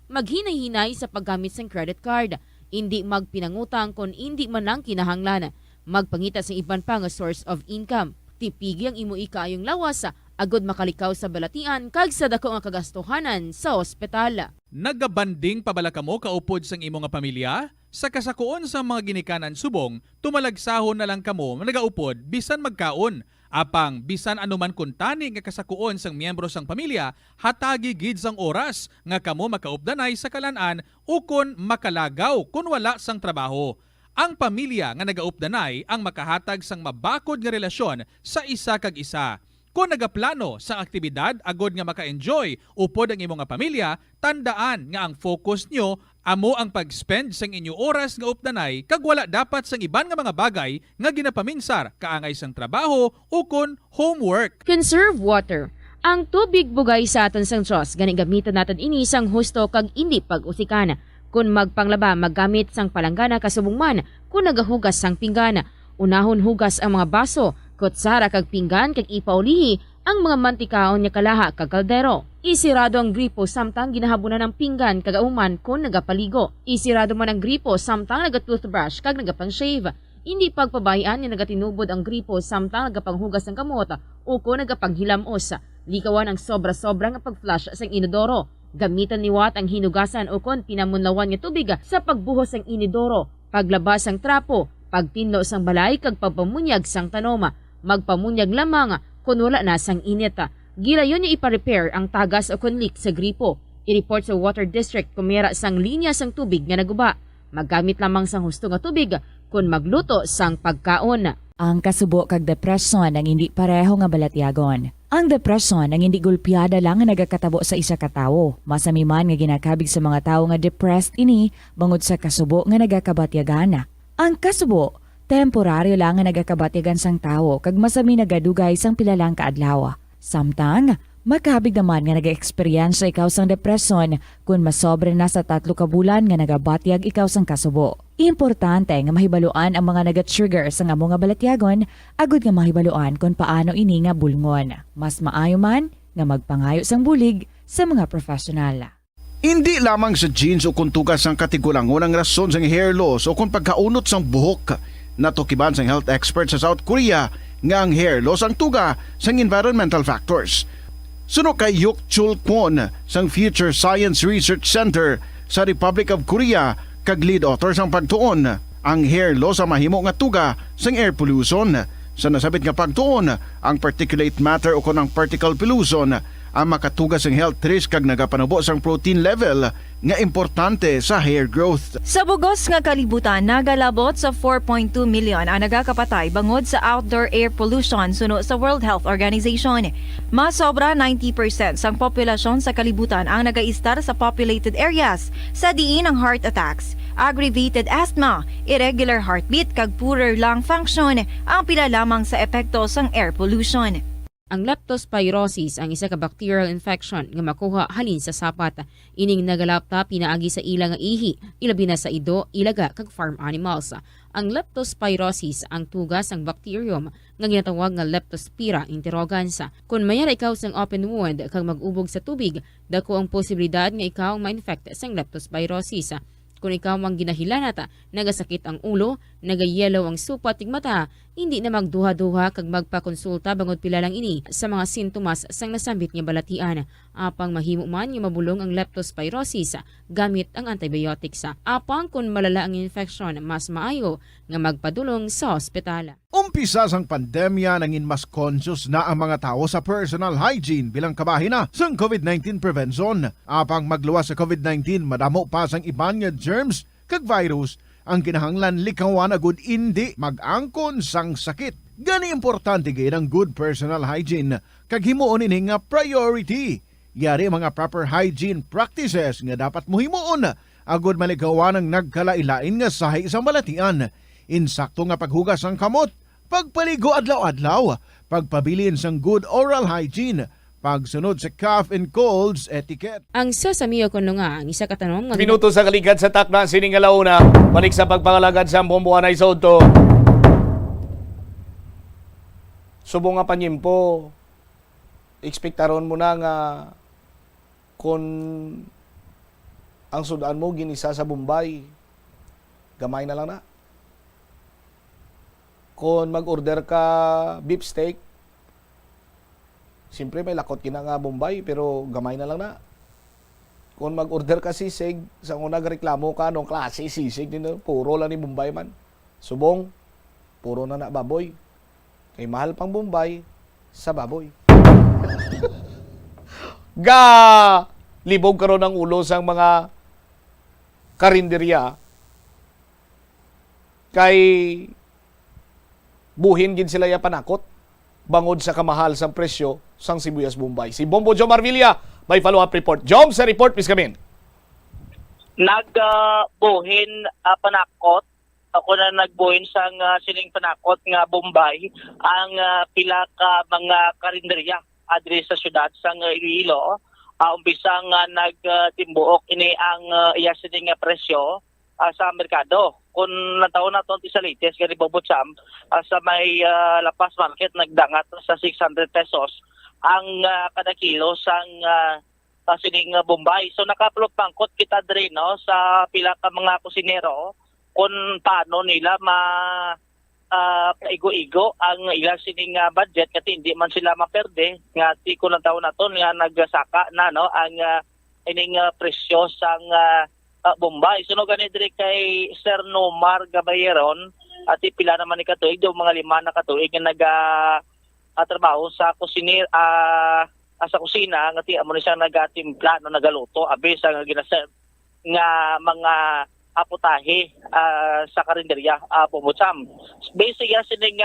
[SPEAKER 9] Maghinay-hinay sa paggamit sang credit card. Hindi magpinangutang kon hindi man lang kinahanglan. Magpangita sa iban pa nga source of income. Tipigi ang imo ikayong lawas agod makalikaw sa balatian kag sa dako nga kagastuhanan sa ospital.
[SPEAKER 14] Nagabanding pabala kamo kaupod sang imo nga pamilya? Sa kasakuon sa mga ginikanan subong, tumalagsahon na lang kamo nagaupod bisan magkaon. Apang bisan anuman kuntani nga kasakuon sang miyembro sang pamilya, hatagi gid sang oras nga kamo makaupdanay sa kalanan ukon makalagaw kun wala sang trabaho. Ang pamilya nga nagaupdanay ang makahatag sang mabakod nga relasyon sa isa kag isa. Kung nagaplano sa aktibidad agod nga maka-enjoy upod ang imong nga pamilya, tandaan nga ang focus nyo amo ang pag-spend sang inyo oras nga updanay kag wala dapat sang iban nga mga bagay nga ginapaminsar kaangay sang trabaho ukon homework.
[SPEAKER 9] Conserve water. Ang tubig bugay sa aton sang Diyos, gani gamitan natin ini sang husto kag indi pag-usikan. Kung magpanglaba, maggamit sang palanggana kasubong man, kung nagahugas sang pinggana, unahon hugas ang mga baso, kutsara kag pinggan kag ipaulihi ang mga mantikaon nga kalaha kag kaldero. Isirado ang gripo samtang ginahabunan ng pinggan kag auman kung nagapaligo. Isirado man ang gripo samtang nagatoothbrush kag nagapang-shave. Hindi pagpabayaan nga nagatinubod ang gripo samtang nagapanghugas ng kamot o kung nagapanghilamos. Likawan ang sobra-sobra nga pag-flush sa inodoro. Gamitan niwat ang hinugasan o kon pinamunlawan nga tubig sa pagbuhos ng inodoro, paglabas ang trapo, pagtinlo sang balay kag pagpamunyag sang tanoma. Magpamunyag lamang kung wala na sang init. Gilayon niya ipa-repair ang tagas o leak sa gripo. I-report sa Water District kung mayroon sang linya sang tubig nga naguba. Maggamit lamang sang husto nga tubig kung magluto sang pagkaon.
[SPEAKER 10] Ang kasubo kag depresyon ang hindi pareho nga balatyagon. Ang depresyon ang hindi gulpiyada lang nga nagakatabo sa isa ka tawo. Masami man nga ginakabig sa mga tawo nga depressed ini bangod sa kasubo nga nagakabatyagan. Ang kasubo temporaryo lang nga nagakabatyagan sang tawo kag masami nagadugay sang pilalang kaadlaw. Samtang makabig naman nga naga-experience ikaw sang depresyon kung masobre na sa 3 ka bulan nga nagabatyag ikaw sang kasubo. Importante nga mahibaluan ang mga naga-trigger sa amo nga balatyagon agud nga mahibaluan kung paano ini nga bulngon. Mas maayo man nga magpangayo sang bulig sa mga profesional.
[SPEAKER 23] Hindi lamang sa genes o kung tugas ang katigulangon ang rason sang hair loss o kung pagkaunot sang buhok. Natukiban sang health expert sa South Korea nga ang hair loss ang tuga sang environmental factors. Suno kay Yuk Chul Kwon sang Future Science Research Center sa Republic of Korea kag lead author sang pagtuon, ang hair loss ang mahimo nga tuga sang air pollution. Sa nasabit nga pagtuon, ang particulate matter o kunang particle pollution ang makatugas sang health risk kag nagapanubo sang protein level nga importante sa hair growth.
[SPEAKER 16] Sa bugos nga kalibutan, nagalabot sa 4.2 million ang nagakapatay bangod sa outdoor air pollution suno sa World Health Organization. Mas sobra 90% sang populasyon sa kalibutan ang nagaistar sa populated areas sa diin ang heart attacks, aggravated asthma, irregular heartbeat kag poorer lung function ang pila lamang sa epekto sang air pollution.
[SPEAKER 9] Ang leptospirosis ang isa ka bacterial infection nga makuha halin sa sapat. Ining nagalapta pinaagi sa ila nga ihi, ilabi na sa ido, ilaga kag farm animals. Ang leptospirosis ang tugas ng bacterium nga ginatawag nga Leptospira interrogans. Kung mayara ikaw sang open wound kag mag-ubog sa tubig, dako ang posibilidad nga ikaw ma-infect sang leptospirosis. Kung ikaw mang ginahilanata, nagasakit ang ulo, nagayelaw ang supat tig mata, hindi na magduha-duha kag magpakonsulta bangod pila lang ini sa mga sintomas sang nasambit nga balatian. Apang mahimo man nga mabulong ang leptospirosis gamit ang antibiotics. Apang kung malala ang infection, mas maayo nga magpadulong sa ospital.
[SPEAKER 23] Umpisa sang pandemya nangin mas conscious na ang mga tao sa personal hygiene bilang kabahina sang COVID-19 prevention. Apang magluwas sa COVID-19, madamo pa sang iban nga germs kag virus ang kinahanglan likawan agud indi mag-angkon sang sakit. Gani importante gayud ang good personal hygiene kag himuon ini nga priority. Yari mga proper hygiene practices nga dapat mohimuon agud malikawan ang nagkalailain nga sahi sa balatian. Insakto nga paghugas sang kamot, pagpaligo adlaw-adlaw, pagpabilin sang good oral hygiene, pagsunod sa cough and colds etiquette.
[SPEAKER 9] Ang sasamiyo ko nga ang isa ka tanong nga
[SPEAKER 15] Minuto sa kaligad sa takna sining alauna, balik sa pagpangalagad sa Bomboanay Soto. Subong nga panyimpo, ekspektaron mo na nga kung ang sudan mo ginisa sa Bombay, gamay na lang na. Kung mag-order ka beef steak, siyempre may lakot kina nga Bombay pero gamay na lang na. kung mag-order ka sisig, sa unang reklamo ka, anong klase sisig din, puro lang ni Bombay man. Subong, puro na baboy. Kay mahal pang Bombay sa baboy. Libog karon ang ulo sang mga karinderya kay buhin gid sila ya panakot bangod sa kamahal sang presyo sang sibuyas Bombay. Si Bombo Jom Marvilla may follow-up report. Jom, sa report, please come in.
[SPEAKER 2] Nagbuhin panakot. Ako na nagbuhin sang siling panakot nga Bombay ang pila ka mga karinderya adre sa syudad sang Iloilo. Umpisa nga nagtimbuok ini ang iya sining presyo sa merkado. Kung nataon na itong isa latest, gani Bobo Cham, sa may Lapas Market, nagdangat sa 600 pesos ang kada kilo sang sining Bombay. So nakapulot pangkot kita dre no sa pila ka mga kusinero kung paano nila paigo-igo ang ilang sining budget kasi hindi man sila maperde nga ti ko lang taon na to nga nagsaka na no ang ining presyo sang Bombay. So no gani diri kay Sir Nomar Gabayeron at pila naman ni katuig do mga 5 na katuig nga trabaho sa sa kusina nga ti amo ni siya nagatimpla no nagaluto abi sa ginasab nga mga putahe sa karinderya Bobocham. Basic yan sining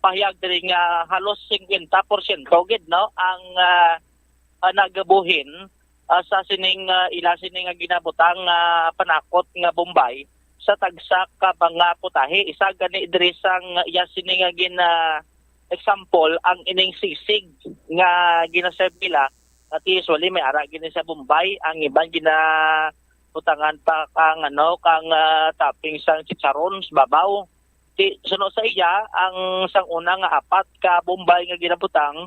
[SPEAKER 2] pahayag diri nga halos 50% gid no ang nagabuhin sa sining ila sining ginabutang panakot nga Bombay sa tagsa ka mga putahe. Isa gani diri sang iya sining example ang ining sisig nga ginaserve nila at usually may ara gini sa Bombay ang iban utangan pa kang topping sang chicharon sa babaw. Suno sa iya ang sang una nga 4 ka Bombay nga ginabutang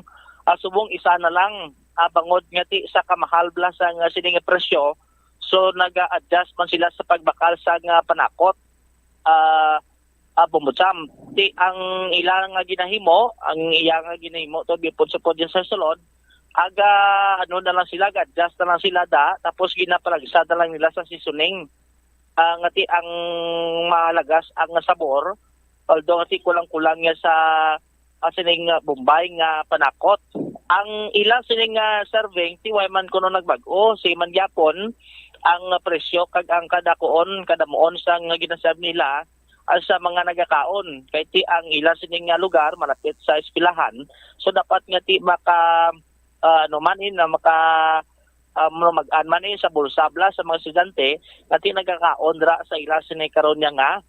[SPEAKER 2] subong isa na lang bangod nga ti sa kamahal blas ang sining presyo. So naga-adjust man sila sa pagbakal sa panakot Bobocham. Ti ang ilang nga ginahimo, ang iyang nga ginahimo to bipod sa podyan sa sulod aga na lang sila, adjust na lang sila tapos ginapalagsa na lang nila sa seasoning. Ngati ang malagas ang sabor, although ngati kulang-kulang niya sa sining Bombay nga panakot. Ang ilang sining serving, tiway man kuno nagbago, si man gyapon ang presyo kag ang kadamuon sang ginasab nila sa mga nagakaon. Kay ti ang ilang sining lugar malapit sa eskwelahan, so dapat nga ti maka mag-an man sa bulsabla sa mga estudyante ngati nagkakaon dra sa ila sinay karon nya nga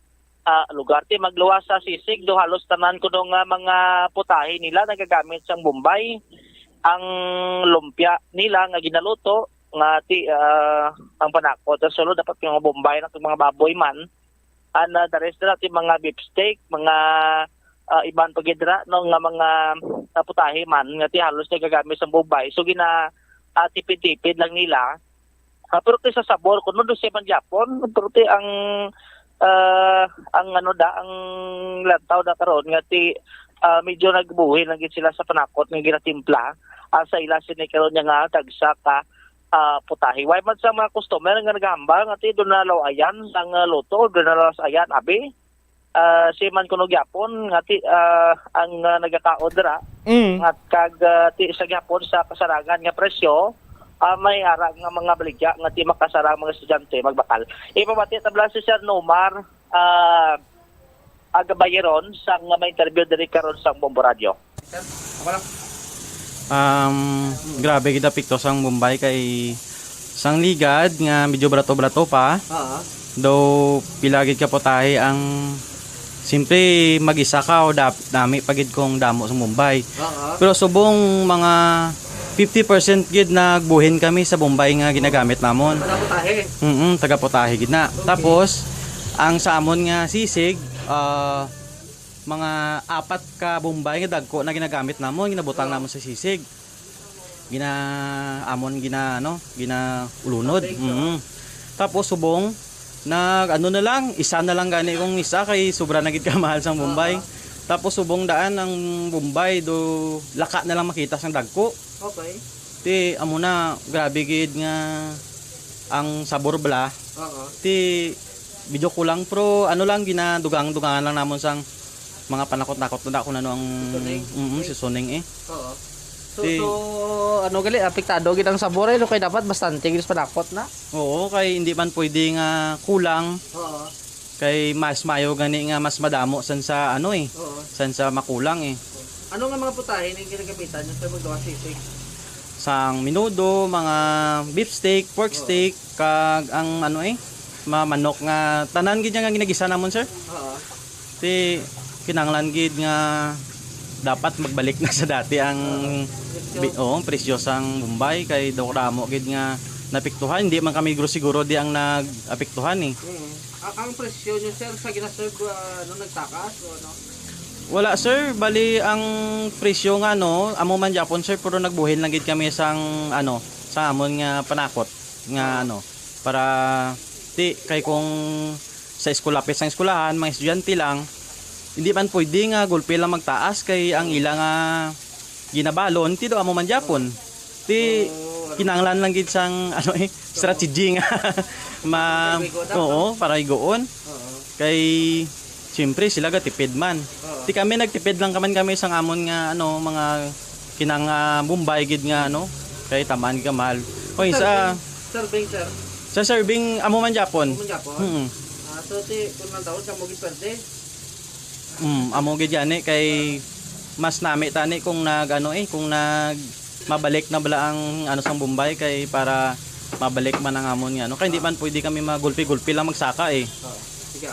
[SPEAKER 2] lugar ti magluwas sa sisig do halos tanan kuno nga mga putahe nila nagagamit sang Bombay. Ang lumpia nila nga ginaluto nga ti ang panakot sa solo dapat yung Bombay na mga baboy man the rest na ti mga beef steak, mga iban pagidra no nga mga putahe man nga ti halos nagagamit sa Bombay. So tipid-tipid lang nila. Pero ti sa sabor kuno do si man Japon, pero ti ang ang lantaw da karon nga ti medyo nagbuhi lang gid sila sa panakot nga ginatimpla sa ila sini karon nga tagsa ka putahe. Why man sa mga customer nga nagahambal nga ti do na law ayan ang luto, do na law ayan abi si man kuno gyapon nga ti ang nagaka-order at kag ti sa gyapon sa kasarangan nga presyo may ara nga mga baligya nga ti makasarang mga estudyante magbakal. Ipabati tabla si Sir Nomar Gabayeron sa nga may interview diri karon sa Bombo Radio.
[SPEAKER 17] Grabe kita pikto sang Bombay kay sang ligad nga medyo brato-brato pa. Do pilagid ka potahe ang simple mag-isa ka o dami pagid kong damo sa Bombay. Pero subong mga 50% gid nagbuhin kami sa Bombay nga ginagamit namon.
[SPEAKER 2] Taga-potahe.
[SPEAKER 17] Taga-potahe gid na. Tapos ang sa amon nga sisig mga 4 ka Bombay nga dagko na ginagamit namon, ginabutang namon sa sisig. Gina ulunod. Tapos subong na lang, isa na lang gani kung isa kay sobra na gid ka mahal sang Bombay. Tapos subong daan ang Bombay do laka na lang makita sang dagko.
[SPEAKER 2] Okay.
[SPEAKER 17] Ti amo na grabe gid nga ang sabor bla. Ti medyo kulang pero ano lang ginadugang-dugangan lang namon sang mga panakot-nakot na ako na ang seasoning eh.
[SPEAKER 2] Oo.
[SPEAKER 17] Ti-
[SPEAKER 2] Ano gali apektado gid ang sabor no kay dapat bastante gid panakot na.
[SPEAKER 17] Oo, kay hindi man pwede nga kulang.
[SPEAKER 2] Oo.
[SPEAKER 17] Kay mas mayo gani nga mas madamo san sa ano eh.
[SPEAKER 2] Oo.
[SPEAKER 17] San sa makulang eh.
[SPEAKER 2] Ano nga mga putahe ning ginagamitan niyo sa paggawa sisig?
[SPEAKER 17] Sang minudo, mga beef steak, pork steak, kag ang ano eh, mga manok nga tanan gid nga ginagisa namon sir.
[SPEAKER 2] Oo.
[SPEAKER 17] Ti kinanglan gid nga dapat magbalik na sa dati ang presyo sang Bombay kay daw ramo gid nga napiktuhan, hindi man kami siguro di ang nag-apektuhan eh.
[SPEAKER 2] Ang presyo niyo sir sa ginaserve nagtakas o ano?
[SPEAKER 17] Wala sir, bali ang presyo nga no, amo man Japon sir pero nagbuhin lang gid kami sang ano, sa amon nga panakot nga ano para ti kay kung sa eskulapit sang eskulahan mga estudyante lang hindi man pwede nga gulpi lang magtaas kay ang ila nga ginabalon ti do amo man Japon. Ti kinanglan lang gid sang ano eh strategy nga oo para igoon. Kay siyempre sila gatipid man. Ti kami nagtipid lang kami sang amon nga ano mga kinang Bombay gid nga ano kay tamaan ka mahal. Oy sa
[SPEAKER 2] Serving sir.
[SPEAKER 17] sa serving amo man Japon.
[SPEAKER 2] Amo man Japon? So ti kun man daw sa mo gid pwede.
[SPEAKER 17] Amo gid yan kay mas nami tani kung nag ano kung nag mabalik na bala ang ano sang Bombay kay para mabalik man ang amon nga no kay hindi man pwede kami magulpi-gulpi lang magsaka eh.
[SPEAKER 2] Sige.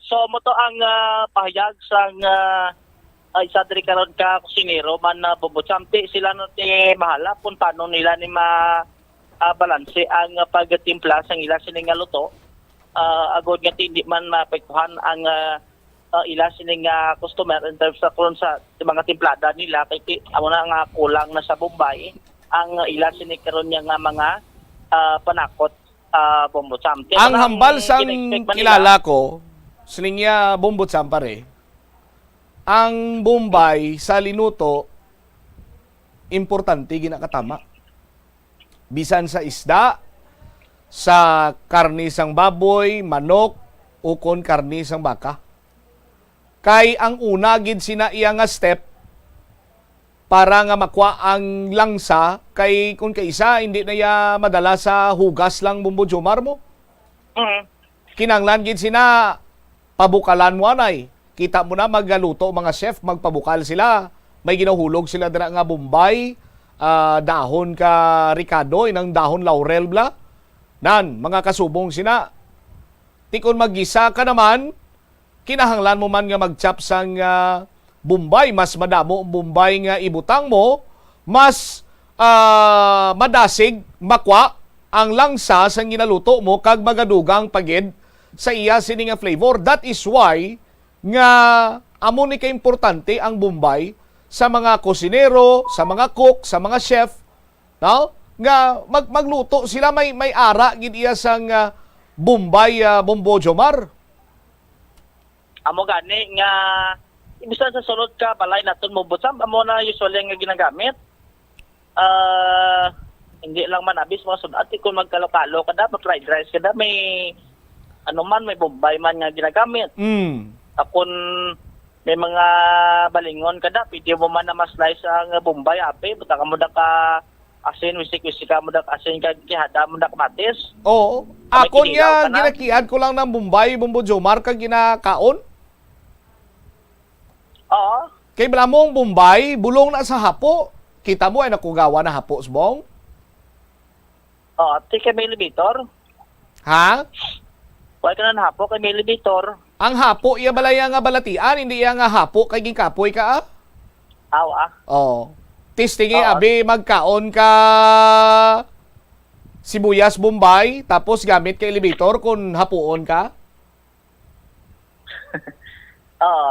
[SPEAKER 18] So mo to ang pahayag sang isa diri karon ka kusinero man na bubutsamti sila no ti mahala kung paano nila ni balanse ang pagtimpla sang ila sining nga luto. Agod nga hindi man maapektuhan ang ila sining customer in terms sa kung sa mga timplada nila kay amo na nga kulang na sa Bombay ang ila sining karon nga mga panakot bombotsam.
[SPEAKER 15] Ang hambal sang kilala ko, sininya bombotsam pare. Ang Bombay sa linuto, importante ginakatama. Bisan sa isda, sa karni sang baboy, manok, ukon karni sang baka. Kay ang una gid sina iya nga step para nga makuha ang langsa kay kung kaisa hindi na ya madala sa hugas lang Bumbo Jomar mo. Kinanglan gid sina pabukalan mo anay. Kita mo na magluto mga chef, magpabukal sila. May ginahulog sila dira nga Bombay, dahon ka Ricardo, inang dahon laurel bla. Nan, mga kasubong sina. Tikon maggisa ka naman, kinahanglan mo man nga magchap sang Bombay, mas madamo ang Bombay nga ibutang mo, mas madasig, makwa ang langsa sang ginaluto mo kag magadugang pagid sa iya sini nga flavor. That is why nga amo ni ka-importante ang Bombay sa mga kusinero, sa mga cook, sa mga chef, no? Nga magluto sila may ara gid iya sang Bombay Bumbo Jomar.
[SPEAKER 18] Amo gani nga ibisan sa sulod ka balay naton mo butsam amo na usually nga ginagamit. Hindi lang man abis mo sunod ati kung magkalokalo kada fried rice kada may ano man may Bombay man nga ginagamit. Akon may mga balingon kada pwede mo man na ma-slice ang Bombay ape buta ka mo da ka asin wisik ka mo da asin ka kihada mo da kamatis.
[SPEAKER 15] Oo. Ako niya ginakiad ko lang ng Bombay Bumbo Jomar kag ginakaon.
[SPEAKER 18] Oo.
[SPEAKER 15] Kay bala mo ang Bombay bulong na sa hapo. Kita mo ay nakugawa na hapo subong.
[SPEAKER 18] Oo, tika may elevator.
[SPEAKER 15] Ha?
[SPEAKER 18] Wala ka na hapo kay may elevator.
[SPEAKER 15] Ang hapo iya balaya nga balatian, hindi iya nga hapo kay ginkapoy ka
[SPEAKER 18] Awa.
[SPEAKER 15] Oh. Tistingi abi magkaon ka sibuyas Bombay tapos gamit ka elevator kung hapuon ka.
[SPEAKER 18] Oo.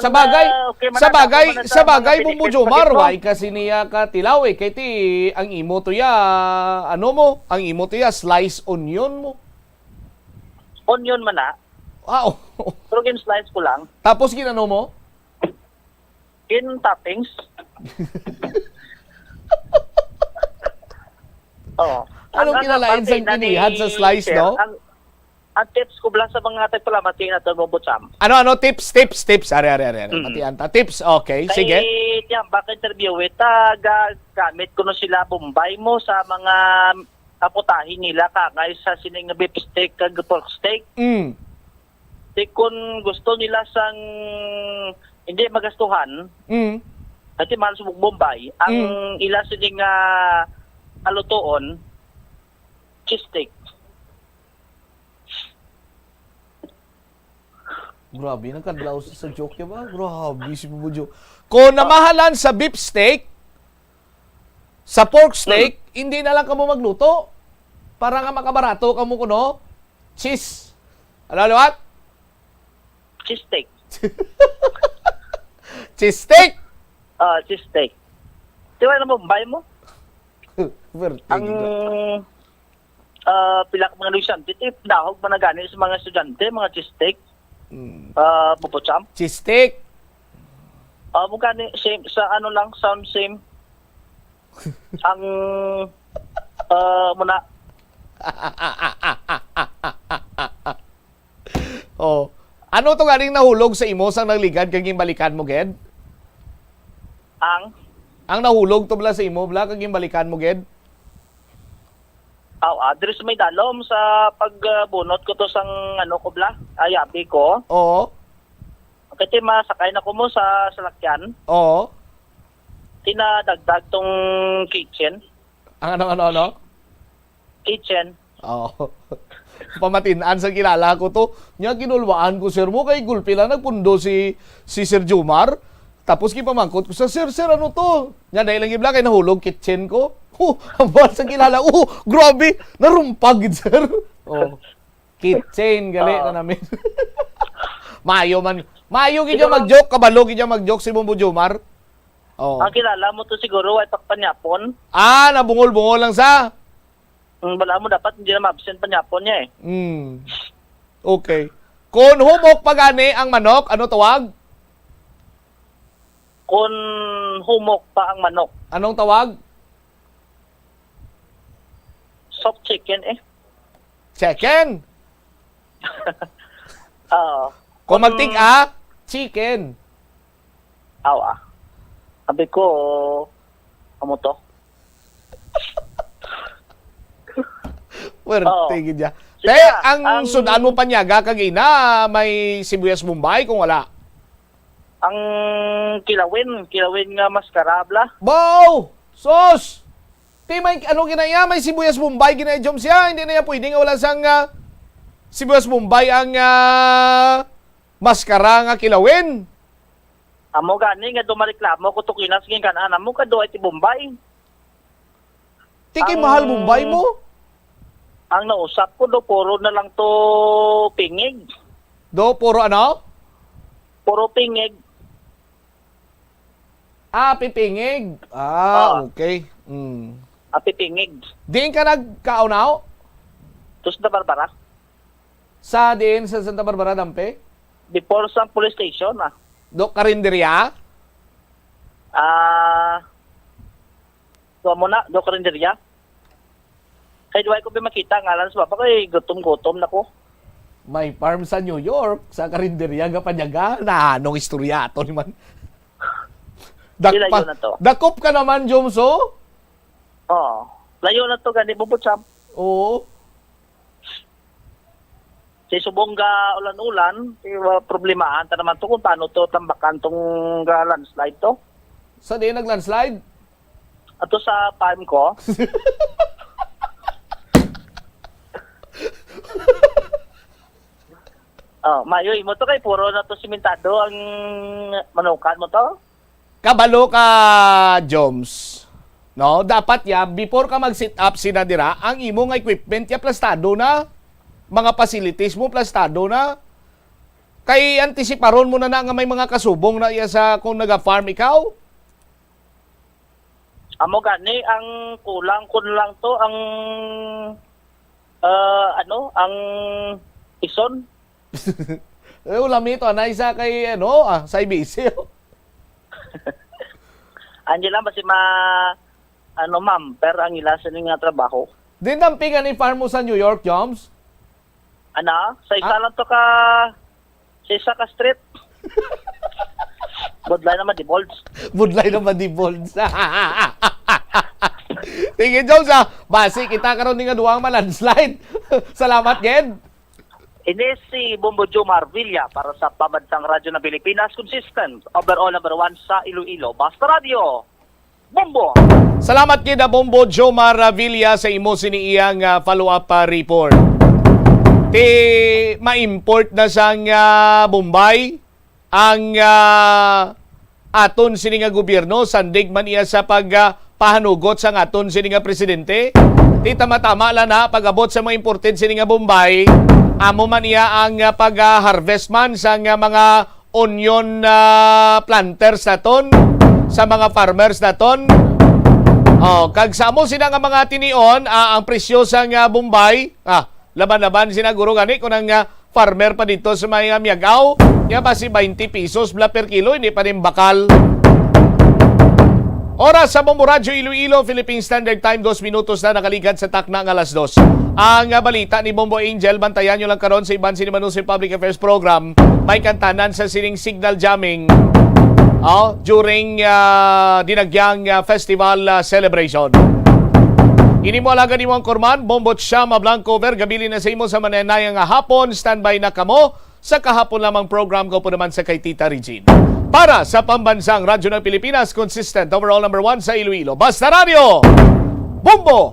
[SPEAKER 15] Sa bagay Bumbo Jomar why kasi niya ka tilaw kay ti ang imo to ya ang imo to ya slice onion mo.
[SPEAKER 18] Onion man na.
[SPEAKER 15] Wow.
[SPEAKER 18] Pero slice ko lang.
[SPEAKER 15] Tapos ginano mo?
[SPEAKER 18] chicken toppings. Oh.
[SPEAKER 15] Anong kinalain sa inihan sa slice, no?
[SPEAKER 18] Ang tips ko lang sa mga tagpalamati na ito, Bobotsam.
[SPEAKER 15] Ano, tips. Are. Matian ta. Tips, okay, sige.
[SPEAKER 18] Kaya diyan, baka interview gamit ko na sila Bombay mo sa mga aputahin nila kagay sa sining na beef steak kag pork steak. Di kung gusto nila sang hindi magastuhan, kasi mahal sa Bombay, ang ila sining alutoon, cheese steak.
[SPEAKER 15] Grabe, nagkadlaw sa joke niya ba? Grabe si Bubujo. Kung namahalan sa beef steak, sa pork steak, hindi na lang kamo magluto. Para nga makabarato kamo kuno. Cheese. Ano what?
[SPEAKER 18] Cheese steak.
[SPEAKER 15] Cheese steak?
[SPEAKER 18] Cheese steak. Di ba na Bombay mo? Ang pila ka mga estudyante, dahog man na gani sa mga estudyante, mga cheese steak. Bobotsam.
[SPEAKER 15] Cheese steak.
[SPEAKER 18] Mugani same sa ano lang sound same. Ang muna.
[SPEAKER 15] Oh. Ano to galing nahulog sa imo sang nagligad kag balikan mo ged?
[SPEAKER 18] Ang
[SPEAKER 15] nahulog to bla sa imo bla kag balikan mo ged?
[SPEAKER 18] Address may dalom sa pagbunot ko to sang ano ko bla, ayabi ko.
[SPEAKER 15] Oo.
[SPEAKER 18] Kasi masakay na ko mo sa salakyan.
[SPEAKER 15] Oo.
[SPEAKER 18] Tinadagdag tong kitchen.
[SPEAKER 15] Ang ano?
[SPEAKER 18] Kitchen.
[SPEAKER 15] Oo. Pamatinaan sa kilala ko to. Nya ginulwaan ko sir mo kay gulpi lang nagpundo si Sir Jumar. Tapos kipamangkot ko sa sir ano to? Nya dahil lang ibla kay nahulog kitchen ko. Hambal sa kilala. Grabe. Narumpag, sir. Kitchen, gali na namin. Mayo man. Mayo gidya mag-joke. Kabalo gidya mag-joke si Bumbo Jomar.
[SPEAKER 18] Ang kilala mo to siguro ay pakpanyapon.
[SPEAKER 15] Nabungol-bungol lang sa.
[SPEAKER 18] Wala mo dapat hindi na ma-absent panyapon niya eh.
[SPEAKER 15] Okay. Kung humok pa gani ang manok, ano tawag?
[SPEAKER 18] Kung humok pa ang manok.
[SPEAKER 15] Anong tawag?
[SPEAKER 18] Soft chicken eh.
[SPEAKER 15] Chicken? Kung magtik chicken.
[SPEAKER 18] Sabi ko, amo to.
[SPEAKER 15] Tigid niya. Ang sudan mo panyaga kagina, may sibuyas Bombay kung wala.
[SPEAKER 18] Ang kilawin nga maskarabla.
[SPEAKER 15] Bow! Sos! May ginaya, may sibuyas Bombay ginaya jom siya. Hindi na yan pwede nga wala sang sibuyas Bombay ang maskara nga kilawin.
[SPEAKER 18] Amo gani nga dumareklamo ko to kinas ngin kanan amo ka do iti Bombay.
[SPEAKER 15] Tiki mahal Bombay mo?
[SPEAKER 18] Ang nausap ko do puro na lang to pingig.
[SPEAKER 15] Do puro ano?
[SPEAKER 18] Puro pingig.
[SPEAKER 15] Pipingig. Okay.
[SPEAKER 18] Pipingig.
[SPEAKER 15] Diin ka nagkaunaw?
[SPEAKER 18] To Santa Barbara.
[SPEAKER 15] Sa Santa Barbara, Dampe?
[SPEAKER 18] Before sa police station
[SPEAKER 15] Do karinderya?
[SPEAKER 18] Do karinderya. Kaya duway ko makita ngalan sa baba kay gutom-gutom na ko.
[SPEAKER 15] May farm sa New York, sa karinderya gapanyaga. Anong istorya ato naman? Dakop ka naman, Jomso?
[SPEAKER 18] Layo na to gani Bobotsam.
[SPEAKER 15] Oo.
[SPEAKER 18] Si subong ulan-ulan, problemahan ta naman to kung paano to tambakan tong landslide to.
[SPEAKER 15] Sa di nag-landslide?
[SPEAKER 18] Ato sa farm ko. Mayo imo to kay puro na to simentado ang manukan mo to.
[SPEAKER 15] Kabalo ka, Joms. No, dapat before ka mag-sit up sinadira, ang imong equipment plastado na. Mga facilities mo plastado na. Kay antisiparon mo na nga may mga kasubong na sa kung naga-farm ikaw.
[SPEAKER 18] Amo gani ang kulang kun lang to ang ang ison.
[SPEAKER 15] Ulam nito na isa kay sa IBC.
[SPEAKER 18] Angela basi ma'am, pero ang ila sa nga trabaho.
[SPEAKER 15] Dinampingan ni farm mo sa New York, Joms?
[SPEAKER 18] Sa isa lang to ka sa isa ka street. Budlay naman di bolts.
[SPEAKER 15] Budlay naman di bolts. Tingin, Joms, basi kita karon ni nga duwang landslide. Salamat, Ged.
[SPEAKER 18] Ini si Bombo Jomar Villa para sa Pambansang Radyo ng Pilipinas, consistent, overall number 1 sa Iloilo. Basta Radio, Bombo!
[SPEAKER 15] Salamat kida Bombo Jomar Villa sa imo siniiyang follow-up report. Ma-import na sang Bombay ang aton sini nga gobyerno, sandig man iya sa pagpahanugot sang aton sini nga presidente. Tama-tama lang na pag-abot sa mga imported sini nga Bombay, amo man iya ang pag-harvest man sa mga onion planters naton, sa mga farmers naton. Kag sa amo sina nga mga tinion, ang presyo sa Bombay, laban-laban sinaguro gani kung ang farmer pa dito sa mga miyagaw, ya basi 20 pesos bla per kilo, hindi pa rin bakal. Oras sa Bombo Radyo Iloilo, Philippine Standard Time, 2 minutos na nakaligad sa takna ng alas 2. Ang balita ni Bombo Angel, bantayan nyo lang karon sa Iban Sinimanusi Public Affairs Program, may kantanan sa sining signal jamming during Dinagyang Festival celebration. Ini mo alaga ni Juan Corman, Bombo Chama Blanco Ver, gabili na sa imo sa mananayang hapon, standby na kamo sa kahapon lamang program ko po naman sa kay Tita Regine. Para sa Pambansang Radyo ng Pilipinas, consistent overall number 1 sa Iloilo. Basta Radio, Bombo!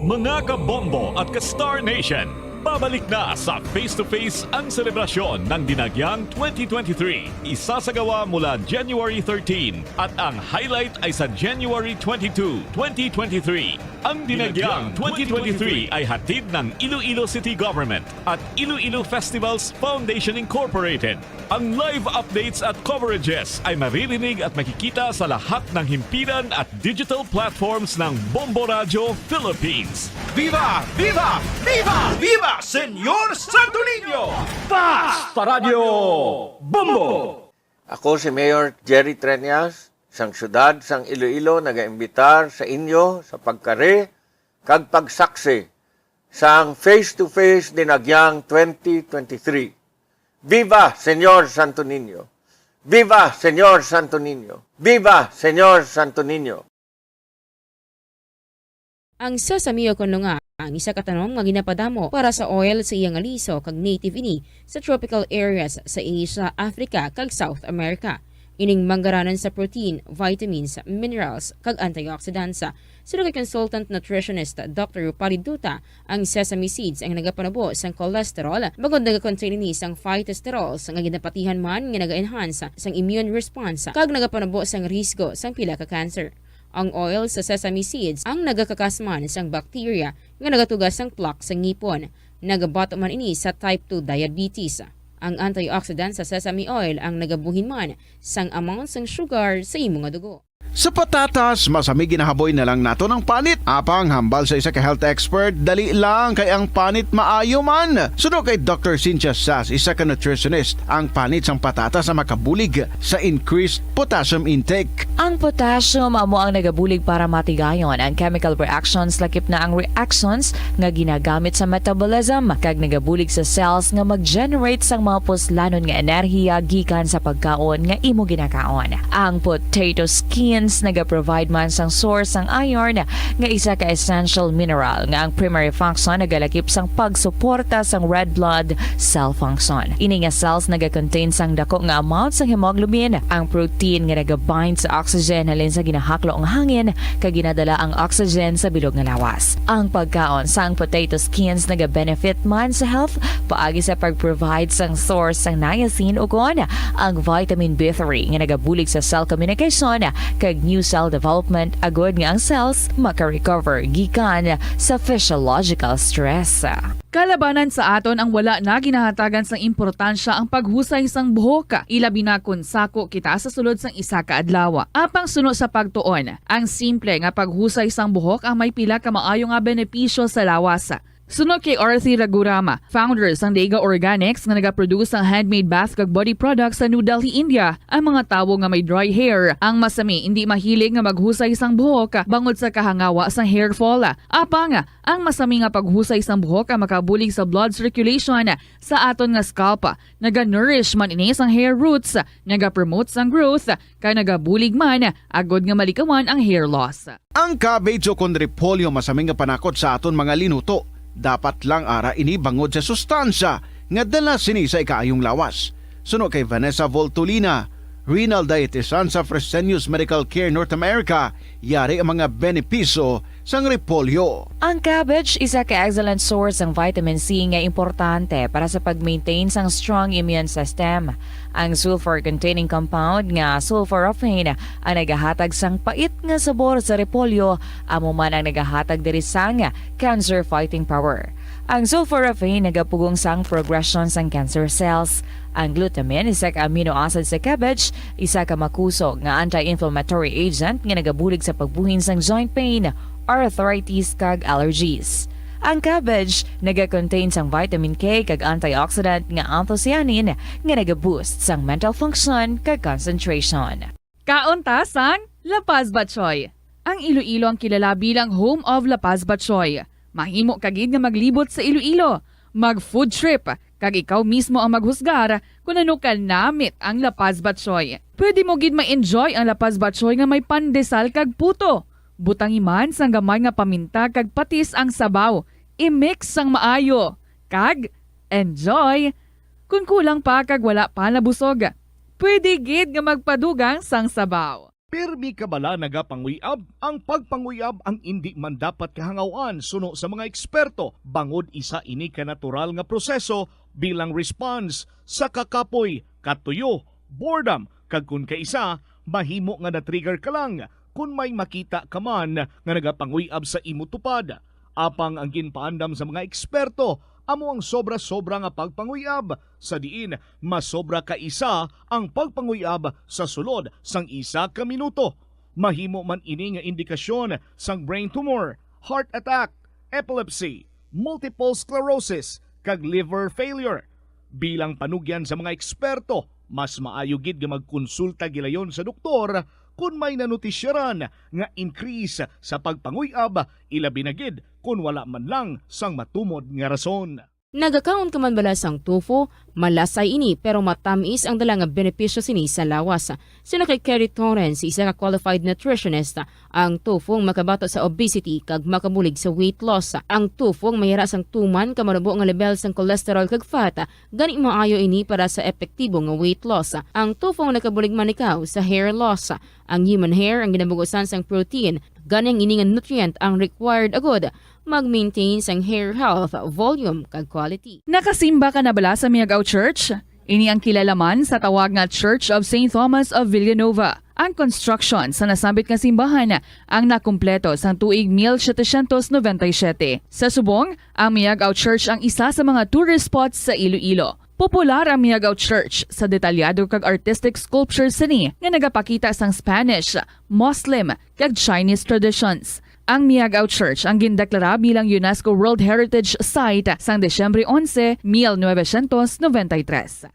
[SPEAKER 19] Mga ka-Bombo at ka-Star Nation, babalik na sa face-to-face ang selebrasyon ng Dinagyang 2023. Isasagawa mula January 13 at ang highlight ay sa January 22, 2023. Ang Dinagyang 2023 ay hatid ng Iloilo City Government at Iloilo Festivals Foundation Incorporated. Ang live updates at coverages ay maririnig at makikita sa lahat ng himpilan at digital platforms ng Bombo Radio Philippines.
[SPEAKER 20] Viva! Viva! Viva! Viva! Senyor Santo Niño! Basta Radio Bombo!
[SPEAKER 21] Ako si Mayor Jerry Treñas, sang syudad sang Iloilo, nagaimbitar sa inyo sa pagkare kag pagsaksi sang face-to-face Dinagyang 2023. Viva Senyor Santo Niño! Viva Senyor Santo Niño! Viva Senyor Santo Niño!
[SPEAKER 9] Ang sasamiyo kono nga ang isa ka tanong nga ginapadamo para sa oil sa iyang aliso kag native ini sa tropical areas sa Asia, Africa kag South America. Ining manggaranan sa protein, vitamins, minerals kag antioxidants. Sino kay consultant nutritionist Dr. Rupali Duta, ang sesame seeds ang nagapanabo sang cholesterol bagod nagakontain ini sang phytosterols nga ginapatihan man nga naga-enhance sang immune response kag nagapanabo sang risgo sang pila ka cancer. Ang oil sa sesame seeds ang nagakakasman sang bacteria nga nagatugas sang plaque sa ngipon. Nagabato man ini sa type 2 diabetes. Ang antioxidant sa sesame oil ang nagabuhin man sang amount sang sugar sa imong dugo.
[SPEAKER 23] Sa patatas, masami ginahaboy na lang nato ng panit. Apang hambal sa isa ka health expert, dali lang kay ang panit maayo man. Suno kay Dr. Cynthia Sass, isa ka nutritionist, ang panit sang patatas na makabulig sa increased potassium intake.
[SPEAKER 10] Ang potassium amo ang nagabulig para matigayon ang chemical reactions lakip na ang reactions nga ginagamit sa metabolism kag nagabulig sa cells nga mag-generate sang mga puslanon nga enerhiya gikan sa pagkaon nga imo ginakaon. Ang potato skins naga-provide man sang source sang iron nga isa ka essential mineral nga ang primary function nagalakip sang pagsuporta sang red blood cell function. Ini nga cells naga-contain sang dako nga amount sang hemoglobin, ang protein nga naga-bind sa oxygen halin sa ginahaklo ang hangin kag ginadala ang oxygen sa bilog nga lawas. Ang pagkaon sang potato skins naga-benefit man sa health paagi sa pag-provide sang source sang niacin ug ang vitamin B3 nga nagabulig sa cell communication kag new cell development agod nga ang cells maka-recover gikan sa physiological stress.
[SPEAKER 5] Kalabanan sa aton ang wala na ginahatagan sang importansya ang paghusay sang buhok, ilabi na kun sako kita sa sulod sang isa ka adlaw. Apang suno sa pagtuon, ang simple nga paghusay sang buhok ang may pila ka maayo nga benepisyo sa lawas. Sunod kay Arthi Ragurama, founder sang Dega Organics nga nagaproduce ng handmade bath kag body products sa New Delhi, India. Ang mga tawo nga may dry hair, ang masami hindi mahilig nga maghusay sang buhok bangod sa kahangawa sang hair fall. Apang ang masami nga paghusay sang buhok ang makabulig sa blood circulation sa aton nga scalp. Naga-nourish man ini sang hair roots, naga-promote sang growth, kay nagabulig man agod nga malikawan ang hair loss.
[SPEAKER 23] Ang cabbage o kon repolyo masaming nga panakot sa aton mga linuto. Dapat lang ara ini bangod sa sustansya nga dala sini sa ikaayong lawas. Suno kay Vanessa Voltolina, renal dietitian sa Fresenius Medical Care North America, yari ang mga benepisyo sang repolyo.
[SPEAKER 10] Ang cabbage isa ka excellent source ng vitamin C nga importante para sa pag-maintain sang strong immune system. Ang sulfur-containing compound nga sulforaphane ang nagahatag sang pait nga sabor sa repolyo, amo man ang nagahatag diri sang cancer-fighting power. Ang sulforaphane nagapugong sang progression sang cancer cells. Ang glutamine, isa ka amino acid sa cabbage, isa ka makusog nga anti-inflammatory agent nga nagabulig sa pagbuhin sang joint pain, arthritis kag allergies. Ang cabbage naga-contain sang vitamin K kag antioxidant nga anthocyanin nga naga-boost sang mental function kag concentration.
[SPEAKER 5] Kaunta sang La Paz Batchoy. Ang Iloilo ang kilala bilang home of La Paz Batchoy. Mahimo kagid nga maglibot sa Iloilo, mag-food trip, kag ikaw mismo ang maghusgar kung ano ka namit ang La Paz Batchoy. Pwede mo gid ma-enjoy ang La Paz Batchoy nga may pandesal kag puto. Butangi man sang gamay nga paminta kag patis ang sabaw. I-mix sang maayo. Kag enjoy. Kung kulang pa kag wala pa nabusog, pwede gid nga magpadugang sang sabaw.
[SPEAKER 15] Pirmi kabala nagapanguyab, ang pagpanguyab ang hindi man dapat kahangawan suno sa mga eksperto bangod isa ini ka natural nga proseso bilang response sa kakapoy, katuyo, boredom kag kun kaisa mahimo nga na-trigger ka lang kung may makita ka man nga nagapanguyab sa imo tupad. Apang ang ginpaandam sa mga eksperto, amo ang sobra-sobra nga pagpanguyab, sa diin masobra ka isa ang pagpanguyab sa sulod sang isa ka minuto. Mahimo man ini nga indikasyon sang brain tumor, heart attack, epilepsy, multiple sclerosis, kag liver failure. Bilang panugyan sa mga eksperto, mas maayo gid nga magkonsulta gilayon sa doktor kung may nanutisyaran nga increase sa pagpanguyab, ilabi na gid kung wala man lang sang matumod nga rason.
[SPEAKER 9] Nagakaon ka man bala sang tofu, malasay ini pero matamis ang dala nga benepisyo sini sa lawas. Sino kay Kerry Torrens, isa ka qualified nutritionist, ang tofu makabato sa obesity kag makabulig sa weight loss. Ang tofu mayara sang tuman ka manubo nga level sang cholesterol kag fat, gani maayo ini para sa epektibo nga weight loss. Ang tofu nakabulig man ikaw sa hair loss. Ang human hair ang ginabugusan sang protein, gani ang ini nga nutrient ang required agod mag-maintain sang hair health, volume, kag quality.
[SPEAKER 5] Nakasimba ka na bala sa Miagao Church? Ini ang kilalaman sa tawag nga Church of St. Thomas of Villanova. Ang construction sa nasabit nga simbahan ang nakumpleto sa tuig 1797. Sa subong, ang Miagao Church ang isa sa mga tourist spots sa Iloilo. Popular ang Miagao Church sa detalyado kag artistic sculptures sini nga nagapakita sang Spanish, Muslim, kag Chinese traditions. Ang Miagao Church ang gindeklara bilang UNESCO World Heritage Site sang Desyembre 11, 1993.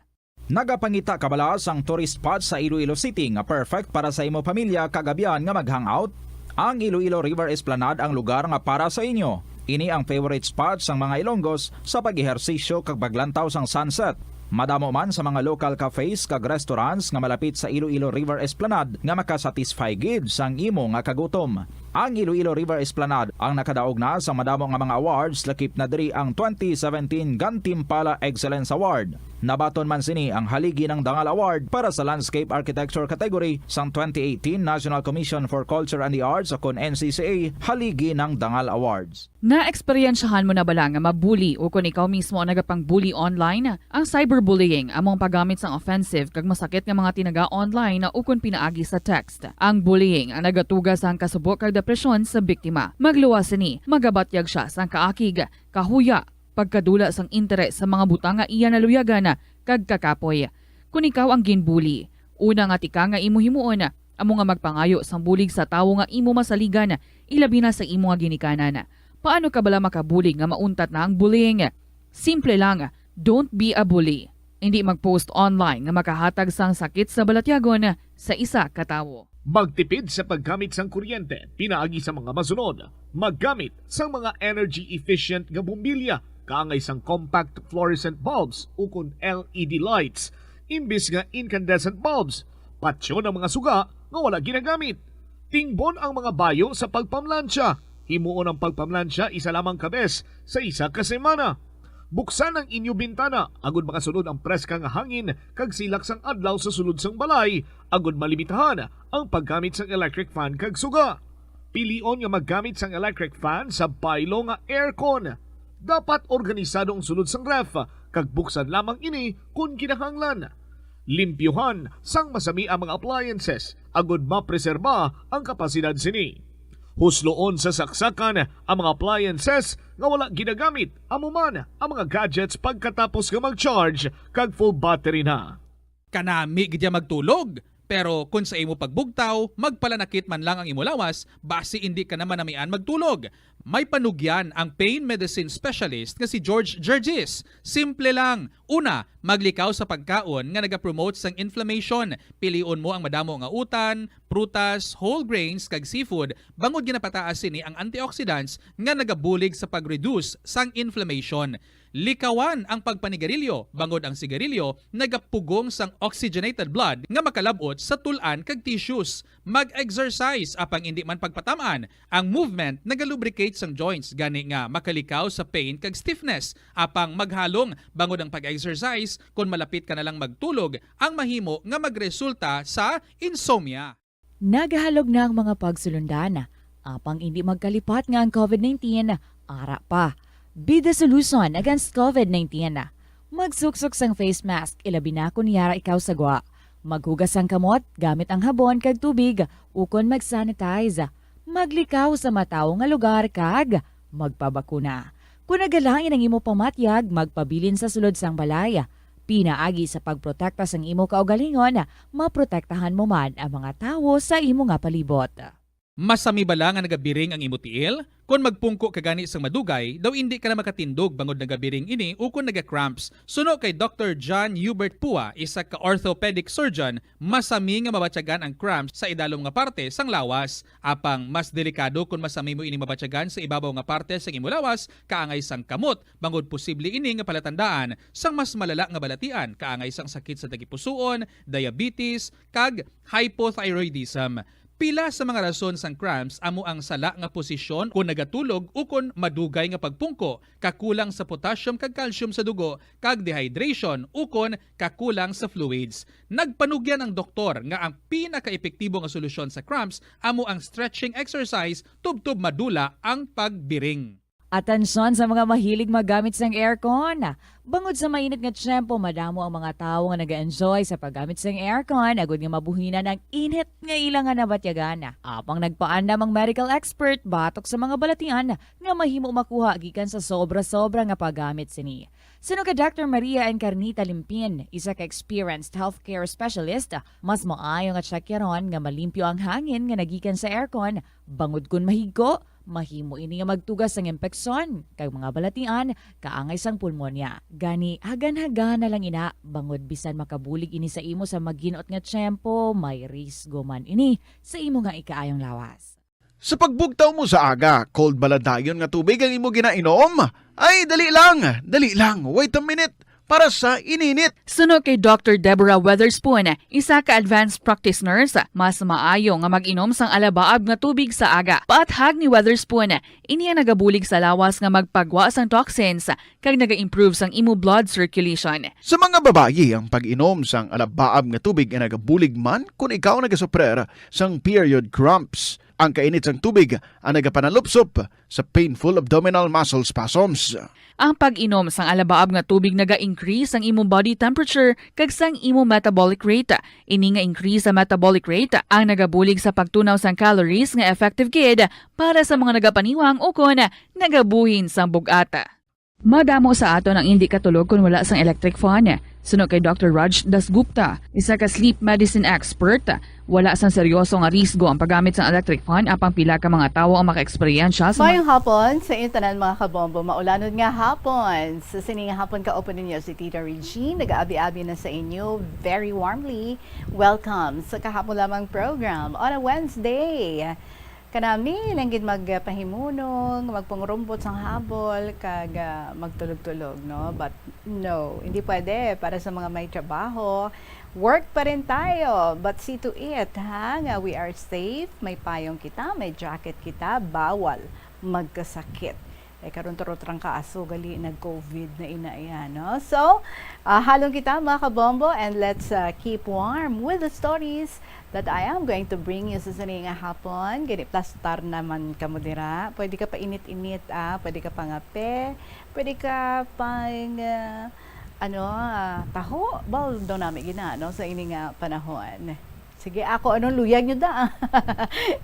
[SPEAKER 1] Nagapangita kabala sang tourist spot sa Iloilo City nga perfect para sa imo pamilya kagabihan nga mag-hangout. Ang Iloilo River Esplanade ang lugar nga para sa inyo. Ini ang favorite spot sang mga Ilonggos sa pag-ehersisyo kag paglantaw sang sunset. Madamo man sa mga local cafes kag restaurants nga malapit sa Iloilo River Esplanade nga makasatisfy gid sang imo nga kagutom. Ang Iloilo River Esplanade ang nakadaog na sa madamo nga mga awards, lakip na diri ang 2017 Gantimpala Excellence Award. Nabaton man sini ang haligi ng Dangal Award para sa Landscape Architecture category sang 2018 National Commission for Culture and the Arts o kon NCCA haligi ng Dangal Awards.
[SPEAKER 5] Na-eksperyensyahan mo na bala nga mabuli o kung ikaw mismo ang nagapang-bully online? Ang cyberbullying among paggamit sang offensive kag masakit nga mga tinaga online na ukon pinaagi sa text. Ang bullying ang nagatuga sang kasubok kag depresyon sa biktima. Magluwas ni, magabatyag siya sang kaakig, kahuya, pagkadula sang interes sa mga butang nga iya naluyagan kag kakapoy. Kung ikaw ang ginbully, una nga tika nga imo himuon, amo nga magpangayo sang bulig sa tawo nga imo masaligan, ilabi na sa imo nga ginikanan. Paano ka bala makabulig nga mauntat na ang bullying? Simple lang, don't be a bully. Hindi mag-post online nga makahatag sang sakit sa balatyagon sa isa ka tawo.
[SPEAKER 19] Magtipid sa paggamit sang kuryente, pinaagi sa mga masunod. Maggamit sa mga energy-efficient nga bumbilya, kaangay sang compact fluorescent bulbs ukon LED lights, imbis nga incandescent bulbs. Patsyo ng mga suga nga wala ginagamit. Tingbon ang mga bayo sa pagpamlansya. Himuon ang pagpamlansya isa lamang kabes sa isa ka semana. Buksan ang inyo bintana, agud makasunod ang preska nga hangin kag silak sang adlaw sa sulod sang balay, agud malimitahan ang paggamit sang electric fan kag suga. Pilion nga maggamit sang electric fan sa baylo nga aircon. Dapat organisado ang sulod sang ref, kag buksan lamang ini kung kinahanglan. Limpyuhan sang masami ang mga appliances, agud mapreserba ang kapasidad sini. Husloon sa saksakan ang mga appliances nga wala ginagamit, amuman ang mga gadgets pagkatapos nga mag-charge kag full battery na.
[SPEAKER 14] Kanami gidya magtulog. Pero kung sa imo pagbugtaw, magpalanakit man lang ang imo lawas, basi hindi ka naman namian magtulog. May panugyan ang pain medicine specialist nga si George Gergis. Simple lang. Una, maglikaw sa pagkaon nga nagapromote sang inflammation. Pilion mo ang madamo nga utan, prutas, whole grains kag seafood. Bangod ginapataas sini ang antioxidants nga nagabulig sa pag-reduce sang inflammation. Likawan ang pagpanigarilyo, bangod ang sigarilyo, nagapugong sang oxygenated blood nga makalabot sa tulan kag tissues. Mag-exercise apang hindi man pagpatamaan. Ang movement nagalubricate sang joints gani nga makalikaw sa pain kag stiffness. Apang maghalong bangod ang pag-exercise kung malapit ka na lang magtulog, ang mahimo nga magresulta sa insomnia.
[SPEAKER 10] Nagahalog na ang mga pagsulundan. Apang hindi magkalipat nga ang COVID-19, ara pa. Be the solution against COVID-19. Magsuksok sang face mask, ilabi na kung yara ikaw sagwa. Maghugas ang kamot, gamit ang habon kag tubig, ukon mag-sanitize. Maglikaw sa mataw nga lugar kag magpabakuna. Kung nagalangin ang imo pamatyag, magpabilin sa sulod sang balay. Pinaagi sa pagprotekta sang imo kaugalingon, maprotektahan mo man ang mga tawo sa imo nga palibot.
[SPEAKER 14] Masami bala nga nagabiring ang imo tiil? Kung magpungko ka gani sang madugay, daw hindi ka na makatindog bangod nagabiring ini o kung naga-cramps. Suno kay Dr. John Hubert Pua, isa ka orthopedic surgeon, masami nga mabatyagan ang cramps sa idalom nga parte sang lawas. Apang mas delikado kung masami mo ini mabatyagan sa ibabaw nga parte sang imo lawas, kaangay sang kamot, bangod posible ini nga palatandaan sang mas malala nga balatian, kaangay sang sakit sa tagipusoon, diabetes, kag hypothyroidism. Pila sa mga rason sang cramps amo ang sala nga posisyon kung nagatulog o kung madugay nga pagpungko, kakulang sa potassium kag calcium sa dugo, kag dehydration o kung kakulang sa fluids. Nagpanugyan ang doktor nga ang pinaka-epektibo nga solusyon sa cramps amo ang stretching exercise tubtob madula ang pagbiring.
[SPEAKER 10] Atensyon sa mga mahilig magamit sang aircon. Bangod sa mainit nga tiyempo, madamo ang mga tao nga nag-enjoy sa paggamit sang aircon, agud nga mabuhinan ang init nga ilang nga nabatyagan. Apang nagpaandam ang medical expert batok sa mga balatian nga mahimo makuha gikan sa sobra-sobra nga paggamit sini. Sino ka Dr. Maria Encarnita Limpin, isa ka experienced healthcare specialist, mas maayo nga tsakyaron nga malimpyo ang hangin nga nagikan sa aircon, bangod kun mahigko, mahimo ini nga magtugas sang impeksyon kay mga balatian kaangay sang pulmonya. Gani hagan-hagan na lang ina bangod bisan makabulig ini sa imo sa maginot nga tiyempo, may risgo man ini sa imo nga ikaayong lawas.
[SPEAKER 23] Sa pagbugtaw mo sa aga, cold baladayon nga tubig ang imo ginainom? Ay, dali lang, wait a minute. Para sa ininit.
[SPEAKER 5] Suno kay Dr. Deborah Weatherspoon, isa ka advanced practice nurse, mas maayo nga mag-inom sang alabaab nga tubig sa aga. Paathag ni Weatherspoon, iniya nagabulig sa lawas nga magpagwa sang toxins kag naga-improve sang imo blood circulation.
[SPEAKER 23] Sa mga babayi, ang pag-inom sang alabaab nga tubig ay nagabulig man kung ikaw nagasuprer sang period cramps. Ang kainit sang tubig ang nagapanalupsop sa painful abdominal muscle spasms.
[SPEAKER 5] Ang pag-inom sang alabaab nga tubig naga-increase ang imong body temperature kag sang imong metabolic rate. Ini nga increase sa metabolic rate ang nagabulig sa pagtunaw sang calories nga effective gid para sa mga nagapaniwang o kon nagabuhin sang bugata. Madamo sa aton ang hindi katulog kung wala sang electric fan. Suno kay Dr. Raj Dasgupta, isa ka sleep medicine expert, Wala sang seryoso nga risgo ang paggamit sa electric fan apang pila ka mga tawo ang maka-eksperyensya sa
[SPEAKER 3] Mayong hapon sa intanan mga kabombo. Maulanod nga hapon. Sa sining hapon ka open ninyo si Tita Regine. Nag-aabi-abi na sa inyo very warmly. Welcome sa kahapon lamang program on a Wednesday. Kanami langgit magpahimunong, magpangrumbot sang habol, kag magtulog-tulog, no? But no, hindi pwede para sa mga may trabaho. Work pa rin tayo, but see to it, ha? Nga we are safe, may payong kita, may jacket kita, bawal magkasakit. Karon turot-rang kaaso gali nag-COVID na ina no? So, halong kita mga kabombo, and let's keep warm with the stories that I am going to bring you sa saning hapon. Gani plastar naman ka mo dira. Pwede ka pa init-init, pwede ka pangape, pwede ka pang taho, bal do namin no sa ining panahon. Sige, ako anong luyag nyo da?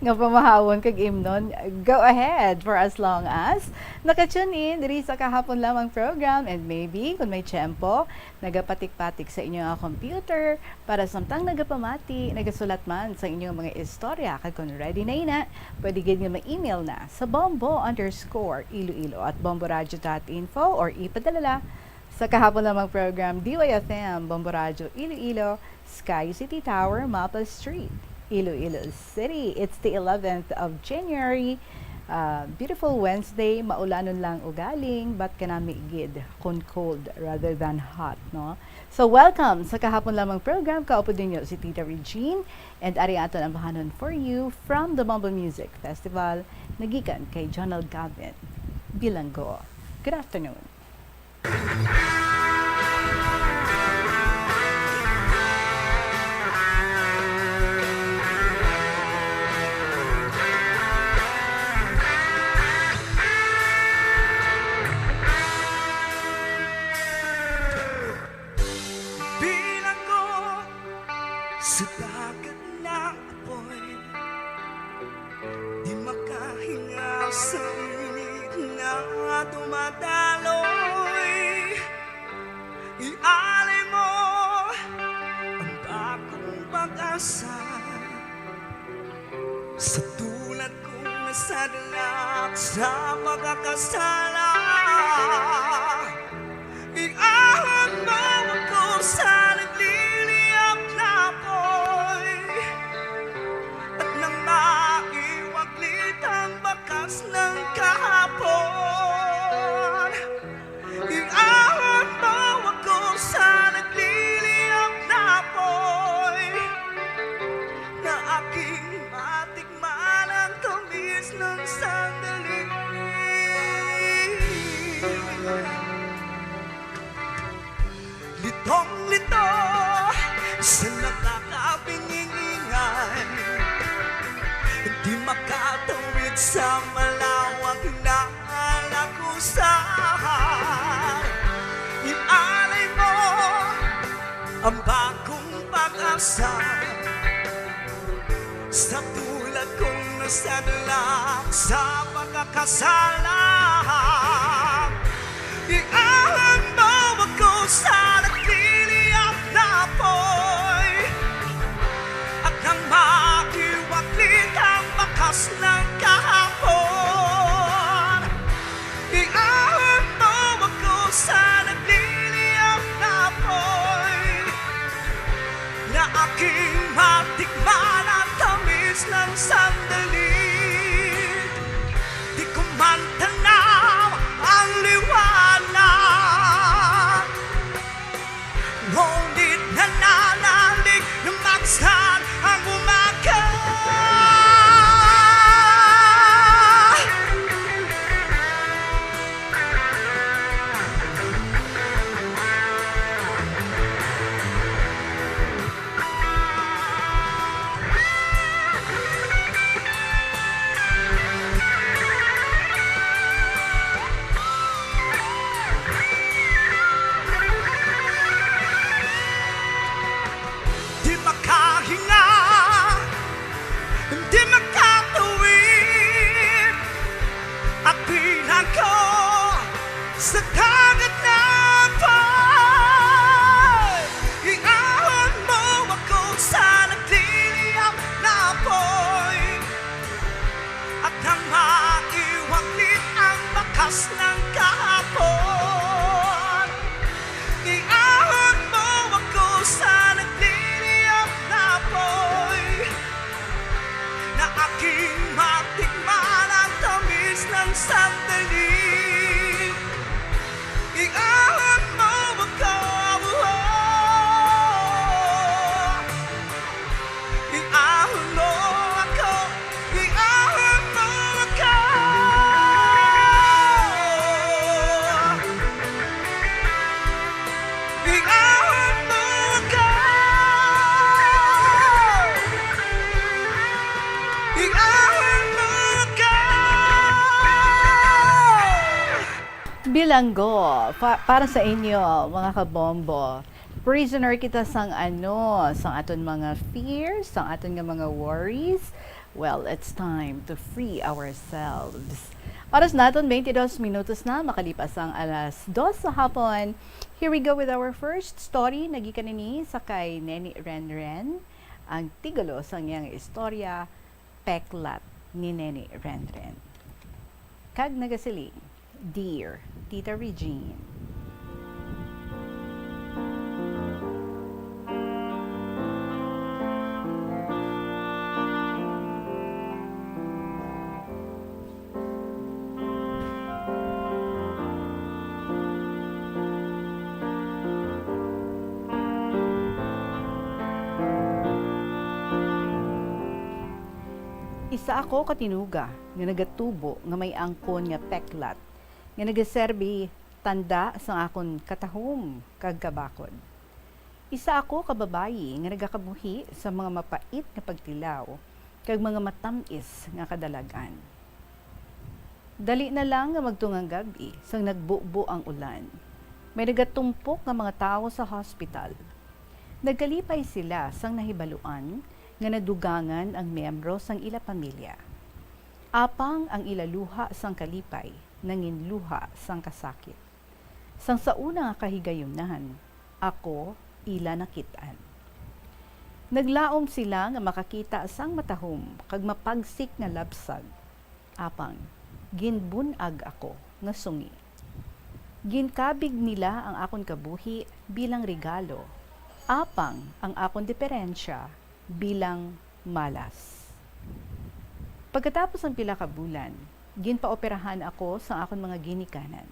[SPEAKER 3] Nga pamahawon kag imnon. Go ahead for as long as naka-tune in diri sa kahapon lamang program, and maybe kung may tiyempo, nagapatik-patik sa inyong computer para samtang nagapamati, nagasulat man sa inyong mga istorya. Kag kung ready na ina, pwede gid nga ma-email na sa bombo_iloilo at bomboradio.info or ipadalala sa kahapon lamang program DYFM, Bombo Radio Iloilo, Sky City Tower, Mapa Street, Iloilo City. It's the 11th of January. Beautiful Wednesday, maulanon lang ugaling, but kanami gid kun cold rather than hot, no? So welcome sa kahapon lamang program. Kaupo din niyo si Tita Regine, and ari aton ang bahanon for you from the Bombo Music Festival nagikan kay Jonald Gavin Bilanggo. Good afternoon.
[SPEAKER 4] Sa dagat na apoy, di makahinga sa init na dumadaloy. Ialay mo ang bagong pag-asa sa tulad kong nasadalak sa pagkakasala. Iahon mo ako sa nagliliyap na apoy, at nang maiwaglit ang bakas ng kahapon. Iahon mo ako sa nagliliyap na apoy, na aking matikman ang tamis ng sandali. Litong-lito sa nakakapiningan, di makatawid sa malawak na lakusan. Ialay mo ang bagong pag-asa sa tulad kong nasadalak sa pagkakasala. Iahon mo ako sa nagliliyap na apoy, at nang maiwaglit ang bakas ng kahapon. Iahon mo ako sa nagliliyap na apoy, na aking matikman ang tamis ng sandali. Di ko man tanaw ang liwanag, ngunit nananalig na magsan ang umaga. Iahon mo ako. Iahon mo ako.
[SPEAKER 3] Bilanggo, para sa inyo, mga kabombo. Prisoner kita sang sang aton mga fears, sang aton nga mga worries. Well, it's time to free ourselves. Oras naton 22 minutos na, makalipas ang alas 2 sa hapon. Here we go with our first story. Nagikan ni sa kay Neni Renren. Ang tigalo sang iyang istorya, Peklat ni Neni Renren. Kag nagasiling, Dear Tita Regine. Isa ako katinuga nga nagatubo nga may angkon nga peklat nga nagaserbi tanda sa akon katahom kag kabakod. Isa ako kababayi nga nagakabuhi sa mga mapait nga pagtilaw kag mga matamis nga kadalagan. Dali na lang nga magtungang gabi sang nagbubo ang ulan. May nagatumpok nga mga tao sa hospital. Nagkalipay sila sang nahibaluan nga nadugangan ang miyembro sang ila pamilya. Apang ang ilaluha sang kalipay, nangin luha sang kasakit. Sang sa una nga kahigayunan, ako ila nakitaan. Naglaom sila nga makakita sang matahom, kag mapagsik nga labsag. Apang, ginbunag ako nga sungi. Ginkabig nila ang akon kabuhi bilang regalo. Apang ang akon diferensya bilang malas. Pagkatapos ng pila ka bulan, ginpaoperahan ako sa akon mga ginikanan.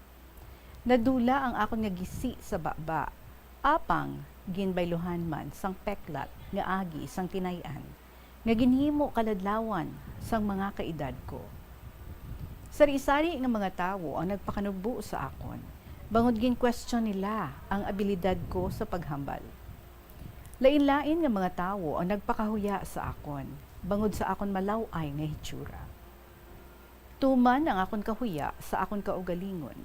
[SPEAKER 3] Nadula ang akon nga gisi sa baba, apang ginbayluhan man sang peklat nga agi sang tinayan, nga ginhimo kaladlawan sang mga kaedad ko. Sari-sari nga mga tawo ang nagpakanubo sa akon, bangod gin-question nila ang abilidad ko sa paghambal. Lain-lain nga mga tawo ang nagpakahuya sa akon, bangod sa akon malaway nga hitsura. Tuman ang akon kahuya sa akon kaugalingon,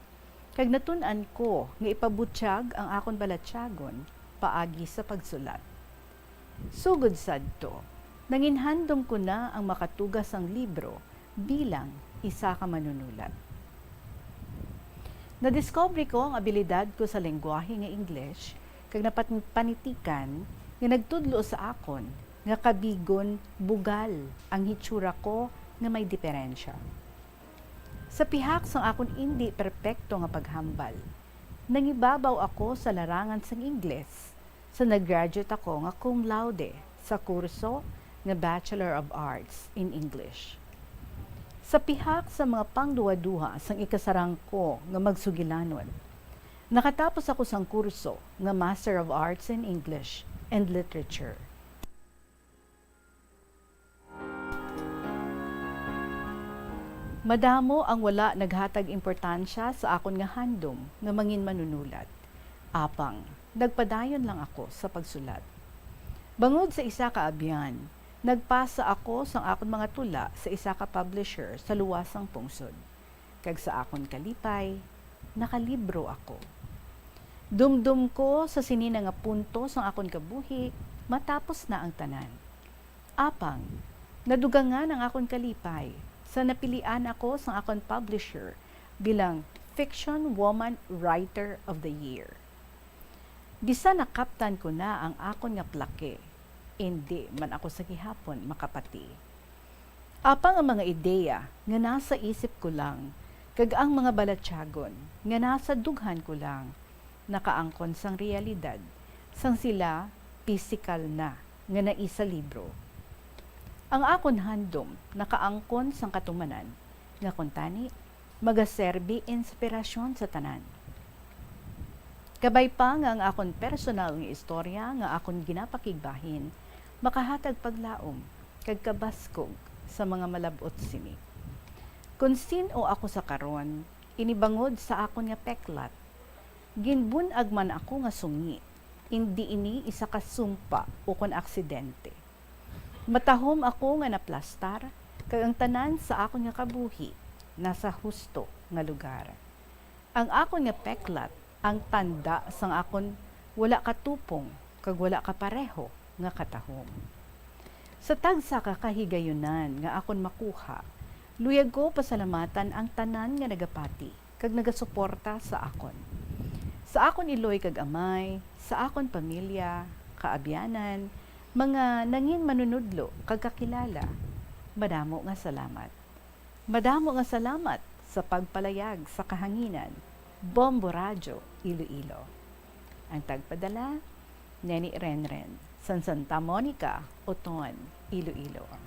[SPEAKER 3] kag natun-an ko nga ipabutyag ang akon balatyagon paagi sa pagsulat. Sugod sadto, nanginhandom ko na ang makatugas ang libro bilang isa ka manunulat. Nadiscovery ko ang abilidad ko sa lengguwahe nga English, kag napanitikan nga nagtudlo sa akon nga kabigon bugal ang hitsura ko nga may diferensya. Sa pihak sang akon hindi perpekto nga paghambal, nangibabaw ako sa larangan sang Ingles sa nag-graduate ako nga cum laude sa kurso nga Bachelor of Arts in English. Sa pihak sa mga pangduwa-duha sang ikasarang ko nga magsugilanon, nakatapos ako sang kurso nga Master of Arts in English and Literature. Madamo ang wala naghatag importansya sa akon nga handom nga mangin manunulat. Apang, nagpadayon lang ako sa pagsulat. Bangod sa isa ka abyan, nagpasa ako sang akon mga tula sa isa ka publisher sa luwasang pungsod. Kag sa akon kalipay, nakalibro ako. Dumdum ko sa sinina nga punto sang akon kabuhi, matapos na ang tanan. Apang, nadugangan ang akon kalipay, sa napilian ako sa akon publisher bilang Fiction Woman Writer of the Year. Bisa nakaptan ko na ang akon nga plake, hindi man ako sa gihapon makapati. Apang ang mga ideya nga nasa isip ko lang, kag ang mga balatyagon nga nasa dughan ko lang, nakaangkon sang realidad, sang sila physical na nga naisa libro. Ang akon handom nakaangkon sang katumanan, nga kuntani, magaserbi inspirasyon sa tanan. Kabay pa nga ang akon personal nga istorya nga akon ginapakigbahin, makahatag paglaom, kag kabaskog sa mga malabot sini. Kung sino ako sa karon, inibangod sa akon nga peklat, Ginbunag man ako nga sungi, hindi ini isa ka sumpa o kon aksidente. Matahom ako nga naplastar, kag ang tanan sa akon nga kabuhi, nasa husto nga lugar. Ang akon nga peklat, ang tanda sang akon wala katupong, kag wala ka pareho nga katahom. Sa tagsa ka kahigayunan nga akon makuha, luyag ko pasalamatan ang tanan nga nagapati, kag nagasuporta sa akon. Sa akon iloy kag amay, sa akon pamilya, kaabyanan, mga nangin manunudlo kag kakilala, madamo nga salamat. Madamo nga salamat sa pagpalayag sa kahanginan, Bombo Radyo, Iloilo. Ang tagpadala, Neni Renren, San Santa Monica, Oton, Iloilo.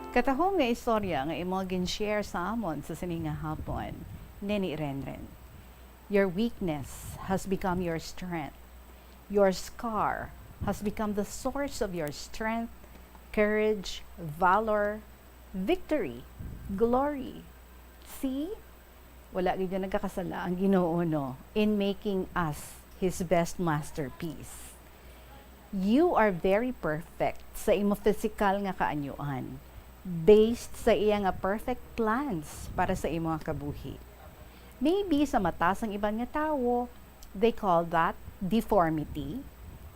[SPEAKER 3] Katahong nga istorya nga imo gin-share sa amon sa sininga hapon, Neni Renren. Your weakness has become your strength. Your scar has become the source of your strength, courage, valor, victory, glory. See? Wala gid na nagkakasala ang Ginoo no in making us His best masterpiece. You are very perfect sa imo physical nga kaanyuan, based sa iya nga perfect plans para sa imo nga kabuhi. Maybe sa mata sang iban nga tawo, they call that deformity,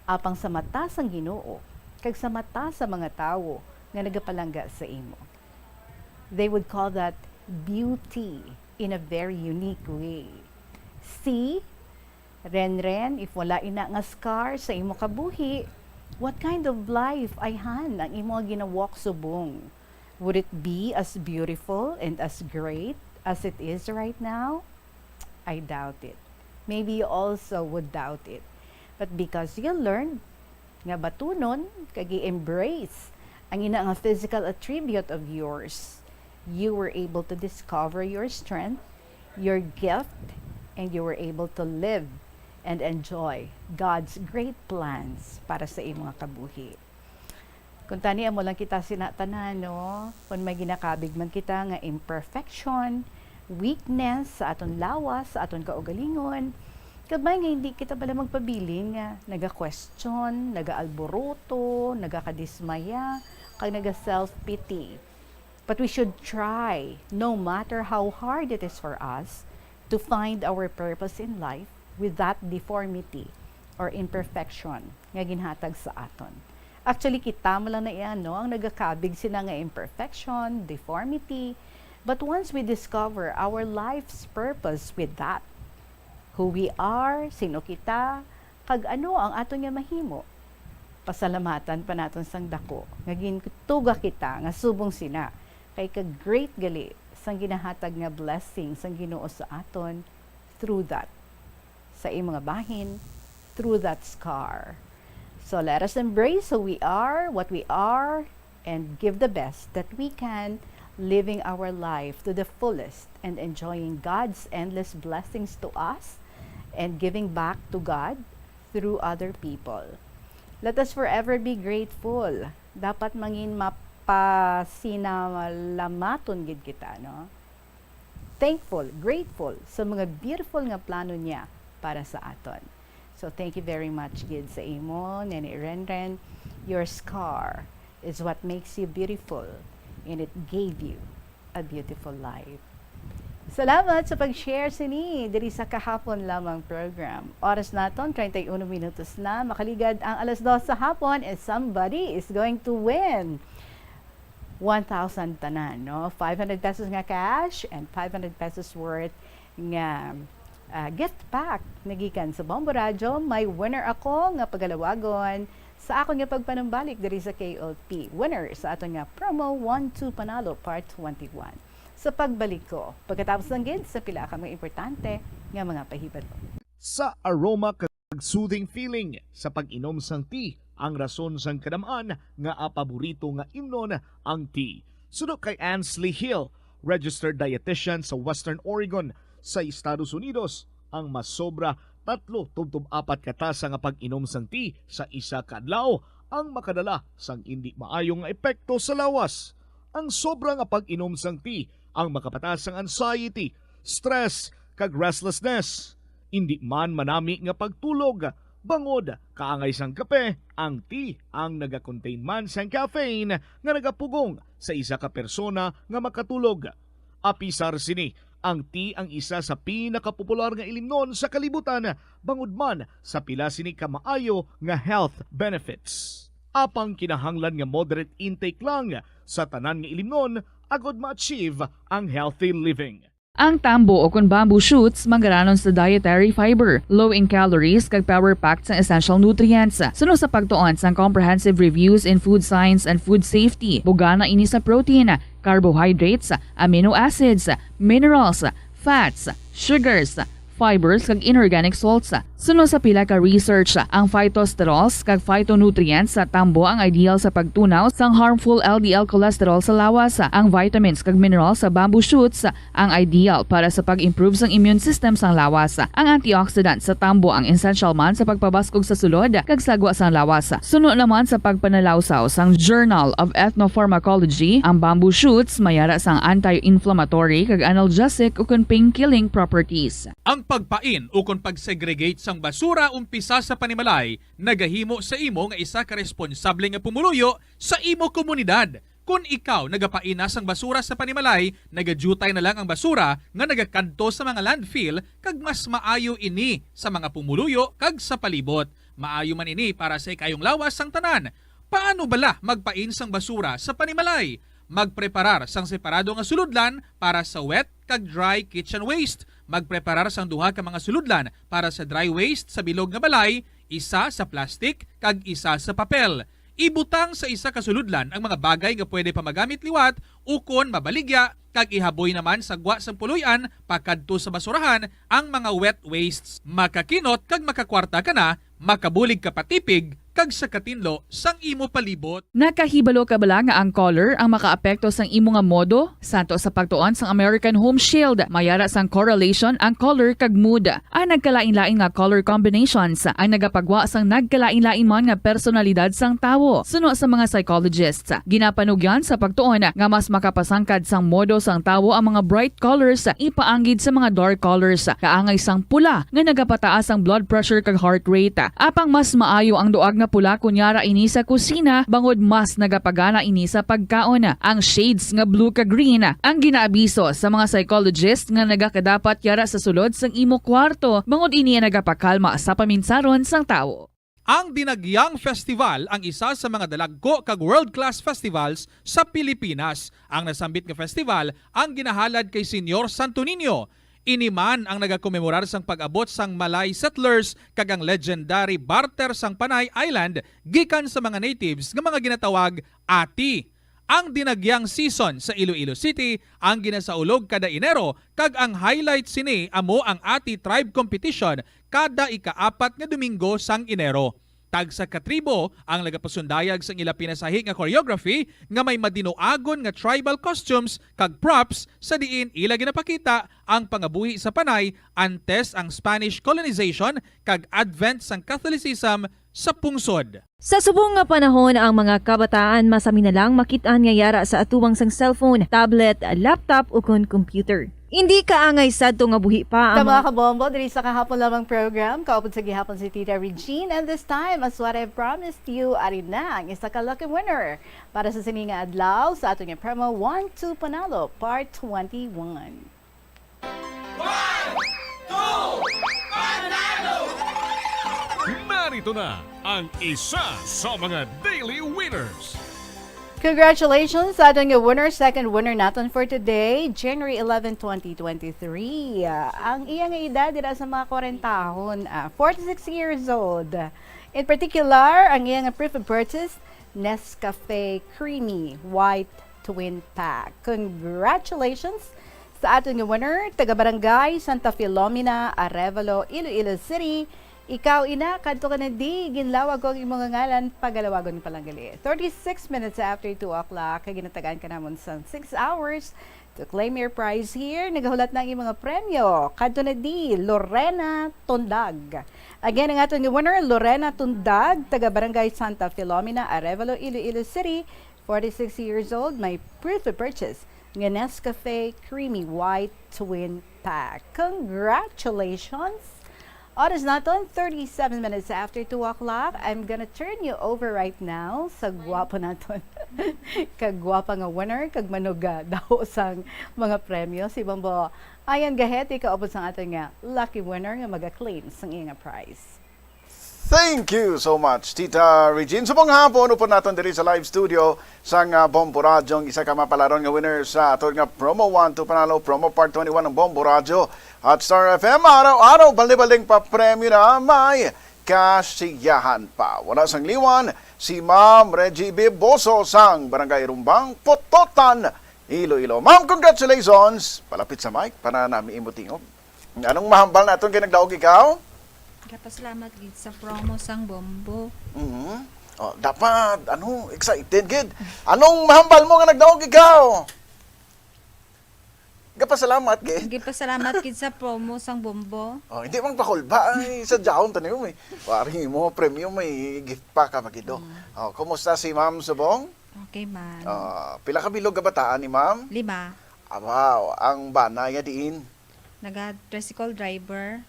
[SPEAKER 3] apang sa mata sang Ginoo, kag sa mata sa mga tawo nga nagapalangga sa imo, they would call that beauty in a very unique way. See, Renren, if wala ina nga scar sa imo kabuhi, what kind of life ay han ang imo ginawak subong? Would it be as beautiful and as great as it is right now? I doubt it. Maybe you also would doubt it. But because you learned nga batunon, kag i-embrace ang ina nga physical attribute of yours, you were able to discover your strength, your gift, and you were able to live and enjoy God's great plans para sa imo nga kabuhi. Kung tani mo lang kita sinatanan, no? Kung may ginakabig man kita nga imperfection, weakness sa aton lawas, sa aton kaugalingon, kabay nga hindi kita bala magpabilin nga naga-question, naga-alboroto, naga-kadismaya, kag naga-self-pity. But we should try, no matter how hard it is for us, to find our purpose in life with that deformity or imperfection nga ginhatag sa aton. Actually, kita mo lang na iyan, no? Ang nagakabig sila nga imperfection, deformity. But once we discover our life's purpose with that, who we are, sino kita, kag ano ang aton nga mahimo, pasalamatan pa naton sang dako. Nga gintuga kita, nga subong sina. Kay kag great gali, sang ginahatag nga blessing, sang Ginoo sa aton, through that. Sa imong nga bahin, through that scar. So let us embrace who we are, what we are, and give the best that we can, living our life to the fullest and enjoying God's endless blessings to us and giving back to God through other people. Let us forever be grateful. Dapat mangin mapasinalamaton gid kita, no? Thankful, grateful sa mga beautiful nga plano niya para sa aton. So thank you very much, gid sa imo, Neni Renren. Your scar is what makes you beautiful, and it gave you a beautiful life. Salamat sa pag-share sini diri sa kahapon lamang program. Oras naton 31 minutos na, makaligad ang 2:00 sa hapon, and somebody is going to win 1,000 tanan, no? 500 pesos nga cash and 500 pesos worth nga gift pack nagikan sa Bombo Radyo. May winner ako nga pagalawagon sa akon nga pagpanumbalik diri sa KLP. Winner sa aton nga promo 1-2 Panalo Part 21. Sa pagbalik ko, pagkatapos ng gid sa pila ka mga importante nga mga pahibalo.
[SPEAKER 15] Sa aroma kag soothing feeling sa pag-inom sang tea, ang rason sang kadamaan nga paborito nga imnon ang tea. Suno kay Ansley Hill, registered dietitian sa Western Oregon sa Estados Unidos. Ang mas sobra 3-4 katasa nga pag-inom sang tea sa isa ka adlaw ang makadala sang hindi maayong epekto sa lawas. Ang sobra nga pag-inom sang tea ang makapatas sang anxiety, stress, kag restlessness. Hindi man manami nga pagtulog, bangod, kaangay sang kape, ang tea ang naga-contain man sang caffeine nga nagapugong sa isa ka persona nga makatulog. Apisar sini, ang tea ang isa sa pinakapopular nga ilimnon sa kalibutan, bangod man sa pila sini ka maayo nga health benefits. Apang kinahanglan nga moderate intake lang sa tanan nga ilimnon agod ma-achieve ang healthy living.
[SPEAKER 5] Ang tambo o kung bamboo shoots magaranon sa dietary fiber, low in calories kag power-packed sa essential nutrients. Suno sa pagtuon sa comprehensive reviews in food science and food safety, bugana ini sa protein, carbohydrates, amino acids, minerals, fats, sugars, fibers kag inorganic salts. Suno sa pila ka research, ang phytosterols kag phytonutrients sa tambo ang ideal sa pagtunaw sang harmful LDL cholesterol sa lawas. Ang vitamins kag minerals sa bamboo shoots ang ideal para sa pag-improve sang immune system sang lawas. Ang antioxidants sa tambo ang essential man sa pagpabaskog sa sulod kag sagwa sang lawas. Suno naman sa pagpanalawsaw sang Journal of Ethnopharmacology, ang bamboo shoots mayara sang anti-inflammatory kag analgesic o pain-killing properties.
[SPEAKER 14] Ang pagpain o kung pag-segregate sang basura umpisa sa panimalay, nagahimo sa imo nga isa ka responsable nga pumuluyo sa imo komunidad. Kung ikaw nagapaina sang basura sa panimalay, nagadutay na lang ang basura nga nagakadto sa mga landfill kag mas maayo ini sa mga pumuluyo kag sa palibot. Maayo man ini para sa ikayong lawas sang tanan. Paano bala magpain sang basura sa panimalay? Magpreparar sang separado nga suludlan para sa wet kag dry kitchen waste. Magpreparar sang duha ka mga suludlan para sa dry waste sa bilog nga balay, isa sa plastic kag isa sa papel. Ibutang sa isa ka suludlan ang mga bagay nga pwede pa magamit liwat ukon mabaligya kag ihaboy naman sa gwa sang puloy-an pakadto sa basurahan ang mga wet wastes. Makakinot kag makakwarta ka na, makabulig ka patipig kag sa katinlo sang imo palibot.
[SPEAKER 5] Nakahibalo ka bala nga ang color ang makaapekto sang imo nga modo? Santo sa pagtuon sang American Home Shield, mayara sang correlation ang color kag mood. Ang nagkalain-lain nga color combinations ang nagapagwa sang nagkalain-lain man nga personalidad sang tawo. Suno sa mga psychologists, ginapanugyan sa pagtuon nga mas makapasangkad sang modo sang tawo ang mga bright colors ipaanggid sa mga dark colors. Kaangay sang pula nga nagapataas ang blood pressure kag heart rate. Apang mas maayo ang duag nga pula kunyara ini sa kusina, bangod mas nagapagana ini sa pagkaon. Ang shades nga blue kag green ang ginaabiso sa mga psychologist nga nagakadapat yara sa sulod sang imo kwarto, bangod ini nagapakalma sa paminsaron sang tawo.
[SPEAKER 14] Ang Dinagyang Festival ang isa sa mga dalagko kag world-class festivals sa Pilipinas. Ang nasambit nga festival ang ginahalad kay Senyor Santo Niño. Iniman ang nagakomemorar sang pag-abot sang Malay settlers kag ang legendary barter sang Panay Island gikan sa mga natives nga mga ginatawag Ati. Ang Dinagyang season sa Iloilo City ang ginasaulog kada Enero kag ang highlight sini amo ang Ati Tribe Competition kada ika-4 nga Domingo sang Enero. Tag sa katribo ang nagapasundayag sang ila pinasahi nga choreography nga may madinoagon nga tribal costumes kag props sa diin ila ginapakita ang pangabuhi sa Panay antes ang Spanish colonization kag advent sang Catholicism sa pungsod.
[SPEAKER 16] Sa subong nga panahon, ang mga kabataan masami na lang makitaan nga yara sa atuwang sang cellphone, tablet, laptop o kon computer. Hindi kaangay sadto nga buhi pa ang
[SPEAKER 3] mga kabombo, diri sa kahapon lamang program, kaupod sa gihapon si Tita Regine, and this time, as what I promised you, arin na ang isa ka lucky winner para sa sininga adlaw sa atong promo 1-2 Panalo, Part 21.
[SPEAKER 4] 1, 2, Panalo!
[SPEAKER 20] Narito na ang isa sa mga daily winners.
[SPEAKER 3] Congratulations sa ating second winner natin for today, January 11, 2023. Ang iyang edad dira sa mga 40 tahon, 46 years old. In particular, ang iyang proof of purchase, Nescafe Creamy White Twin Pack. Congratulations sa ating winner, taga Barangay Santa Filomena, Arevalo, Iloilo City, Ikaw, ina, kadto ka na di, ginlawag ko ang imong ngalan, pagalawagon pa lang gali. 36 minutes after 2 o'clock, kay ginatagaan ka namon sa 6 hours to claim your prize here. Nagahulat na ang imong mga premyo. Kadto na di, Lorena Tundag. Again, ang ato ni winner, Lorena Tundag, taga Barangay Santa Filomena, Arevalo, Iloilo City, 46 years old, may proof of purchase. Nga Nescafe Creamy White Twin Pack. Congratulations! Oras natin, 37 minutes after 2 o'clock. I'm gonna turn you over right now sa gwapo natin. Kagwapa nga winner, kag manuga daw sang mga premyo. Si Bombo, ayan gahet, ikaupos ang ating nga lucky winner nga mag-claim sang iyang prize.
[SPEAKER 23] Thank you so much, Tita Regine. Subong hapon, upon natin diri sa live studio sang Bombo Radio, isa ka mapalaron nga winner sa aton nga promo 1 to panalo, promo part 21 ng Bombo Radio at Star FM. Araw-araw, balde-baldeng pa premyo na may kasiyahan pa. Wala sang liwan, si Ma'am Reggie Biboso sang Barangay Rumbang, Pototan, Iloilo. Ma'am, congratulations! Palapit sa mic para namin imutingog. Anong mahambal natin kay nagdaog ikaw?
[SPEAKER 6] Kapasalamat gid sa promo sang Bombo.
[SPEAKER 23] Oh, dapat excited gid. Anong mahambal mo nga nagdaog ikaw? Gapasalamat gid.
[SPEAKER 6] Gipasalamat gid sa promo sang Bombo.
[SPEAKER 23] Oh, hindi man pakulba ay sa jaon tanim mo. Wari mo premium may gift pa ka magido. Oh, kumusta si Ma'am Subong?
[SPEAKER 6] Okay man.
[SPEAKER 23] Pila ka bilog kabataan ni Ma'am?
[SPEAKER 6] 5.
[SPEAKER 23] Wow, ang bana ya diin.
[SPEAKER 6] Naga-tricycle driver.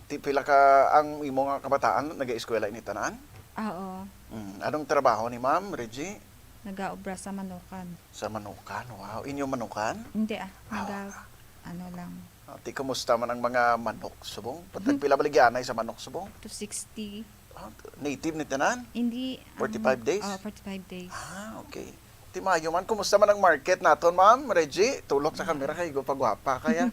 [SPEAKER 23] Pila ka ang imo nga kabataan naga-eskwela ini tanan?
[SPEAKER 6] Oo.
[SPEAKER 23] Anong trabaho ni Ma'am Reggie?
[SPEAKER 6] Nagaobra sa Manukan.
[SPEAKER 23] Sa Manukan, wow. Inyo Manukan?
[SPEAKER 6] Hindi ano lang.
[SPEAKER 23] Ti kumusta man ang mga manok subong? Pila baligyanay sa manok subong?
[SPEAKER 6] 260.
[SPEAKER 23] Native ni tanan?
[SPEAKER 6] Hindi.
[SPEAKER 23] 45 days?
[SPEAKER 6] 45 days.
[SPEAKER 23] Okay. Ti Mayo man, kumusta man ang market naton, Ma'am Reggie? Tulok sa kamera kay go pagwapa kaya.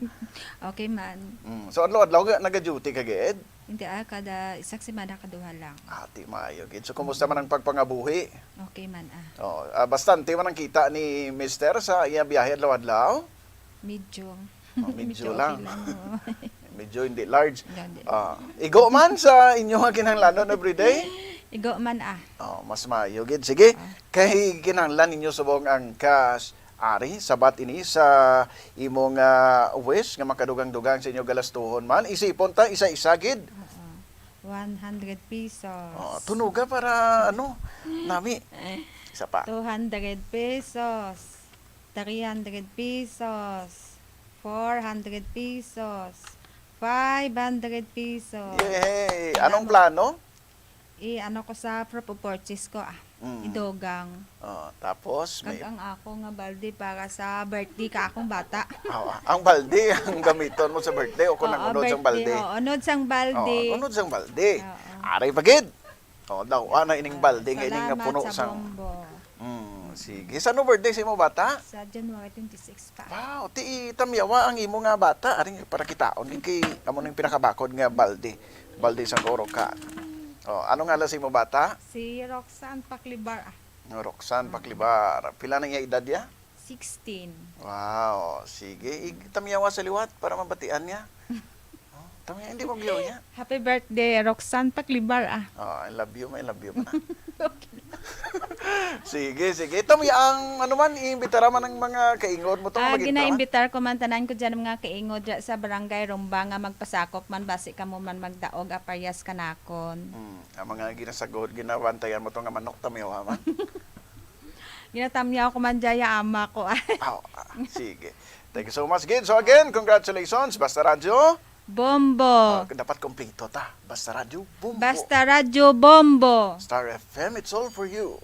[SPEAKER 6] Okay man.
[SPEAKER 23] So adlaw-adlaw naga-duty ka gid?
[SPEAKER 6] Hindi kada isang semana kaduha lang.
[SPEAKER 23] Ti Mayo gid. So kumusta man ang pagpangabuhi?
[SPEAKER 6] Okay man
[SPEAKER 23] Bastante man ang kita ni Mister sa iya biyahe adlaw-adlaw?
[SPEAKER 6] Medyo.
[SPEAKER 23] Medyo lang.
[SPEAKER 6] Okay lang
[SPEAKER 23] Medyo hindi large. Igo man sa inyo nga kinahanglanon everyday?
[SPEAKER 6] Igo man
[SPEAKER 23] mas mayo gid. Sige. Kay kinahanglan ninyo subong ang cash ari sabat ini sa imong wish nga makadugang-dugang sa inyo galastuhon man. Isipon ta isa-isa gid.
[SPEAKER 6] 100 pesos.
[SPEAKER 23] Tunuga para nami. Isa pa.
[SPEAKER 6] 200 pesos. 300 pesos. 400 pesos. 500 pesos.
[SPEAKER 23] Yay! Anong plano?
[SPEAKER 6] Ano ko sa purchase ko idogang.
[SPEAKER 23] Tapos
[SPEAKER 6] may ang ako nga balde para sa birthday ka akong bata.
[SPEAKER 23] Ang balde ang gamiton mo sa birthday o kung unod sang balde.
[SPEAKER 6] Unod sang balde.
[SPEAKER 23] Unod sang balde. Aray pagid. Daw ana ining balde nga ining nga puno sang. Sige. Sa birthday sa imo bata?
[SPEAKER 6] Sa January 26 pa.
[SPEAKER 23] Wow, ti tamyawa ang imo nga bata aring para kitaon kay amo ning pinakabakod nga balde. Balde sang oro ka. Ano nga lang si mo bata?
[SPEAKER 6] Si Roxanne Paklibar.
[SPEAKER 23] Roxanne Paklibar. Pila na niya edad niya?
[SPEAKER 6] 16.
[SPEAKER 23] Wow, sige. Tamyawa sa liwat para mabatian niya. Tamyawa, hindi mo giyaw niya.
[SPEAKER 6] Happy birthday, Roxanne Paklibar.
[SPEAKER 23] I love you man na. Sige. Tamya ang iimbitara man ng mga kaingod mo
[SPEAKER 6] Gina-imbitar ko man tanan ko dyan mga kaingod sa Barangay Rumbang nga magpasakop man basi ka mo man magdaog aparyas kanakon.
[SPEAKER 23] Ang mga ginasagod, ginabantayan mo to nga manok tamyawa man.
[SPEAKER 6] Ginatamyaw ko man jaya ama ko.
[SPEAKER 23] Sige. Thank you so much, Gid. So again, congratulations. Basta Radyo
[SPEAKER 6] Bombo.
[SPEAKER 23] Dapat kompleto ta. Basta Radyo Bombo.
[SPEAKER 6] Basta Radyo Bombo.
[SPEAKER 23] Star FM, it's all for you.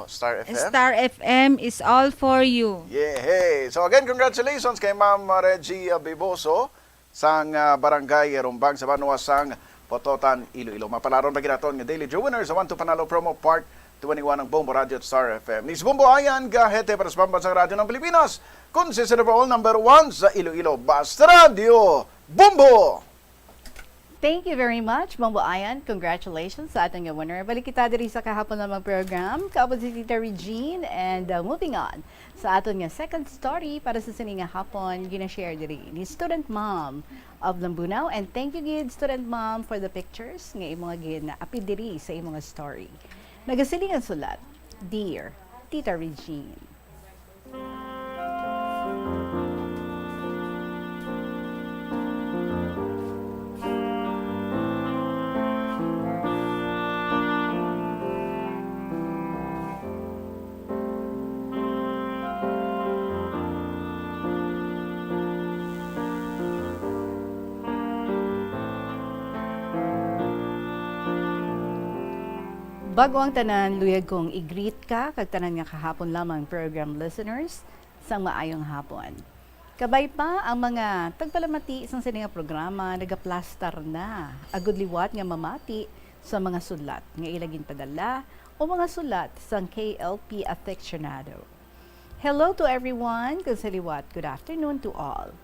[SPEAKER 23] Star FM.
[SPEAKER 6] Star FM is all for you.
[SPEAKER 23] Yeah. So again, congratulations kay Ma'am Reggie Biboso sang Barangay Rumbang sa Banuasang Pototan, Iloilo. Mapalaron pa ginaton nga Daily Joe Winners sa 1 to Panalo Promo Part 21 ng Bombo Radio at Star FM. Nis Bombo Ayan, gahete para sa Pambansang Radyo ng Pilipinas. Consistent overall number 1 sa Iloilo. Basta Radio Bombo!
[SPEAKER 3] Thank you very much, Mambo Ayan. Congratulations sa ating winner. Balik kita diri sa kahapon namang program. Kaabot si Tita Regine. And moving on sa aton nga second story para sa sining nga hapon, gina-share diri ni Student Mom of Lambunaw. And thank you, gid, Student Mom, for the pictures nga imong gina-apid diri sa imong story. Nagasiling ang sulat, Dear Tita Regine. Bago ang tanan, luyag kong i-greet ka, kag tanan nga kahapon lamang program listeners, sang maayong hapon. Kabay pa ang mga tagpalamati isang sini nga programa, nagaplastar na, agud liwat nga mamati sa mga sulat, nga ilagin padala, o mga sulat sang KLP Aficionado. Hello to everyone, kung sa liwat, good afternoon to all.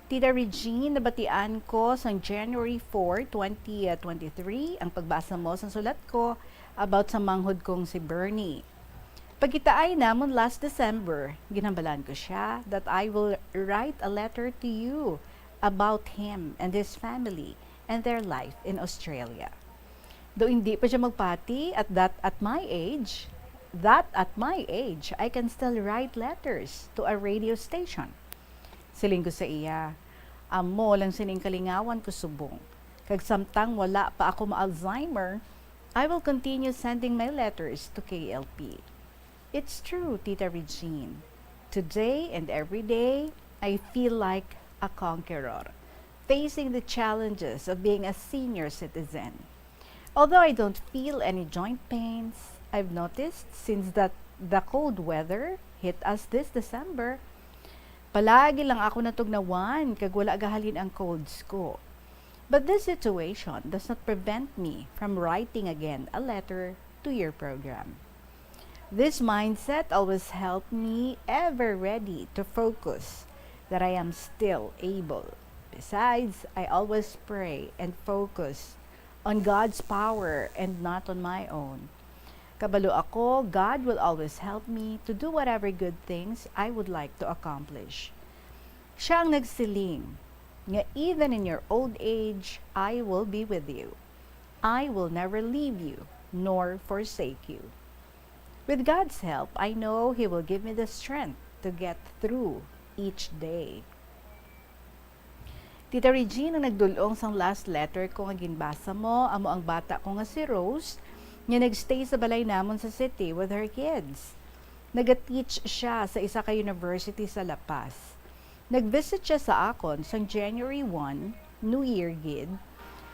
[SPEAKER 3] Tita Regine, nabatian ko sa January 4, 2023, ang pagbasa mo sa sulat ko about sa manghod kong si Bernie. Pagkitaay namon last December, ginambalan ko siya that I will write a letter to you about him and his family and their life in Australia. Though hindi pa siya magpati at my age, I can still write letters to a radio station. Siling ko sa iya, amo lang sining kalingawan ko subong. Kag samtang wala pa ako ma-Alzheimer, I will continue sending my letters to KLP. It's true, Tita Regine. Today and every day, I feel like a conqueror, facing the challenges of being a senior citizen. Although I don't feel any joint pains, I've noticed since that the cold weather hit us this December, palagi lang ako natugnawan kag wala gahalin ang colds ko. But this situation does not prevent me from writing again a letter to your program. This mindset always helped me ever ready to focus that I am still able. Besides, I always pray and focus on God's power and not on my own. Kabalo ako, God will always help me to do whatever good things I would like to accomplish. Siya ang nagsiling, nga even in your old age, I will be with you. I will never leave you, nor forsake you. With God's help, I know He will give me the strength to get through each day. Tita Regine, ang nagdulong sang last letter ko nga ginbasa mo, amo ang bata ko nga si Rose, nga nagstay sa balay namon sa city with her kids. Nag-teach siya sa isa ka university sa La Paz. Nag-visit siya sa akon sang January 1, New Year gid.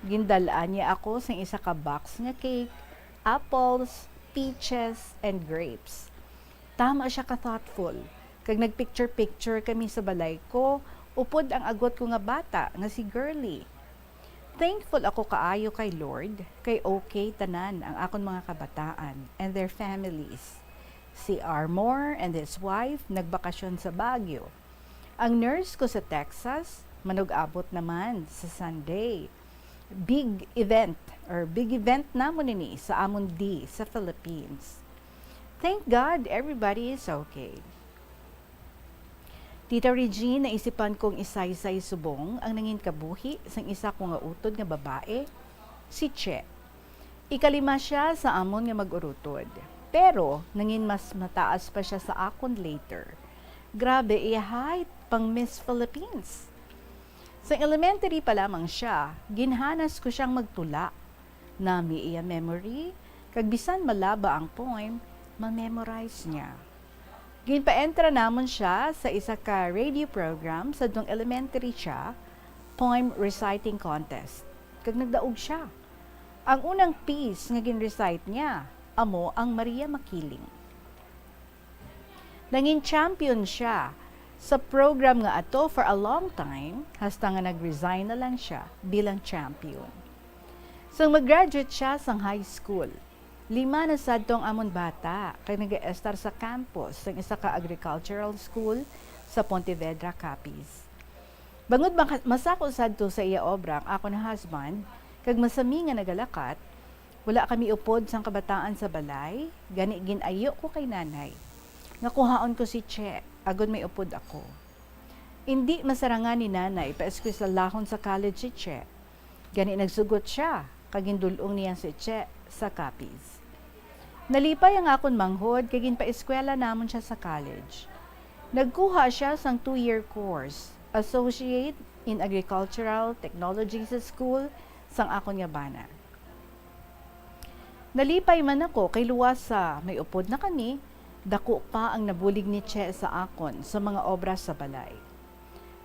[SPEAKER 3] Gindalaan niya ako sang isa ka box nga cake, apples, peaches, and grapes. Tama siya ka-thoughtful. Kag nagpicture-picture kami sa balay ko, upod ang agot ko nga bata nga si Girlie. Thankful ako kaayo kay Lord, kay okay tanan ang akon mga kabataan and their families. Si Armor and his wife nagbakasyon sa Baguio. Ang nurse ko sa Texas, manug-abot naman sa Sunday. Big event namon nini sa Amundi sa Philippines. Thank God everybody is okay. Tita Regine, naisipan kong isaysay subong ang nangin kabuhi sang isa ko nga utod nga babae, si Che. Ikalima siya sa amon nga mag-urutod. Pero nangin mas mataas pa siya sa akon later. Grabe, height pang Miss Philippines. Sa elementary pa lamang siya, ginhanas ko siyang magtula. Nami iya memory, kag bisan malaba ang poem, ma-memorize niya. Ginpa-entra namon siya sa isa ka radio program sa dong elementary siya, poem reciting contest. Kag nagdaog siya. Ang unang piece nga gin-recite niya, amo ang Maria Makiling. Nangin champion siya sa program nga ato for a long time, hasta nga nag-resign na lang siya bilang champion. So mag-graduate siya sa high school. 5 na sad tong amon bata kay nag-estar sa campus ng isa ka agricultural school sa Pontevedra, Capiz. Bangod masako sadto sa iya obra ang ako na husband, kag masami nga nagalakat, wala kami upod sang kabataan sa balay, gani ginayo ko kay nanay. Nga kuhaon ko si Che, agod may upod ako. Hindi masarangan ni nanay paeskweslalahon sa college si Che. Gani nagsugot siya, kagindulong niya si Che sa Capiz. Nalipay ang akon manghod, kagin pa eskwela namon siya sa college. Nagkuha siya sang 2-year course, Associate in Agricultural Technology sa school sang akon nga bana. Nalipay man ako kay luwas sa may upod na kami, dako pa ang nabulig ni Che sa akon sa mga obra sa balay.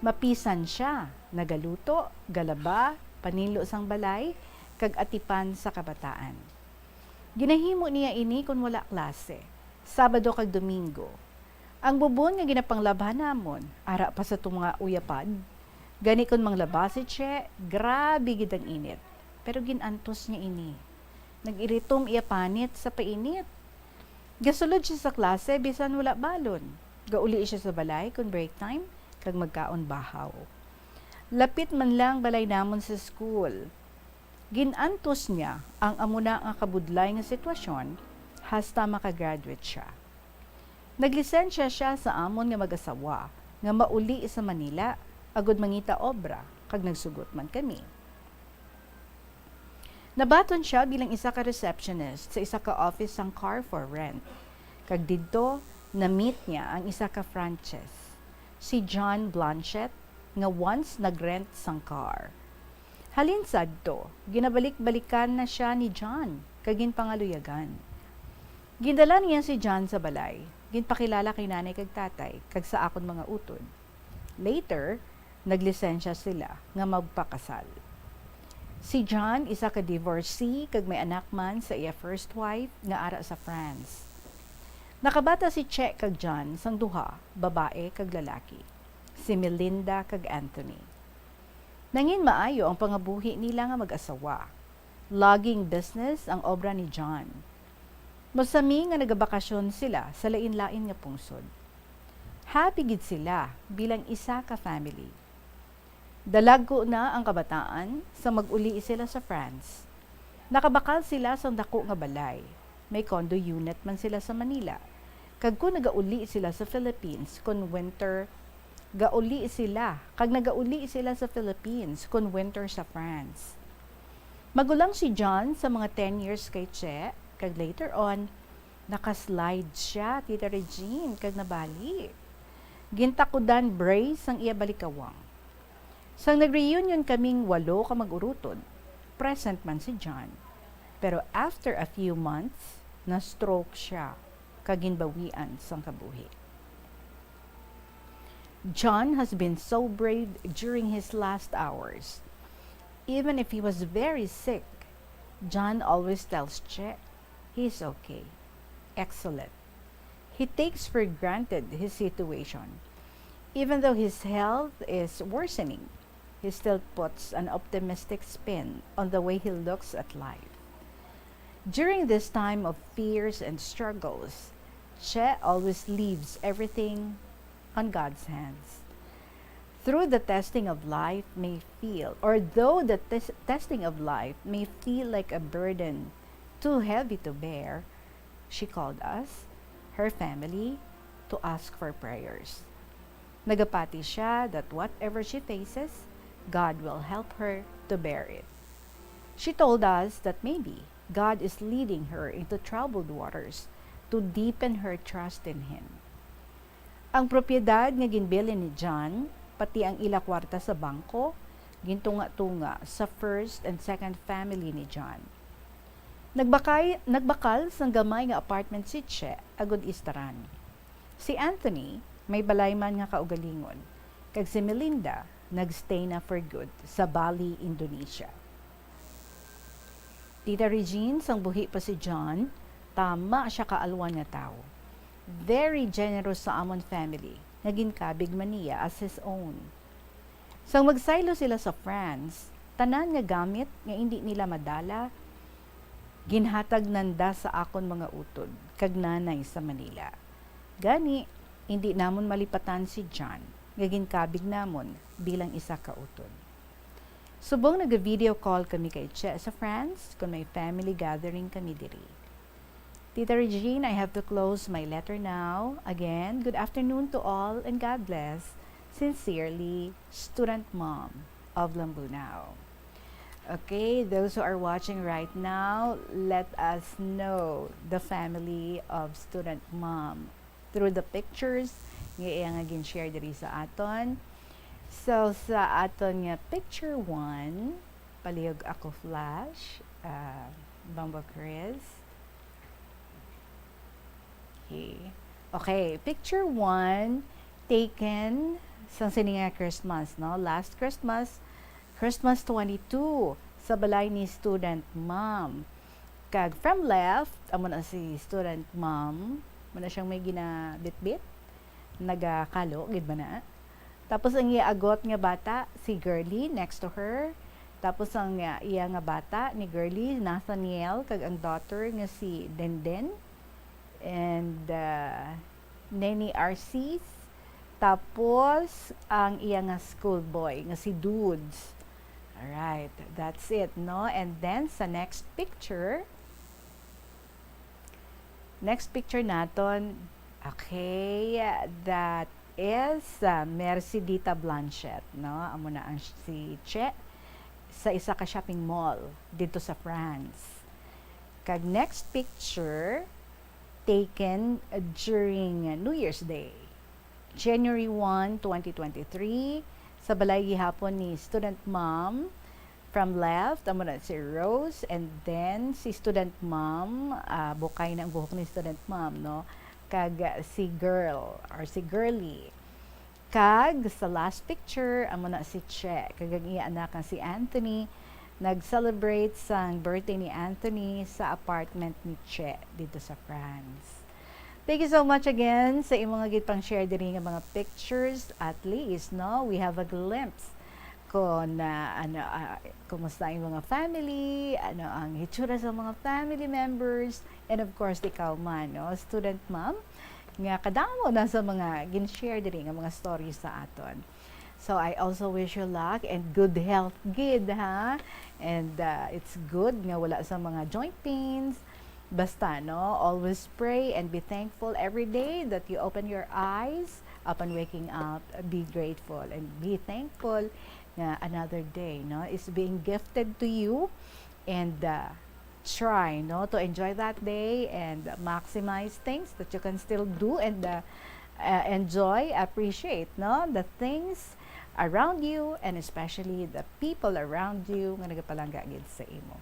[SPEAKER 3] Mapisan siya, nagaluto, galaba, paninlo sang balay, kag atipan sa kabataan. Ginahimo niya ini kung wala klase, Sabado kag Domingo. Ang bubon nga ginapanglabhan namon, ara pa sa itong mga uyapad. Gani kon manglaba si Che, grabe gid ang init. Pero ginantos niya ini. Nag-iritom iya panit sa painit. Gasulod siya sa klase, bisan wala balon. Gauli siya sa balay kung break time, kag magkaon bahaw. Lapit man lang balay namon sa school. Ginantos niya ang amuna nga kabudlay nga sitwasyon, hasta makagraduate siya. Naglisensya siya sa amon nga mag-asawa, nga mauli sa Manila, agod mangita obra, kag nagsugot man kami. Nabaton siya bilang isa ka receptionist sa isa ka office sang car for rent. Kag didto, na-meet niya ang isa ka Frances, si John Blanchett, nga once nagrent sang car. Halin sadto, ginabalik-balikan na siya ni John, kagin pangaluyagan. Gindala niya si John sa balay, ginpakilala kay nanay kag tatay, kag sa akon mga utod. Later, naglisensya sila nga magpakasal. Si John isa ka divorcee kag may anak man sa iya first wife nga ara sa France. Nakabata si Che kag John sang duha, babae kag lalaki. Si Melinda kag Anthony. Nangin maayo ang pangabuhi nila nga mag-asawa. Logging business ang obra ni John. Masami nga nagabakasyon sila sa lain-lain nga pungsod. Happy gid sila bilang isa ka family. Dalago na ang kabataan sa mag-uli sila sa France. Nakabakal sila sa dako nga balay. May condo unit man sila sa Manila. Kag kung nagauli sila sa Philippines kung winter, gauli sila. Kag nagauli sila sa Philippines kung winter sa France. Magulang si John sa mga 10 years kay Che, kag later on, nakaslide siya, Tita Regine, kag nabalik. Gintakudan brace ang iya balikawang. Sang nag-reunion kaming 8 ka mag-urutod, present man si John. Pero after a few months, na-stroke siya, kaginbawian sang kabuhi. John has been so brave during his last hours. Even if he was very sick, John always tells Che, he's okay. Excellent. He takes for granted his situation. Even though his health is worsening, he still puts an optimistic spin on the way he looks at life. During this time of fears and struggles, Che always leaves everything on God's hands. Though the testing of life may feel like a burden too heavy to bear, she called us, her family, to ask for prayers. Nagapati siya that whatever she faces, God will help her to bear it. She told us that maybe God is leading her into troubled waters to deepen her trust in Him. Ang propiedad nga ginbili ni John, pati ang ila kwarta sa bangko, gintunga-tunga sa first and second family ni John. Nagbakal sang gamay nga apartment si Che, agod istaran. Si Anthony, may balay man nga kaugalingon, kag si Melinda, nagstay na for good sa Bali, Indonesia. Tita Regine, sang buhi pa si John, tama siya kaalwan nga tao. Very generous sa amon family, naging kabig man niya as his own. Sang magsaylo sila sa France, tanan nga gamit nga hindi nila madala, ginhatag nanda sa akon mga utod, kag nanay sa Manila. Gani, hindi namon malipatan si John, kabig namon bilang isa ka utod. Subong nag-video call kami kay Che sa France kung may family gathering kami diri. Tita Regine, I have to close my letter now. Again, good afternoon to all and God bless. Sincerely, Student Mom of Lambunao. Okay, those who are watching right now, let us know the family of Student Mom through the pictures nga nga gin-share diri sa aton. So, sa aton nga picture 1, palihog ako flash, Bamba Chris. Okay, picture 1, taken sa sininga Christmas, no? Last Christmas, Christmas 22, sa balay ni Student Mom. Kag from left, amo na si Student Mom, muna siyang may ginabit-bit, nagakalo, gid ba na? Tapos ang iagot nga bata, si Girly next to her. Tapos ang iya nga bata ni Girly, Nathaniel, kag ang daughter nga si Denden. And Neni Arcis. Tapos ang iya nga schoolboy nga si Dudes. Alright, that's it, no? And then sa next picture naton, okay, that is Mercy Dita Blanchett, no? Amo na ang si Che sa isa ka shopping mall dito sa France. Kag next picture taken during New Year's Day, January 1, 2023, sa balay gihapon ni Student Mom. From left, amo na si Rose, and then si Student Mom, bukay na ang buhok ni Student Mom, no? Kag si girl or si Girly. Kag sa last picture, amo na si Che, kag ang iya anak nga si Anthony, nag-celebrate sang birthday ni Anthony sa apartment ni Che dito sa France. Thank you so much again sa imong gitpang share diri nga mga pictures. At least, no, we have a glimpse kung kumusta ang mga family, ano ang hitsura sa mga family members, and of course, ikaw man, no, Student Mom, nga kadamo na sa mga gin-share diri nga mga stories sa aton. So, I also wish you luck and good health, gid, ha? And it's good nga wala sa mga joint pains. Basta, no, always pray and be thankful every day that you open your eyes upon waking up. Be grateful and be thankful na another day, no, is being gifted to you, and try, no, to enjoy that day and maximize things that you can still do and enjoy, appreciate, no, the things around you and especially the people around you nga nagapalangga gid sa imo.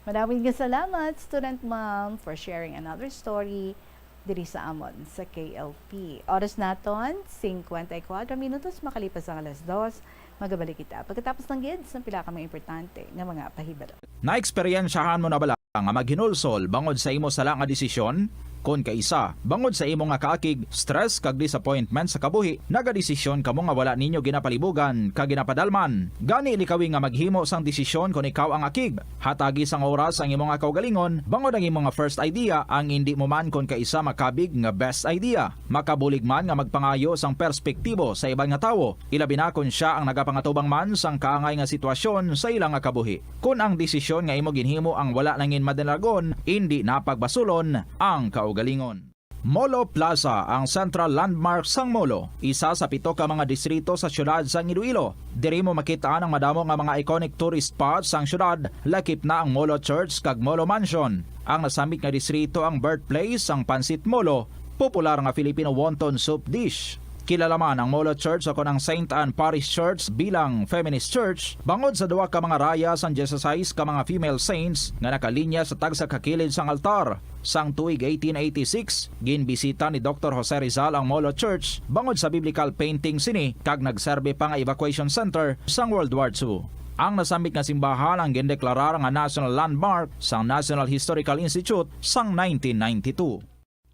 [SPEAKER 3] Maraming salamat, Student Mom, for sharing another story diri sa amon sa KLP. Oras naton 54 minutos makalipas ang alas 2. Magabalik kita pagkatapos ng gids ng pila ka mga importante nga mga pahibalo.
[SPEAKER 1] Na-eksperyensyahan mo na bala nga maghinulsol bangod sa imo sala nga desisyon? Kon kaisa, bangod sa imo nga kaakig, stress kag disappointment sa kabuhi, nagadesisyon kamo nga wala ninyo ginapalibugan kag ginapadalman. Gani likawi nga maghimo sang desisyon kon ikaw ang akig. Hatagi sang oras ang imo nga kaugalingon, bangod ang imo nga first idea ang hindi mo man kon kaisa makabig nga best idea. Makabulig man nga magpangayo sang perspektibo sa ibang nga tawo, ilabi na kon siya ang nagapangatubang man sang kaangay nga sitwasyon sa ilang nga kabuhi. Kun ang desisyon nga imo ginhimo ang wala nangin madalagon, hindi napagbasulon ang kaugalingon. Molo Plaza ang central landmark sang Molo, isa sa 7 ka mga distrito sa syudad sang Iloilo. Diri mo makitaan ang madamo nga mga iconic tourist spots sang syudad, lakip na ang Molo Church kag Molo Mansion. Ang nasamit nga distrito ang birthplace sang Pansit Molo, popular nga Filipino wonton soup dish. Kilala man ang Molo Church o ang St. Anne Parish Church bilang feminist church, bangod sa duwa ka mga raya sang 16 ka mga female saints nga nakalinya sa tagsa kakilid sang altar. Sang tuig 1886, ginbisita ni Dr. Jose Rizal ang Molo Church bangod sa biblical painting sini kag nagserbe pa nga evacuation center sang World War II. Ang nasamit nga simbahan ang gindeklarar nga national landmark sang National Historical Institute sang 1992.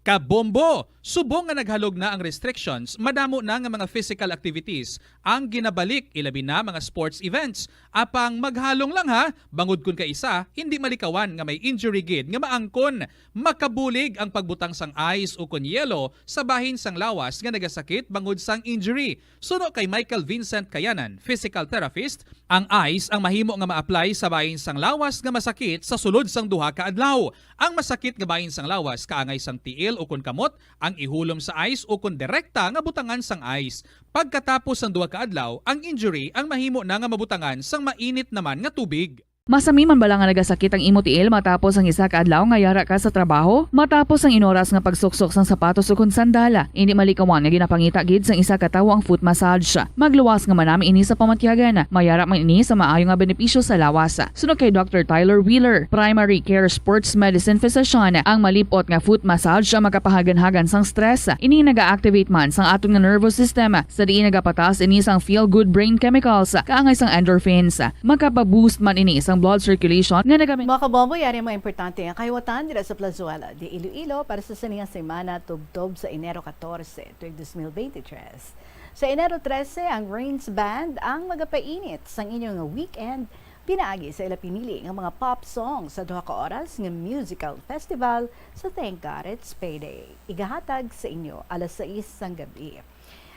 [SPEAKER 14] Kabombo! Subong nga naghalog na ang restrictions, madamo na nga mga physical activities ang ginabalik ilabi na mga sports events. Apang maghalong lang ha, bangod kun ka isa, hindi malikawan nga may injury gid nga maangkon. Makabulig ang pagbutang sang ice o kun yelo sa bahin sang lawas nga nagasakit bangod sang injury. Suno kay Michael Vincent Kayanan, physical therapist, ang ice ang mahimo nga ma-apply sa bahin sang lawas nga masakit sa sulod sang duha ka adlaw. Ang masakit nga bahin sang lawas kaangay sang tiil o kun kamot, ang ihulom sa ice o kun direkta nga butangan sang ice. Pagkatapos sang duha ka adlaw, ang injury ang mahimo na nga mabutangan sang mainit naman nga tubig.
[SPEAKER 5] Masami man bala nga nagasakit ang imo tiil matapos ang isa ka adlaw nga yara ka sa trabaho? Matapos ang inoras nga pagsuksok sang sapatos o kun sandala, hindi malikawan nga ginapangita gid sang isa ka tawo ang foot massage. Magluwas nga manami ini sa pamatyagan, mayara man ini sa maayo nga benepisyo sa lawas. Sunod kay Dr. Tyler Wheeler, primary care sports medicine physician, ang malipot nga foot massage ang makapahagan-hagan sang stress. Ini naga-activate man sang atong nga nervous system, sa diin nagapatas ini sang feel-good brain chemicals, kaangay sang endorphins. Makapaboost man ini sang blood circulation nga nagamit.
[SPEAKER 3] Mga kabombo, yari mga importante ang kahiwatan dira sa Plazuela de Iloilo para sa saningang semana tubtob sa Enero 14, tuig 2023. Sa Enero 13, ang Rains Band ang magapainit sang inyong weekend pinaagi sa ila pinili ng mga pop songs sa 2 ka oras ng musical festival sa Thank God It's Payday. Igahatag sa inyo alas 6 sang gabi.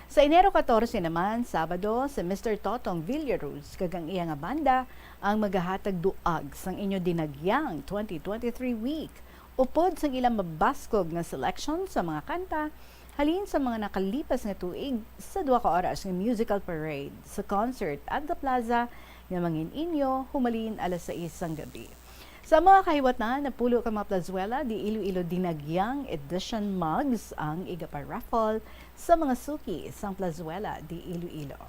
[SPEAKER 3] Sa Enero 14 naman, Sabado, sa Mr. Totong Villaruz, kagang iya nga banda, ang magahatag duag sang inyo dinagyang 2023 week. Upod sang ilang mabaskog na selection sa mga kanta, halin sa mga nakalipas nga tuig sa 2 ka oras ng musical parade sa concert at the plaza nga mangin inyo humalin alas 6 sang gabi. Sa mga kahiwatan, napulo ka mga Plazuela di Iloilo Dinagyang Edition mugs ang igapa-raffle sa mga suki sang Plazuela di Iloilo.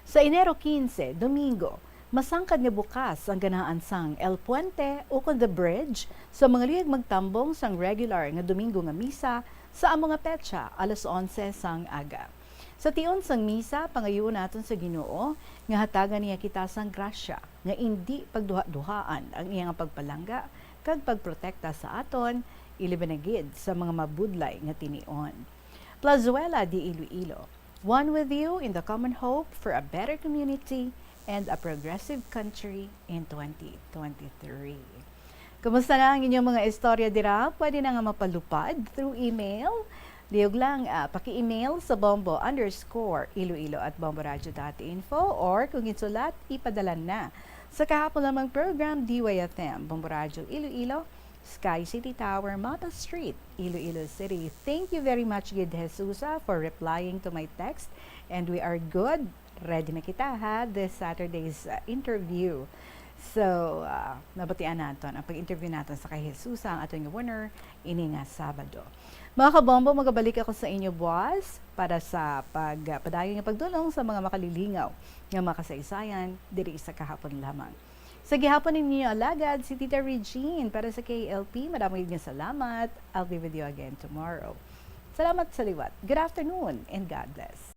[SPEAKER 3] Sa Enero 15, Domingo, masangkad nga bukas ang ganaan sang El Puente o kon The Bridge sa mga liyag magtambong sang regular nga Domingo nga misa sa among nga petsa alas 11 sang aga. Sa tion sang misa, pangayon naton sa Ginoo nga hatagan niya kita sang grasya nga hindi pagduha-duhaan ang iyang pagpalangga kag pagprotekta sa aton ilibanagid sa mga mabudlay nga tinion. Plazuela di Iloilo, one with you in the common hope for a better community and a progressive country in 2023. Kumusta na ang inyong mga istorya dira? Pwede na nga mapalupad through email. Liyog lang, paki-email sa bombo_iloilo@bomboradio.info or kung insulat, ipadala na sa kahapon lamang program DYFM, Bombo Radio Iloilo, Sky City Tower, Mata Street, Iloilo City. Thank you very much, Gid Jesusa, for replying to my text. And we are good. Ready na kita ha, this Saturday's interview. So, nabatian natin ang pag-interview natin sa kay Jesusa, ang ating winner, ini nga Sabado. Mga kabombo, magabalik ako sa inyo, boss, para sa padayon ng pagdulong sa mga makalilingaw ng makasaysayan diri sa kahapon lamang. Sa gihapon ninyo alagad, si Tita Regine para sa KLP. Maraming salamat. I'll be with you again tomorrow. Salamat sa liwat. Good afternoon and God bless.